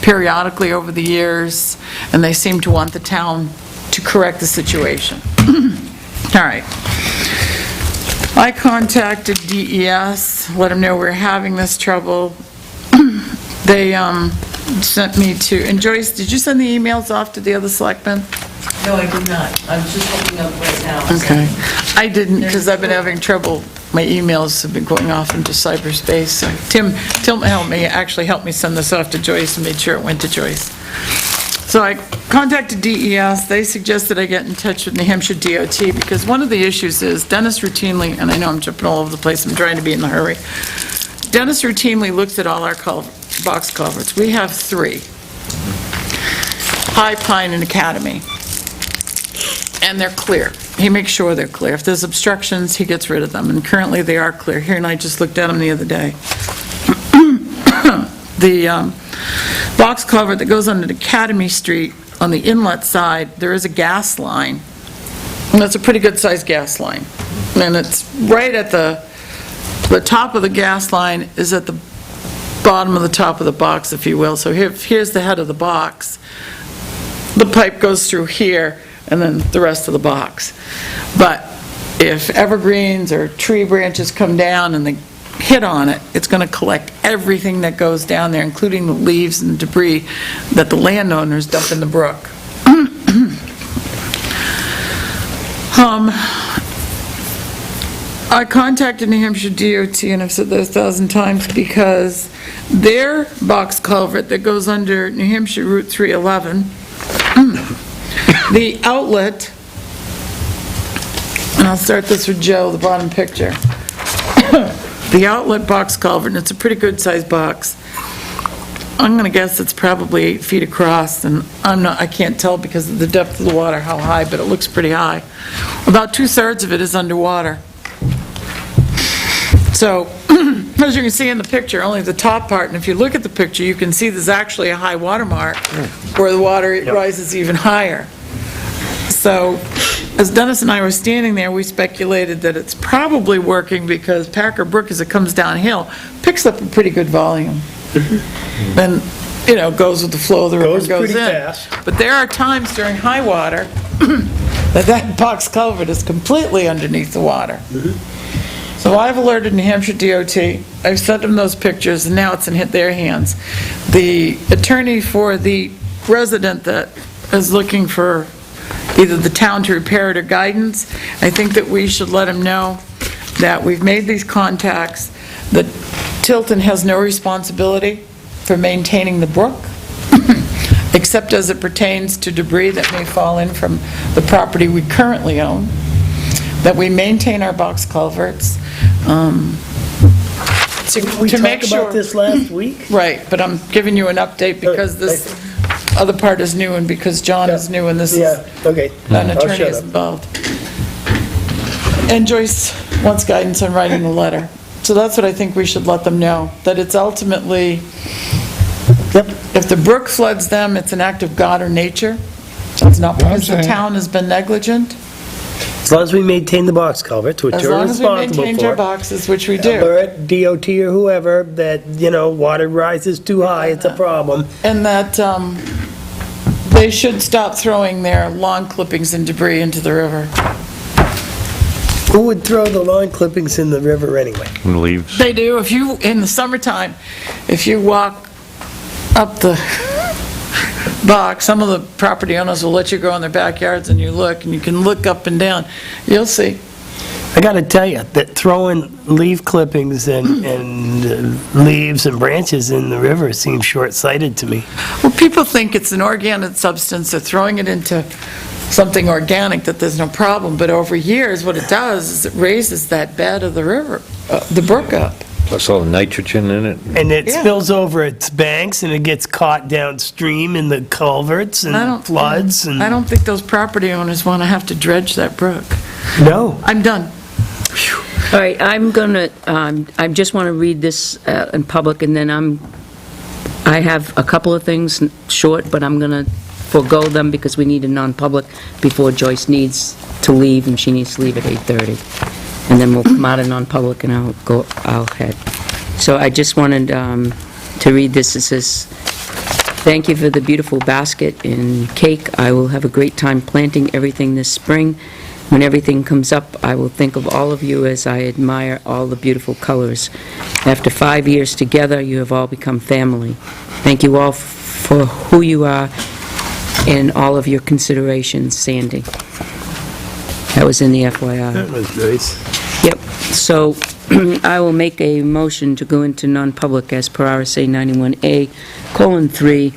periodically over the years, and they seem to want the town to correct the situation. All right. I contacted DES, let them know we're having this trouble. They sent me to, and Joyce, did you send the emails off to the other selectmen? No, I did not. I'm just looking up right now. Okay. I didn't, because I've been having trouble. My emails have been going off into cyberspace. So Tim helped me, actually helped me send this off to Joyce and made sure it went to Joyce. So I contacted DES. They suggested I get in touch with New Hampshire DOT, because one of the issues is Dennis routinely, and I know I'm jumping all over the place, I'm trying to be in a hurry. Dennis routinely looks at all our box culverts. We have 3. High, Pine, and Academy. And they're clear. He makes sure they're clear. If there's obstructions, he gets rid of them, and currently they are clear. Here, and I just looked at them the other day. The box culvert that goes under Academy Street, on the inlet side, there is a gas line, and that's a pretty good-sized gas line. And it's right at the top of the gas line is at the bottom of the top of the box, if you will. So here's the head of the box. The pipe goes through here, and then the rest of the box. But if evergreens or tree branches come down and they hit on it, it's going to collect everything that goes down there, including the leaves and debris that the landowners dump in the brook. I contacted New Hampshire DOT, and I've said this 1,000 times, because their box culvert that goes under New Hampshire Route 311, the outlet, and I'll start this with Joe, the bottom picture. The outlet box culvert, and it's a pretty good-sized box. I'm gonna guess it's probably 8 feet across, and I can't tell because of the depth of the water how high, but it looks pretty high. About 2/3 of it is underwater. So, as you can see in the picture, only the top part, and if you look at the picture, you can see there's actually a high water mark where the water rises even higher. So, as Dennis and I were standing there, we speculated that it's probably working because Packer Brook, as it comes downhill, picks up a pretty good volume. And, goes with the flow of the river, goes pretty in. fast. But there are times during high water that box culvert is completely underneath the water. So I've alerted New Hampshire DOT, I've sent them those pictures, and now it's in their hands. The attorney for the resident that is looking for either the town to repair it or guidance, I think that we should let him know that we've made these contacts, that Tilton has no responsibility for maintaining the brook, except as it pertains to debris that may fall in from the property we currently own, that we maintain our box culverts. We to make talked sure. about this last week? Right, but I'm giving you an update because this other part is new, and because John is new and this is Yeah, okay. an I'll attorney shut is up. involved. And Joyce wants guidance on writing the letter. So that's what I think we should let them know, that it's ultimately, if the brook floods them, it's an act of God or nature. It's not because the town has been negligent. As long as we maintain the box culverts, which As you're long as we responsible maintain our for. boxes, which we do. Or at DOT or whoever, that, water rises too high, it's a problem. And that they should stop throwing their lawn clippings and debris into the river. Who would throw the lawn clippings in the river anyway? And leaves. They do, if you, in the summertime, if you walk up the box, some of the property owners will let you go in their backyards and you look, and you can look up and down, you'll see. I gotta tell you, that throwing leaf clippings and leaves and branches in the river seems short-sighted to me. Well, people think it's an organic substance, they're throwing it into something organic, that there's no problem, but over years, what it does is it raises that bed of the river, the brook up. Plus all the nitrogen in it. And it Yeah. spills over its banks, and it gets caught downstream in the culverts and floods and... I don't think those property owners want to have to dredge that brook. No. I'm done. All right, I'm going to, I just want to read this in public, and then I have a couple of things short, but I'm going to forego them because we need a non-public before Joyce needs to leave, and she needs to leave at 8:30. And then we'll come out of non-public and I'll head. So I just wanted to read this. It says, "Thank you for the beautiful basket and cake. I will have a great time planting everything this spring. When everything comes up, I will think of all of you as I admire all the beautiful colors. After 5 years together, you have all become family. Thank you all for who you are and all of your considerations, Sandy." That was in the FYI. That was nice. Yep, so I will make a motion to go into non-public as per RSA 91A:3,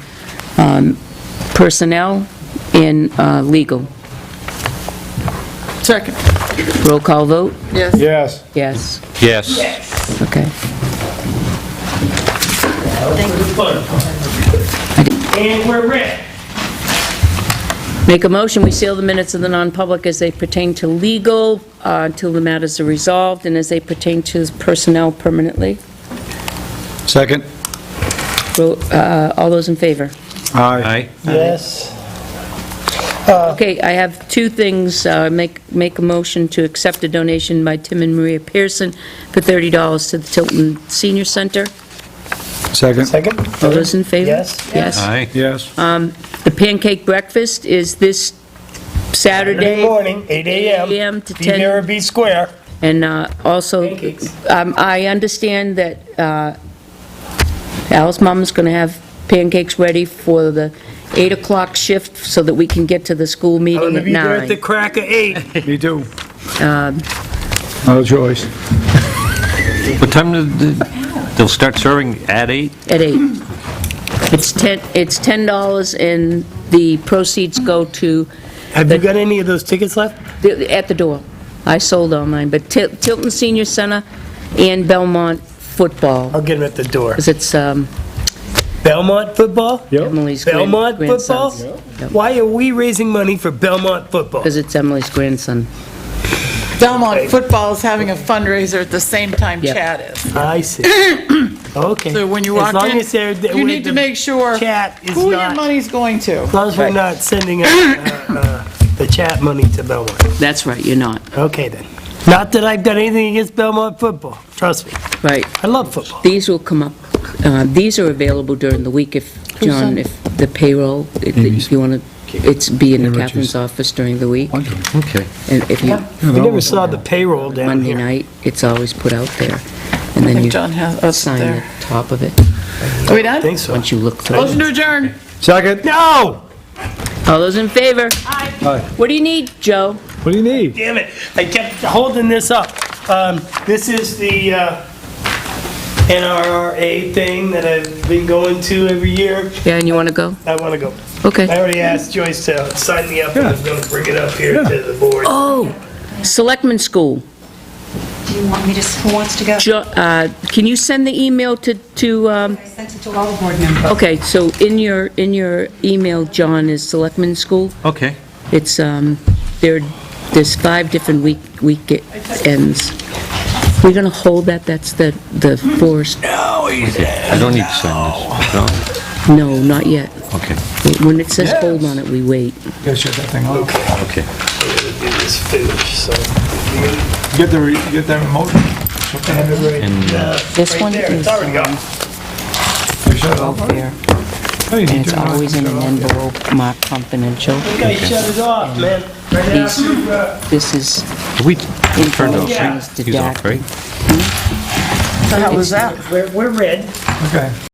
personnel and legal. Second. Roll call vote? Yes. Yes. Yes. Yes. Okay. And we're ready. Make a motion, we seal the minutes of the non-public as they pertain to legal until the matters are resolved, and as they pertain to personnel permanently. Second. All those in favor? Aye. Yes. Okay, I have two things. Make a motion to accept a donation by Tim and Maria Pearson for $30 to the Tilton Senior Center. Second. Second? All those in favor? Yes. Yes. Aye. Yes. The pancake breakfast is this Saturday. Morning, 8 a.m. 8 a.m. to Be there or 10. be square. And also, Pancakes. I understand that Al's mom's going to have pancakes ready for the 8 o'clock shift so that we can get to the school I'm meeting gonna at be there at the 9. crack of 8. Me too. Um, No choice. What time they'll start serving at 8? At 8. It's $10, and the proceeds go to, Have you got any of those tickets left? at the door. I sold all mine, but Tilton Senior Center and Belmont football, I'll get them at the door. because it's Belmont football? Emily's Belmont football? grandson's. Why are we raising money for Belmont football? Because it's Emily's grandson. Belmont football is having a fundraiser at the same time Yeah. Chad is. I see. Okay. So when you As walk long in, as they're- you need to the make sure Chat is who your not, money's going to. as long as we're not sending the chat money to Belmont. That's right, you're not. Okay then. Not that I've got anything against Belmont football, trust me. Right. I love football. These will come up, these are available during the week if, John, if the payroll, if you want to, it's be in Catherine's office during the week. Okay. And if you, We never saw the payroll down Monday here. night, it's always put out there. And I then think you John has us sign the there. top of it, Are we done? I think so. once you look through Motion it. to adjourn. Second. No! All those in favor? Aye. What do you need, Joe? What do you need? Damn it, I kept holding this up. This is the NRRA thing that I've been going to every year. Yeah, and you want to go? I want to go. Okay. I already asked Joyce to sign me up, and I'm going to bring it up here to the board. Oh, Selectmen School. Do you want me to, who wants to go? Can you send the email to, I sent it to all the board members. okay, so in your email, John, is Selectmen School. Okay. It's, there's 5 different weekends. We're gonna hold that, that's the forest. Okay. I don't need to sign this. No? No, not yet. Okay. When it says hold on it, we wait. Gotta shut that thing off. Okay. Do this finish, so. Get that remote. Shut the hand right. And, This one There, is it's already gone. Shut it off. welfare, Oh, you and need it's to. always in an envelope marked confidential. You guys shut it off, man. Right after, This is we turned off, information right? is He's off, deducted. right? So how was that? we're red. Okay.